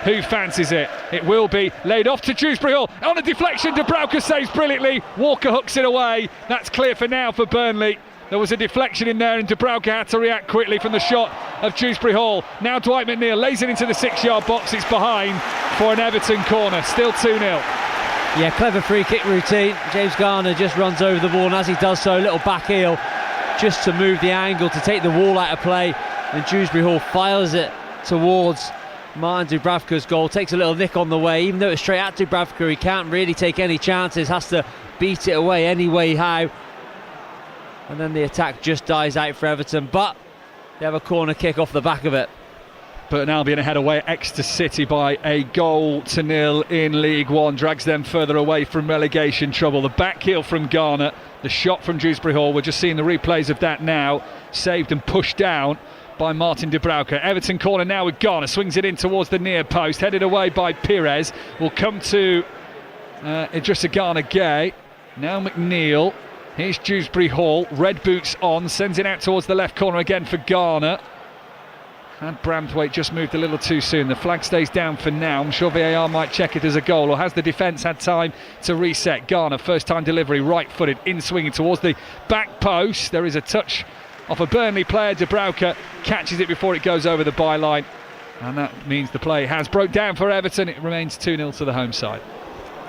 who fancies it? It will be laid off to Dewsbury Hall on a deflection. Dubravka saves brilliantly, Walker hooks it away. That's clear for now for Burnley. There was a deflection in there and Dubravka had to react quickly from the shot of Dewsbury Hall. Now Dwight McNeil lays it into the 6-yard box. It's behind for an Everton corner. Still 2-0. Yeah, clever free kick routine. James Garner just runs over the ball, and as he does so, a little back heel just to move the angle to take the wall out of play. And Dewsbury Hall fires it towards Martin Dubravka's goal. Takes a little nick on the way. Even though it's straight at Dubravka, he can't really take any chances. Has to beat it away anyway how. And then the attack just dies out for Everton, but they have a corner kick off the back of it. Burton Albion ahead away at Exeter City by 1-0 in League One, drags them further away from relegation trouble. The back heel from Garner, the shot from Dewsbury Hall, we're just seeing the replays of that now, saved and pushed down by Martin Dubravka. Everton corner now with Garner, swings it in towards the near post, headed away by Pires. Will come to Idrissa Garner-Gay. Now McNeil. Here's Dewsbury Hall, red boots on, sends it out towards the left corner again for Garner. And Branthwaite just moved a little too soon. The flag stays down for now. I'm sure VAR might check it as a goal, or has the defence had time to reset? Garner, first time delivery, right-footed, in swinging towards the back post. There is a touch off a Burnley player. Dubravka catches it before it goes over the byline. And that means the play has broke down for Everton. It remains 2-0 to the home side.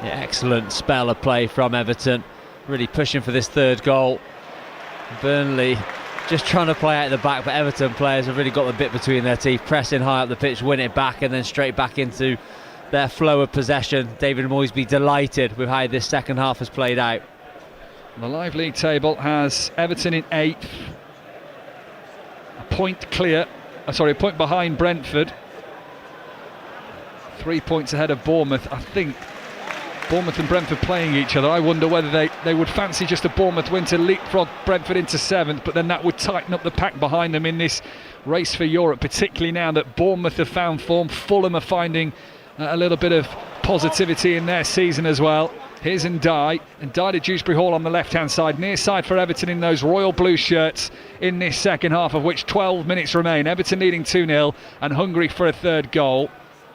Yeah, excellent spell of play from Everton. Really pushing for this third goal. Burnley just trying to play out the back, but Everton players have really got the bit between their teeth, pressing high up the pitch, win it back and then straight back into their flow of possession. David Moyes be delighted with how this second half has played out. The live league table has Everton in 8th, a point behind Brentford, 3 points ahead of Bournemouth. I think Bournemouth and Brentford playing each other. I wonder whether they would fancy just a Bournemouth win to leapfrog Brentford into 7th, but then that would tighten up the pack behind them in this race for Europe, particularly now that Bournemouth have found form. Fulham are finding a little bit of positivity in their season as well. Here's Ndiaye to Dewsbury Hall on the left-hand side. Near side for Everton in those royal blue shirts in this second half, of which 12 minutes remain. Everton leading 2-0 and hungry for a third goal.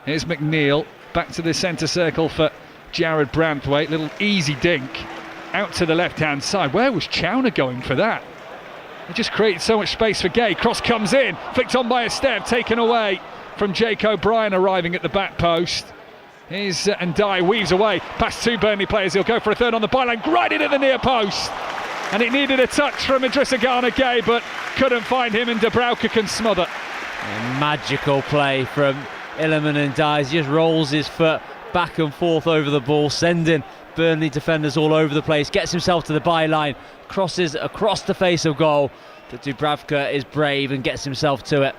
Here's McNeil, back to the centre circle for Jared Branthwaite. Little easy dink out to the left-hand side. Where was Chowner going for that? It just created so much space for Gay. Cross comes in, flicked on by a step, taken away from Jake O'Brien arriving at the back post. Here's Ndiaye, weaves away past 2 Burnley players. He'll go for a third on the byline, grinded at the near post, and it needed a touch from Idrissa Garner-Gay, but couldn't find him, and Dubravka can smother. A magical play from Iliman Ndiaye. He just rolls his foot back and forth over the ball, sending Burnley defenders all over the place, gets himself to the byline, crosses across the face of goal, but Dubravka is brave and gets himself to it.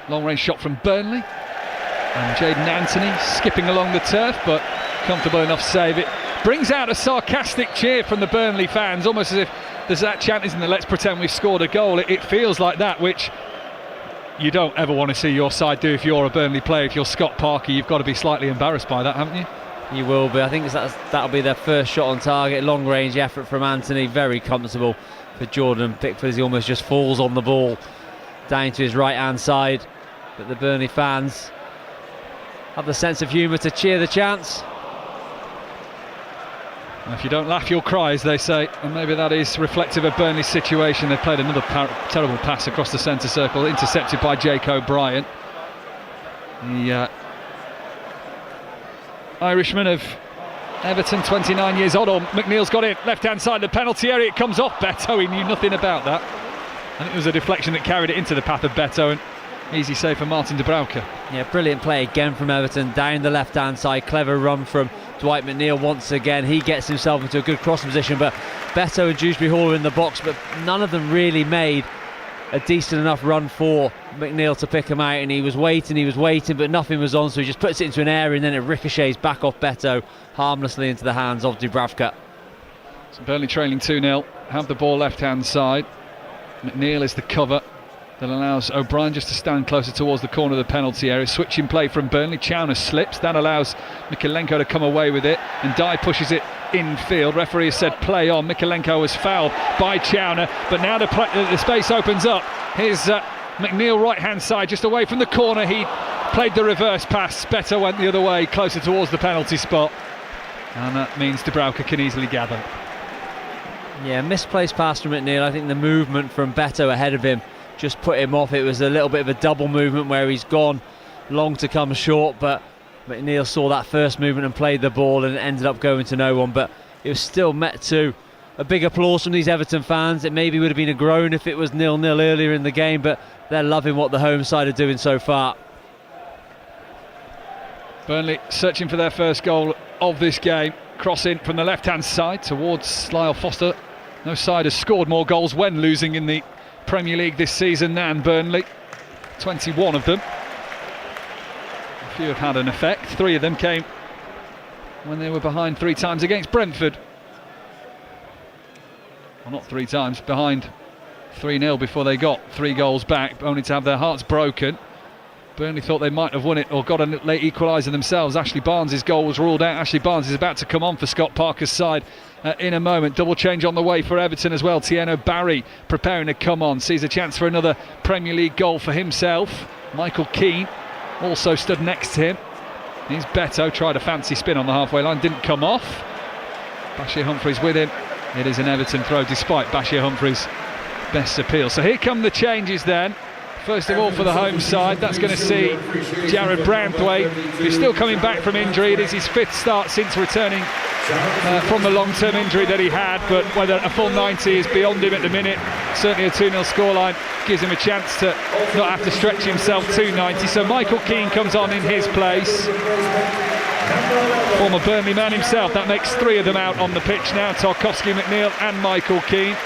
Long range shot from Burnley, and Jayden Anthony skipping along the turf, but comfortable enough to save it brings out a sarcastic cheer from the Burnley fans, almost as if there's that chant, isn't there? Let's pretend we've scored a goal. It feels like that, which you don't ever want to see your side do if you're a Burnley player. If you're Scott Parker, you've got to be slightly embarrassed by that, haven't you? You will be. I think that'll be their first shot on target. Long range effort from Anthony, very comfortable for Jordan Pickford as he almost just falls on the ball down to his right hand side. But the Burnley fans have the sense of humour to cheer the chance. And if you don't laugh, you'll cry, as they say, and maybe that is reflective of Burnley's situation. They've played another terrible pass across the centre circle, intercepted by Jake O'Brien. The Irishman of Everton, 29 years old. McNeil's got it, left-hand side of the penalty area. It comes off Beto. He knew nothing about that. I think it was a deflection that carried it into the path of Beto, and easy save for Martin Dubravka. Yeah, brilliant play again from Everton, down the left-hand side. Clever run from Dwight McNeil once again. He gets himself into a good cross position, but Beto and Dewsbury Hall are in the box, but none of them really made a decent enough run for McNeil to pick him out, and he was waiting, but nothing was on, so he just puts it into an area and then it ricochets back off Beto harmlessly into the hands of Dubravka. So Burnley trailing 2-0, have the ball left-hand side. McNeil is the cover that allows O'Brien just to stand closer towards the corner of the penalty area. Switching play from Burnley, Chowner slips, that allows Mykolenko to come away with it, and Dye pushes it infield. Referee has said play on. Mykolenko was fouled by Chowner, but now the space opens up. Here's McNeil right hand side, just away from the corner. He played the reverse pass, Beto went the other way, closer towards the penalty spot, and that means Dubravka can easily gather. Yeah, misplaced pass from McNeil. I think the movement from Beto ahead of him just put him off. It was a little bit of a double movement where he's gone long to come short, but McNeil saw that first movement and played the ball, and it ended up going to no one. But it was still met to a big applause from these Everton fans. It maybe would have been a groan if it was 0-0 earlier in the game, but they're loving what the home side are doing so far. Burnley searching for their first goal of this game. Cross in from the left hand side towards Lyle Foster. No side has scored more goals when losing in the Premier League this season than Burnley. 21 of them. A few have had an effect. 3 of them came when they were behind 3 times against Brentford. Well, not 3 times, behind 3-0 before they got 3 goals back, only to have their hearts broken. Burnley thought they might have won it or got a late equaliser themselves. Ashley Barnes' goal was ruled out. Ashley Barnes is about to come on for Scott Parker's side in a moment. Double change on the way for Everton as well. Tieno Barry preparing to come on. Sees a chance for another Premier League goal for himself. Michael Keane also stood next to him. Here's Beto, tried a fancy spin on the halfway line, didn't come off. Bashir Humphreys with him. It is an Everton throw despite Bashir Humphreys' best appeal. So here come the changes then. First of all, for the home side, that's going to see Jared Branthwaite, who's still coming back from injury. It is his 5th start since returning from the long-term injury that he had, but whether a full 90 is beyond him at the minute. Certainly a 2-0 scoreline gives him a chance to not have to stretch himself to 90. So Michael Keane comes on in his place. Former Burnley man himself. That makes 3 of them out on the pitch now. Tarkowski, McNeil and Michael Keane.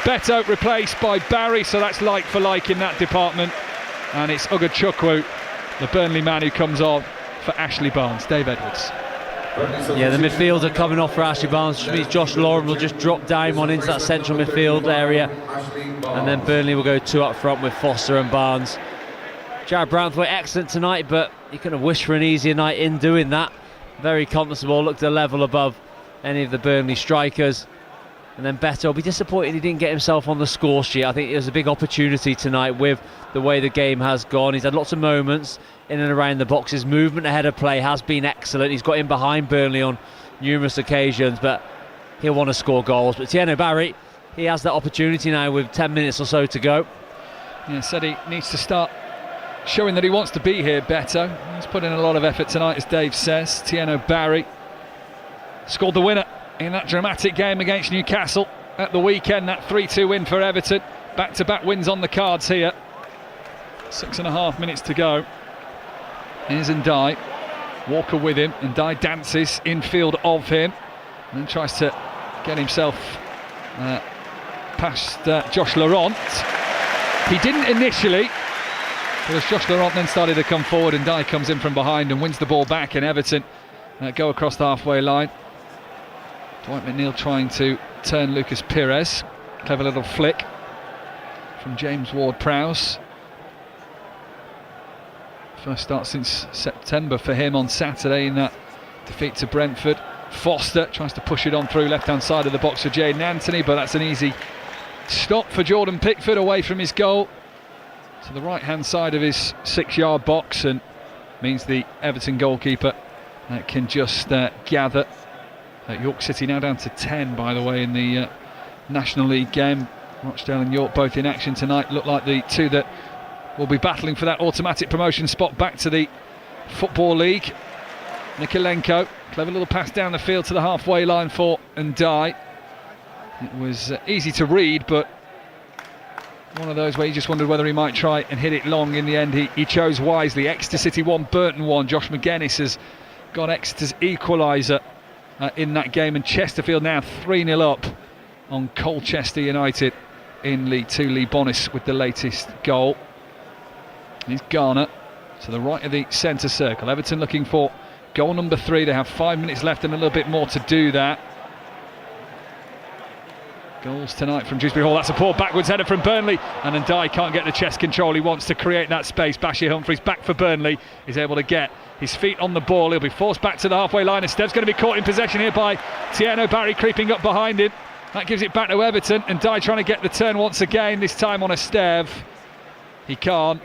Beto replaced by Barry, so that's like for like in that department. And it's Uga Chukwu, the Burnley man, who comes on for Ashley Barnes. Dave Edwards. Yeah, the midfields are coming off for Ashley Barnes, which means Josh Lauren will just drop down on into that central midfield area, and then Burnley will go 2 up front with Foster and Barnes. Jared Branthwaite excellent tonight, but you couldn't have wished for an easier night in doing that. Very comfortable, looked a level above any of the Burnley strikers. And then Beto will be disappointed he didn't get himself on the score sheet. I think it was a big opportunity tonight with the way the game has gone. He's had lots of moments in and around the box. His movement ahead of play has been excellent. He's got in behind Burnley on numerous occasions, but he'll want to score goals. But Tieno Barry, he has that opportunity now with 10 minutes or so to go. Yeah, said he needs to start showing that he wants to be here, Beto. He's put in a lot of effort tonight, as Dave says. Tieno Barry scored the winner in that dramatic game against Newcastle at the weekend. That 3-2 win for Everton. Back-to-back wins on the cards here. 6.5 minutes to go. Here's Ndiaye. Walker with him. Ndiaye dances infield of him and then tries to get himself past Josh Laurent. He didn't initially, but as Josh Laurent then started to come forward, Ndiaye comes in from behind and wins the ball back, and Everton go across the halfway line. Dwight McNeil trying to turn Lucas Pires. Clever little flick from James Ward-Prowse. First start since September for him on Saturday in that defeat to Brentford. Foster tries to push it on through left-hand side of the box for Jayden Anthony, but that's an easy stop for Jordan Pickford away from his goal to the right-hand side of his 6-yard box, and means the Everton goalkeeper can just gather. York City now down to 10, by the way, in the National League game. Rochdale and York both in action tonight. Look like the two that will be battling for that automatic promotion spot back to the Football League. Nikolenko, clever little pass down the field to the halfway line for Ndiaye. It was easy to read, but one of those where you just wondered whether he might try and hit it long. In the end, he chose wisely. Exeter City 1, Burton 1. Josh McGuinness has got Exeter's equaliser in that game, and Chesterfield now 3-0 up on Colchester United in League 2. Lee Bonis with the latest goal. He's Garner to the right of the centre circle. Everton looking for goal number 3. They have 5 minutes left and a little bit more to do that. Goals tonight from Dewsbury Hall. That's a poor backwards header from Burnley, and Ndiaye can't get the chest control. He wants to create that space. Bashir Humphries back for Burnley. He's able to get his feet on the ball. He'll be forced back to the halfway line. Estev's going to be caught in possession here by Tieno Barry creeping up behind him. That gives it back to Everton. Ndiaye trying to get the turn once again, this time on Esteve. He can't,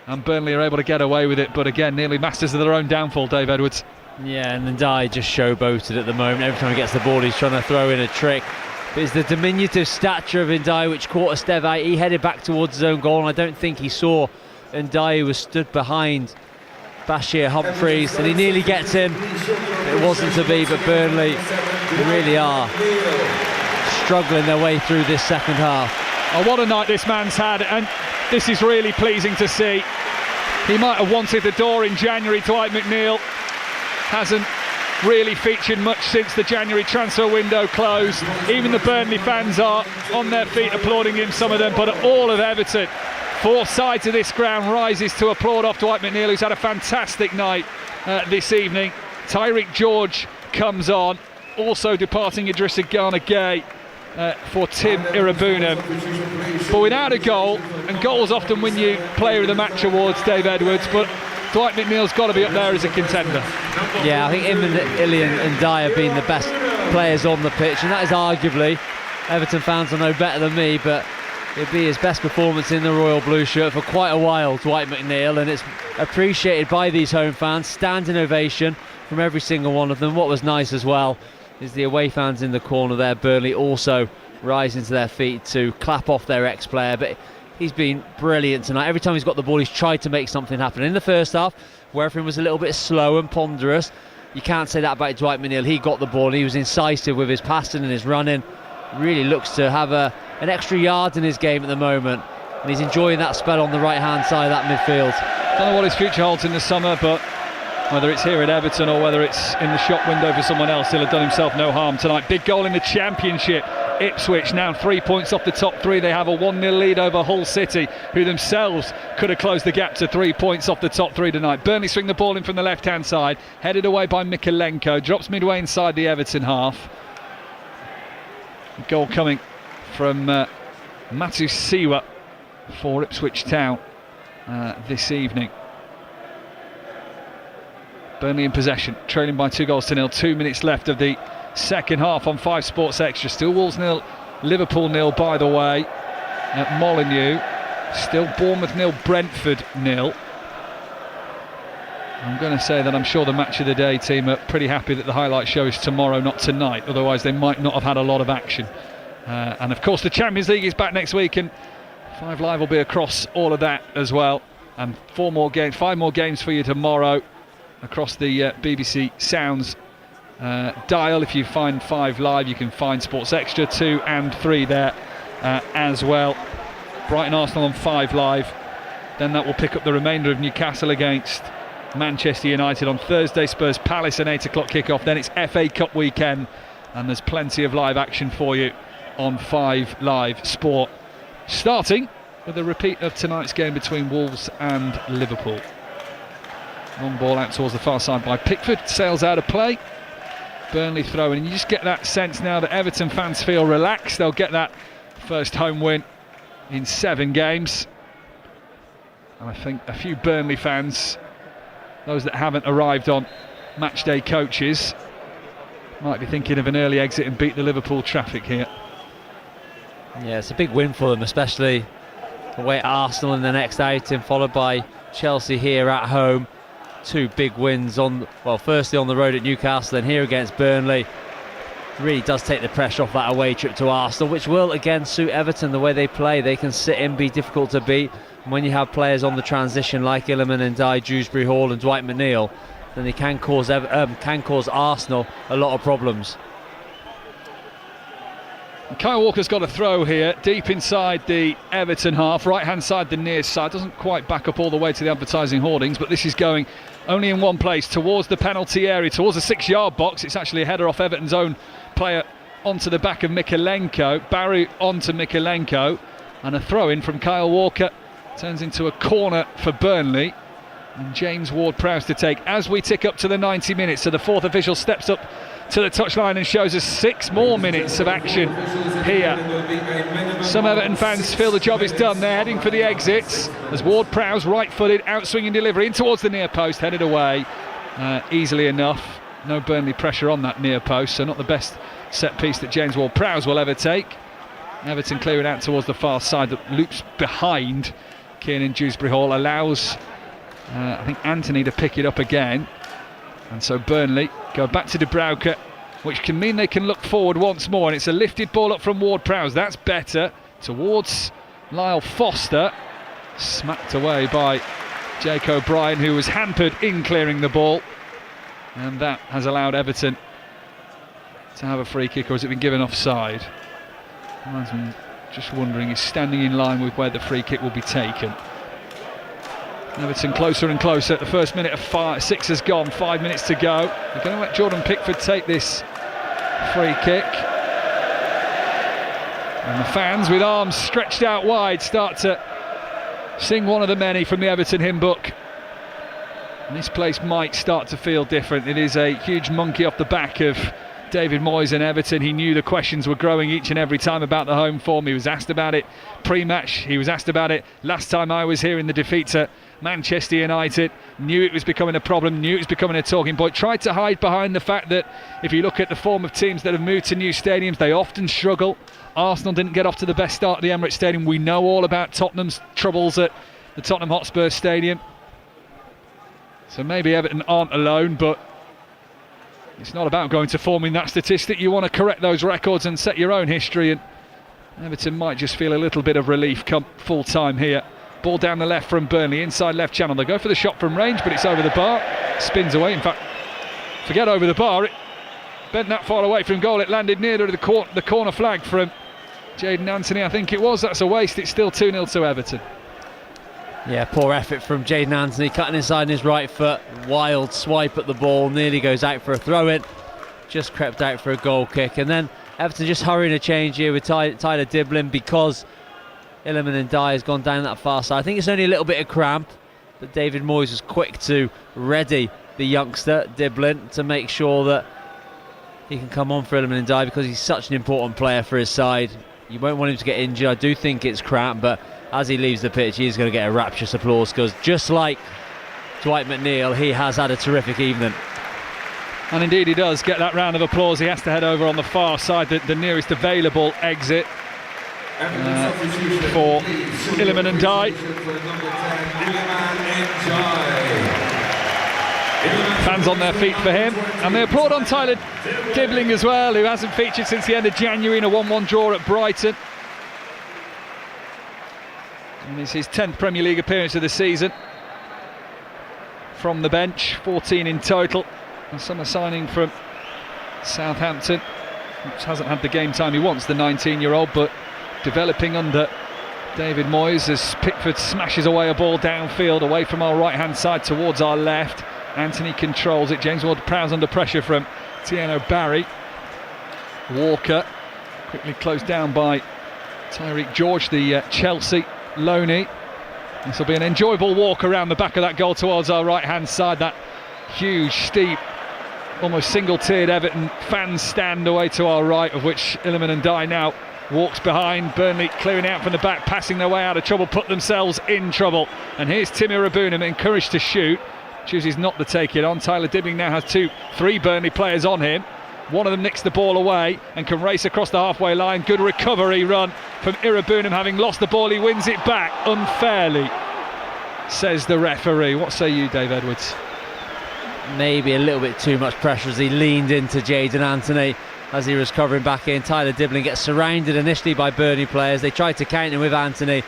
and Burnley are able to get away with it, but again, nearly masters of their own downfall, Dave Edwards. Yeah, and Ndiaye just showboated at the moment. Every time he gets the ball, he's trying to throw in a trick. But it's the diminutive stature of Ndiaye which caught Esteve out. He headed back towards his own goal, and I don't think he saw Ndiaye was stood behind Bashir Humphries, and he nearly gets him. It wasn't to be, but Burnley really are struggling their way through this second half. Oh, what a night this man's had, and this is really pleasing to see. He might have wanted the door in January. Dwight McNeil hasn't really featured much since the January transfer window closed. Even the Burnley fans are on their feet applauding him, some of them, but all of Everton, 4 sides of this ground, rises to applaud off Dwight McNeil, who's had a fantastic night this evening. Tyreek George comes on, also departing Idrissa Gana Gueye for Tim Irabuna. But without a goal, and goals often win you Player of the Match awards, Dave Edwards, but Dwight McNeil's got to be up there as a contender. Yeah, I think him and Ilian and Dyer have been the best players on the pitch, and that is arguably, Everton fans will know better than me, but it'll be his best performance in the Royal Blue shirt for quite a while, Dwight McNeil, and it's appreciated by these home fans. Standing ovation from every single one of them. What was nice as well is the away fans in the corner there, Burnley, also rising to their feet to clap off their ex-player, but he's been brilliant tonight. Every time he's got the ball, he's tried to make something happen. In the first half, where everything was a little bit slow and ponderous, you can't say that about Dwight McNeil. He got the ball, and he was incisive with his passing and his running. Really looks to have an extra yard in his game at the moment, and he's enjoying that spell on the right-hand side of that midfield. Don't know what his future holds in the summer, but whether it's here at Everton or whether it's in the shop window for someone else, he'll have done himself no harm tonight. Big goal in the Championship. Ipswich now 3 points off the top 3. They have a 1-0 lead over Hull City, who themselves could have closed the gap to 3 points off the top 3 tonight. Burnley swing the ball in from the left-hand side, headed away by Mikolenko, drops midway inside the Everton half. Goal coming from Matu Siwa for Ipswich Town this evening. Burnley in possession, trailing by 2-0. 2 minutes left of the second half on 5 Sports Extra. Still Wolves 0, Liverpool 0, by the way, at Molineux. Still Bournemouth 0, Brentford 0. I'm going to say that I'm sure the match of the day team are pretty happy that the highlight show is tomorrow, not tonight. Otherwise they might not have had a lot of action. And of course the Champions League is back next week, and 5 Live will be across all of that as well. And 5 more games for you tomorrow across the BBC Sounds dial. If you find 5 Live, you can find Sports Extra 2 and 3 there as well. Brighton Arsenal on 5 Live. Then that will pick up the remainder of Newcastle against Manchester United on Thursday. Spurs Palace an 8 o'clock kickoff. Then it's FA Cup weekend, and there's plenty of live action for you on 5 Live Sport, starting with a repeat of tonight's game between Wolves and Liverpool. Long ball out towards the far side by Pickford, sails out of play, Burnley throw in. And you just get that sense now that Everton fans feel relaxed. They'll get that first home win in 7 games. And I think a few Burnley fans, those that haven't arrived on matchday coaches, might be thinking of an early exit and beat the Liverpool traffic here. Yeah, it's a big win for them, especially away at Arsenal in the next outing, followed by Chelsea here at home. 2 big wins firstly on the road at Newcastle, and here against Burnley. Really does take the pressure off that away trip to Arsenal, which will again suit Everton the way they play. They can sit in, be difficult to beat, and when you have players on the transition like Iliman Ndiaye, Dewsbury Hall and Dwight McNeil, then they can cause Arsenal a lot of problems. Kyle Walker's got a throw here, deep inside the Everton half, right-hand side, the near side. Doesn't quite back up all the way to the advertising hoardings, but this is going only in one place, towards the penalty area, towards the 6-yard box. It's actually a header off Everton's own player onto the back of Mykolenko. Barry onto Mykolenko, and a throw-in from Kyle Walker. Turns into a corner for Burnley. And James Ward-Prowse to take as we tick up to the 90 minutes. So the 4th official steps up to the touchline and shows us 6 more minutes of action here. Some Everton fans feel the job is done. They're heading for the exits as Ward-Prowse, right-footed, out-swinging delivery in towards the near post, headed away easily enough. No Burnley pressure on that near post, so not the best set piece that James Ward-Prowse will ever take. Everton clearing out towards the far side that loops behind Kiernan Dewsbury Hall, allows I think Anthony to pick it up again, and so Burnley go back to Dubravka, which can mean they can look forward once more, and it's a lifted ball up from Ward-Prowse. That's better towards Lyle Foster, smacked away by Jake O'Brien, who was hampered in clearing the ball, and that has allowed Everton to have a free kick. Or has it been given offside? I'm just wondering, he's standing in line with where the free kick will be taken. Everton closer and closer. The first minute of 6 has gone, 5 minutes to go. They're going to let Jordan Pickford take this free kick. And the fans, with arms stretched out wide, start to sing one of the many from the Everton hymn book. And this place might start to feel different. It is a huge monkey off the back of David Moyes and Everton. He knew the questions were growing each and every time about the home form. He was asked about it pre-match. He was asked about it last time I was here in the defeat to Manchester United. Knew it was becoming a problem, knew it was becoming a talking point. Tried to hide behind the fact that if you look at the form of teams that have moved to new stadiums, they often struggle. Arsenal didn't get off to the best start at the Emirates Stadium. We know all about Tottenham's troubles at the Tottenham Hotspur Stadium. So maybe Everton aren't alone, but it's not about going to form in that statistic. You want to correct those records and set your own history, and Everton might just feel a little bit of relief come full time here. Ball down the left from Burnley, inside left channel. They go for the shot from range, but it's over the bar. Spins away. In fact, forget over the bar. It bent that far away from goal. It landed near to the corner flag from Jayden Anthony, I think it was. That's a waste. It's still 2-0 to Everton. Yeah, poor effort from Jayden Anthony, cutting inside his right foot. Wild swipe at the ball, nearly goes out for a throw-in. Just crept out for a goal kick. And then Everton just hurrying a change here with Tyler Diblin, because Iliman Ndiaye has gone down that far side. I think it's only a little bit of cramp, but David Moyes was quick to ready the youngster, Diblin, to make sure that he can come on for Iliman Ndiaye, because he's such an important player for his side. You won't want him to get injured. I do think it's cramp, but as he leaves the pitch, he's going to get a rapturous applause, because just like Dwight McNeil, he has had a terrific evening. And indeed he does get that round of applause. He has to head over on the far side, the nearest available exit for Iliman Ndiaye. Fans on their feet for him, and they applaud on Tyler Diblin as well, who hasn't featured since the end of January in a 1-1 draw at Brighton. And it's his 10th Premier League appearance of the season. From the bench, 14 in total. A summer signing from Southampton, which hasn't had the game time he wants, the 19-year-old, but developing under David Moyes as Pickford smashes away a ball downfield, away from our right-hand side towards our left. Anthony controls it. James Ward-Prowse under pressure from Tieno Barry. Walker quickly closed down by Tyreek George, the Chelsea loanee. This will be an enjoyable walk around the back of that goal towards our right-hand side. That huge, steep almost single-tiered Everton fans stand away to our right, of which Illiman and Dye now walks behind. Burnley clearing out from the back, passing their way out of trouble, put themselves in trouble. And here's Timmy Rabunam, encouraged to shoot, chooses not to take it on. Tyler Dibbling now has three Burnley players on him. One of them nicks the ball away and can race across the halfway line. Good recovery run from Irabunam. Having lost the ball, he wins it back unfairly, says the referee. What say you, Dave Edwards? Maybe a little bit too much pressure as he leaned into Jadon Anthony as he was covering back in. Tyler Dibbling gets surrounded initially by Burnley players. They tried to counter him with Anthony.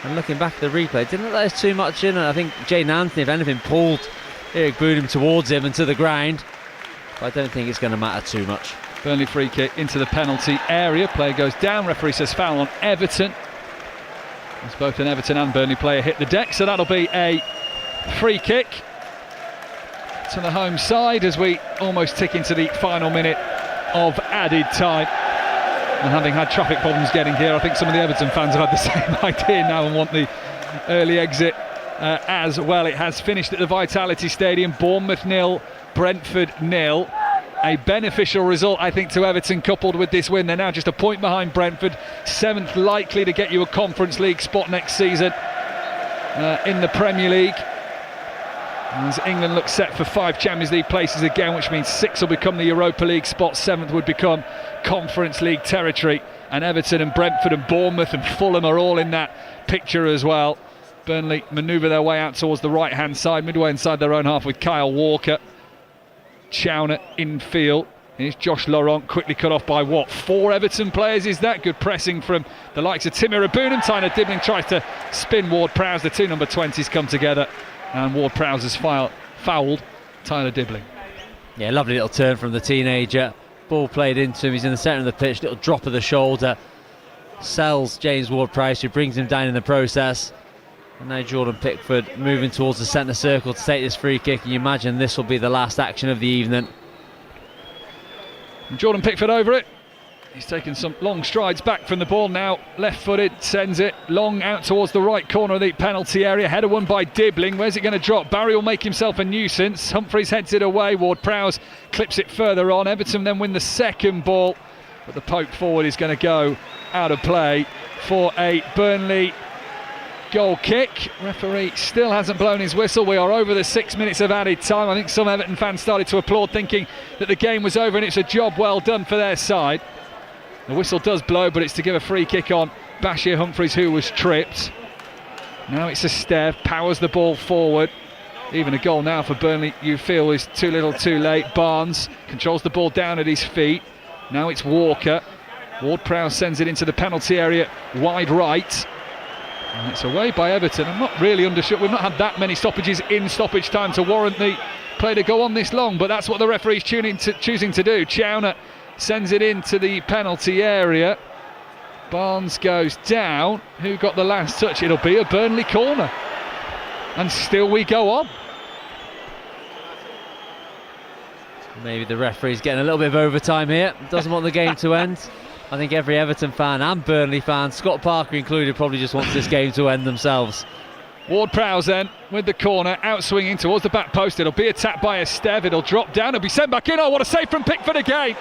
And looking back at the replay, didn't look like there's too much in it. I think Jadon Anthony, if anything, pulled Eric Boonham towards him and to the ground. But I don't think it's going to matter too much. Burnley free kick into the penalty area. Player goes down. Referee says foul on Everton. As both an Everton and Burnley player hit the deck. So that'll be a free kick to the home side as we almost tick into the final minute of added time. And having had traffic problems getting here, I think some of the Everton fans have had the same idea now and want the early exit as well. It has finished at the Vitality Stadium. Bournemouth 0, Brentford 0. A beneficial result, I think, to Everton, coupled with this win. They're now just a point behind Brentford, 7th likely to get you a Conference League spot next season in the Premier League. As England looks set for 5 Champions League places again, which means 6 will become the Europa League spot, 7th would become Conference League territory. And Everton and Brentford and Bournemouth and Fulham are all in that picture as well. Burnley manoeuvre their way out towards the right-hand side, midway inside their own half with Kyle Walker. Chowner in field. Here's Josh Laurent, quickly cut off by what? 4 Everton players, is that? Good pressing from the likes of Timmy Rabunam. Tyler Dibbling tries to spin Ward-Prowse. The 2 number 20s come together. And Ward-Prowse has fouled Tyler Dibbling. Yeah, lovely little turn from the teenager. Ball played into him, he's in the centre of the pitch, little drop of the shoulder. Sells James Ward-Prowse, who brings him down in the process. And now Jordan Pickford moving towards the centre circle to take this free kick. And you imagine this will be the last action of the evening. And Jordan Pickford over it. He's taken some long strides back from the ball now. Left-footed, sends it long out towards the right corner of the penalty area. Header won by Dibbling. Where's it going to drop? Barry will make himself a nuisance. Humphreys heads it away. Ward-Prowse clips it further on. Everton then win the second ball. But the poke forward is going to go out of play for a Burnley goal kick. Referee still hasn't blown his whistle. We are over the 6 minutes of added time. I think some Everton fans started to applaud, thinking that the game was over and it's a job well done for their side. The whistle does blow, but it's to give a free kick on Bashir Humphreys, who was tripped. Now it's a Stev, powers the ball forward. Even a goal now for Burnley, you feel, is too little too late. Barnes controls the ball down at his feet. Now it's Walker. Ward-Prowse sends it into the penalty area, wide right. And it's away by Everton. I'm not really undersure. We've not had that many stoppages in stoppage time to warrant the play to go on this long, but that's what the referee's choosing to do. Chowner sends it into the penalty area. Barnes goes down. Who got the last touch? It'll be a Burnley corner. And still we go on. Maybe the referee's getting a little bit of overtime here. Doesn't want the game to end. I think every Everton fan and Burnley fan, Scott Parker included, probably just wants this game to end themselves. Ward-Prowse then with the corner, out swinging towards the back post. It'll be attacked by a Stev. It'll drop down. It'll be sent back in. Oh, what a save from Pickford again.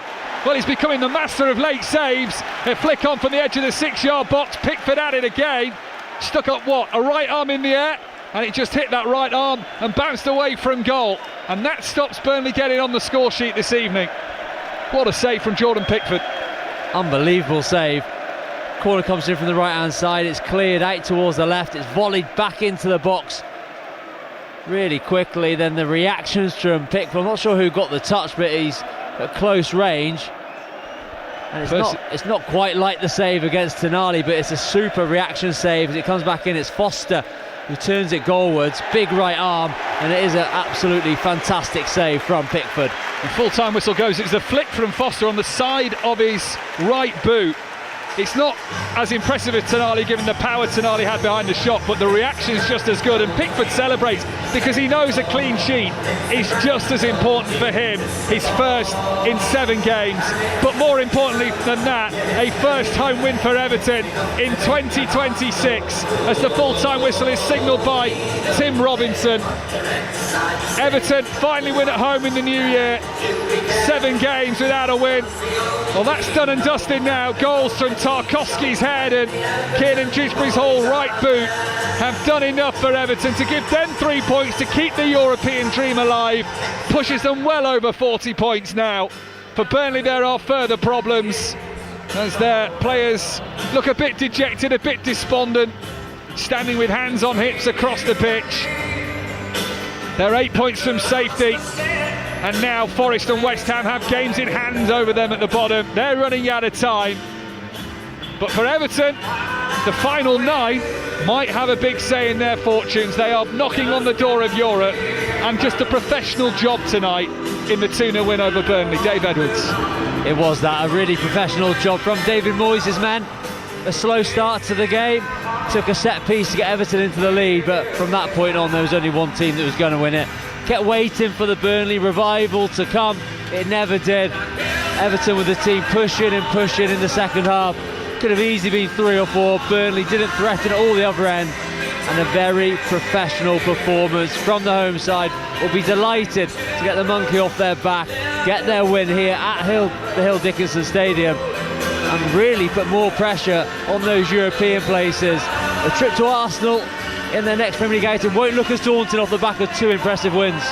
Well, he's becoming the master of late saves. A flick on from the edge of the 6-yard box. Pickford at it again. Stuck up what? A right arm in the air. And it just hit that right arm and bounced away from goal. And that stops Burnley getting on the score sheet this evening. What a save from Jordan Pickford. Unbelievable save. Corner comes in from the right hand side, it's cleared out towards the left, it's volleyed back into the box really quickly. Then the reactions from Pickford, I'm not sure who got the touch, but he's at close range, and it's not quite like the save against Tonali, but it's a super reaction save. As it comes back in, it's Foster who turns it goalwards, big right arm, and it is an absolutely fantastic save from Pickford. The full-time whistle goes. It's a flick from Foster on the side of his right boot. It's not as impressive as Tonali, given the power Tonali had behind the shot, but the reaction is just as good. And Pickford celebrates because he knows a clean sheet is just as important for him. His first in 7 games, but more importantly than that, a first home win for Everton in 2026, as the full-time whistle is signalled by Tim Robinson. Everton finally win at home in the new year. 7 games without a win. Well, that's done and dusted now. Goals from Tarkowski's head and Kieran Dewsbury's whole right boot have done enough for Everton to give them 3 points to keep the European dream alive. Pushes them well over 40 points now. For Burnley, there are further problems as their players look a bit dejected, a bit despondent, standing with hands on hips across the pitch. They're 8 points from safety, and now Forest and West Ham have games in hand over them at the bottom. They're running out of time. But for Everton, the final 9 might have a big say in their fortunes. They are knocking on the door of Europe, and just a professional job tonight in the 2-0 win over Burnley. Dave Edwards. It was that, a really professional job from David Moyes' men. A slow start to the game, took a set piece to get Everton into the lead, but from that point on there was only one team that was going to win it. Kept waiting for the Burnley revival to come, it never did. Everton with the team pushing and pushing in the second half. Could have easily been 3 or 4. Burnley didn't threaten at all the other end, and a very professional performance from the home side. Will be delighted to get the monkey off their back, get their win here at the Hill Dickinson Stadium, and really put more pressure on those European places. A trip to Arsenal in their next Premier League outing won't look as daunting off the back of 2 impressive wins.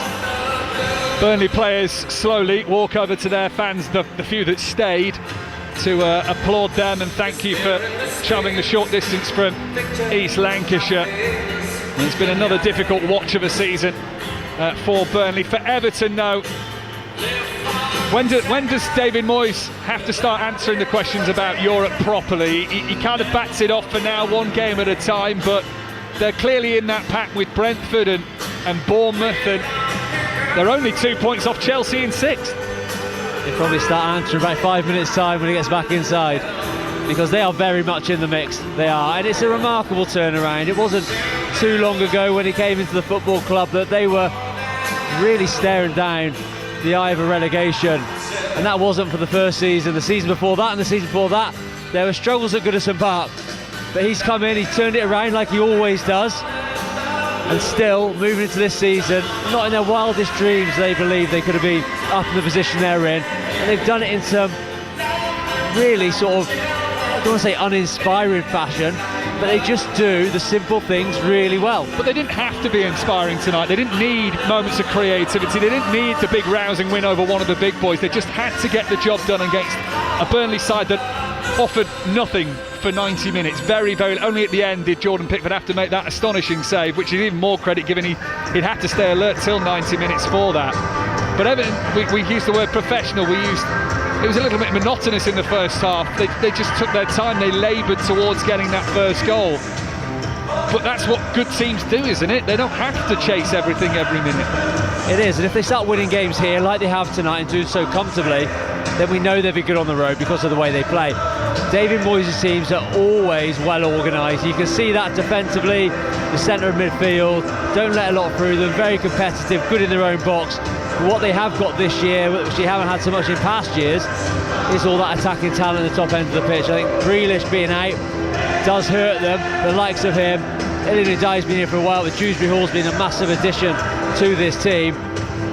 Burnley players slowly walk over to their fans, the few that stayed, to applaud them and thank you for travelling the short distance from East Lancashire. And it's been another difficult watch of a season for Burnley. For Everton, though, when does David Moyes have to start answering the questions about Europe properly? He kind of bats it off for now, 1 game at a time, but they're clearly in that pack with Brentford and Bournemouth, and they're only 2 points off Chelsea in 6th. He'll probably start answering about 5 minutes time when he gets back inside, because they are very much in the mix. They are, and it's a remarkable turnaround. It wasn't too long ago when he came into the football club that they were really staring down the eye of a relegation, and that wasn't for the first season. The season before that and the season before that, there were struggles at Goodison Park, but he's come in, he's turned it around like he always does, and still moving into this season, not in their wildest dreams they believe they could have been up in the position they're in, and they've done it in some really sort of, I don't want to say uninspiring fashion, but they just do the simple things really well. But they didn't have to be inspiring tonight. They didn't need moments of creativity. They didn't need the big rousing win over one of the big boys. They just had to get the job done against a Burnley side that offered nothing for 90 minutes. Very, very, only at the end did Jordan Pickford have to make that astonishing save, which is even more credit given he'd had to stay alert till 90 minutes for that. But Everton, we used the word professional. It was a little bit monotonous in the first half. They just took their time, they laboured towards getting that first goal. But that's what good teams do, isn't it? They don't have to chase everything every minute. It is, and if they start winning games here like they have tonight and do so comfortably, then we know they'll be good on the road because of the way they play. David Moyes' teams are always well organised. You can see that defensively, the centre of midfield, don't let a lot through them, very competitive, good in their own box. But what they have got this year, which they haven't had so much in past years, is all that attacking talent at the top end of the pitch. I think Grealish being out does hurt them, the likes of him. Elliot Dye's been here for a while, but Dewsbury Hall's been a massive addition to this team.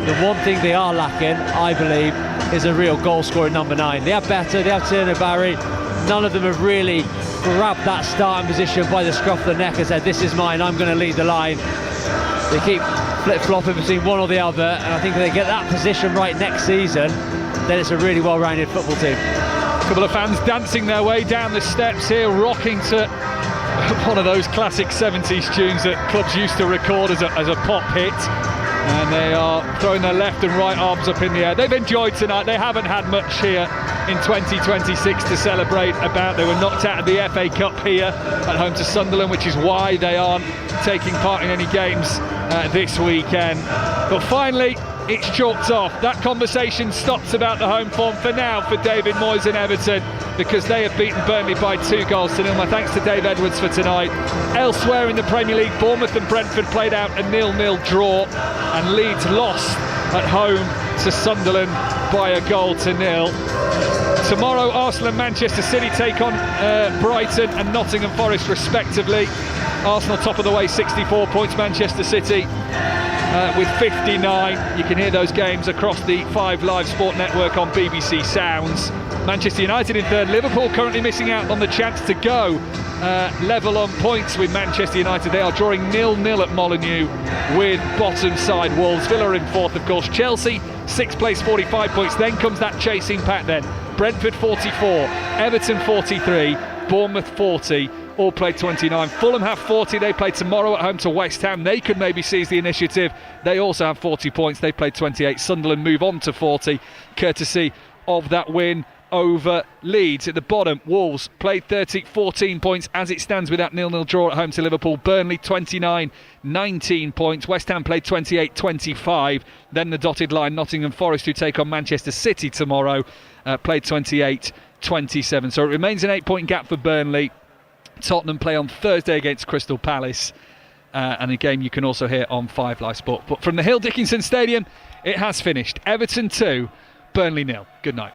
The one thing they are lacking, I believe, is a real goal-scoring number 9. They have better, they have Turner Barry. None of them have really grabbed that starting position by the scruff of the neck and said, this is mine, I'm going to lead the line. They keep flip-flopping between one or the other, and I think if they get that position right next season, then it's a really well-rounded football team. A couple of fans dancing their way down the steps here, rocking to one of those classic 70s tunes that clubs used to record as a pop hit. And they are throwing their left and right arms up in the air. They've enjoyed tonight. They haven't had much here in 2026 to celebrate about. They were knocked out of the FA Cup here at home to Sunderland, which is why they aren't taking part in any games this weekend. But finally, it's chalked off. That conversation stops about the home form for now for David Moyes and Everton, because they have beaten Burnley by 2-0. My thanks to Dave Edwards for tonight. Elsewhere in the Premier League, Bournemouth and Brentford played out a 0-0 draw, and Leeds lost at home to Sunderland by 1-0. Tomorrow, Arsenal and Manchester City take on Brighton and Nottingham Forest respectively. Arsenal top of the way, 64 points. Manchester City with 59. You can hear those games across the 5 Live Sport network on BBC Sounds. Manchester United in third. Liverpool currently missing out on the chance to go level on points with Manchester United. They are drawing 0-0 at Molineux with bottom side Wolves. Villa in fourth, of course. Chelsea 6th place, 45 points. Then comes that chasing pack then. Brentford 44, Everton 43, Bournemouth 40, all played 29. Fulham have 40, they play tomorrow at home to West Ham. They could maybe seize the initiative. They also have 40 points, they played 28. Sunderland move on to 40, courtesy of that win over Leeds. At the bottom, Wolves played 30, 14 points as it stands with that 0-0 draw at home to Liverpool. Burnley 29, 19 points. West Ham played 28, 25. Then the dotted line, Nottingham Forest, who take on Manchester City tomorrow, played 28, 27. So it remains an 8-point gap for Burnley. Tottenham play on Thursday against Crystal Palace, and a game you can also hear on 5 Live Sport. But from the Hill Dickinson Stadium, it has finished. Everton 2, Burnley 0. Good night.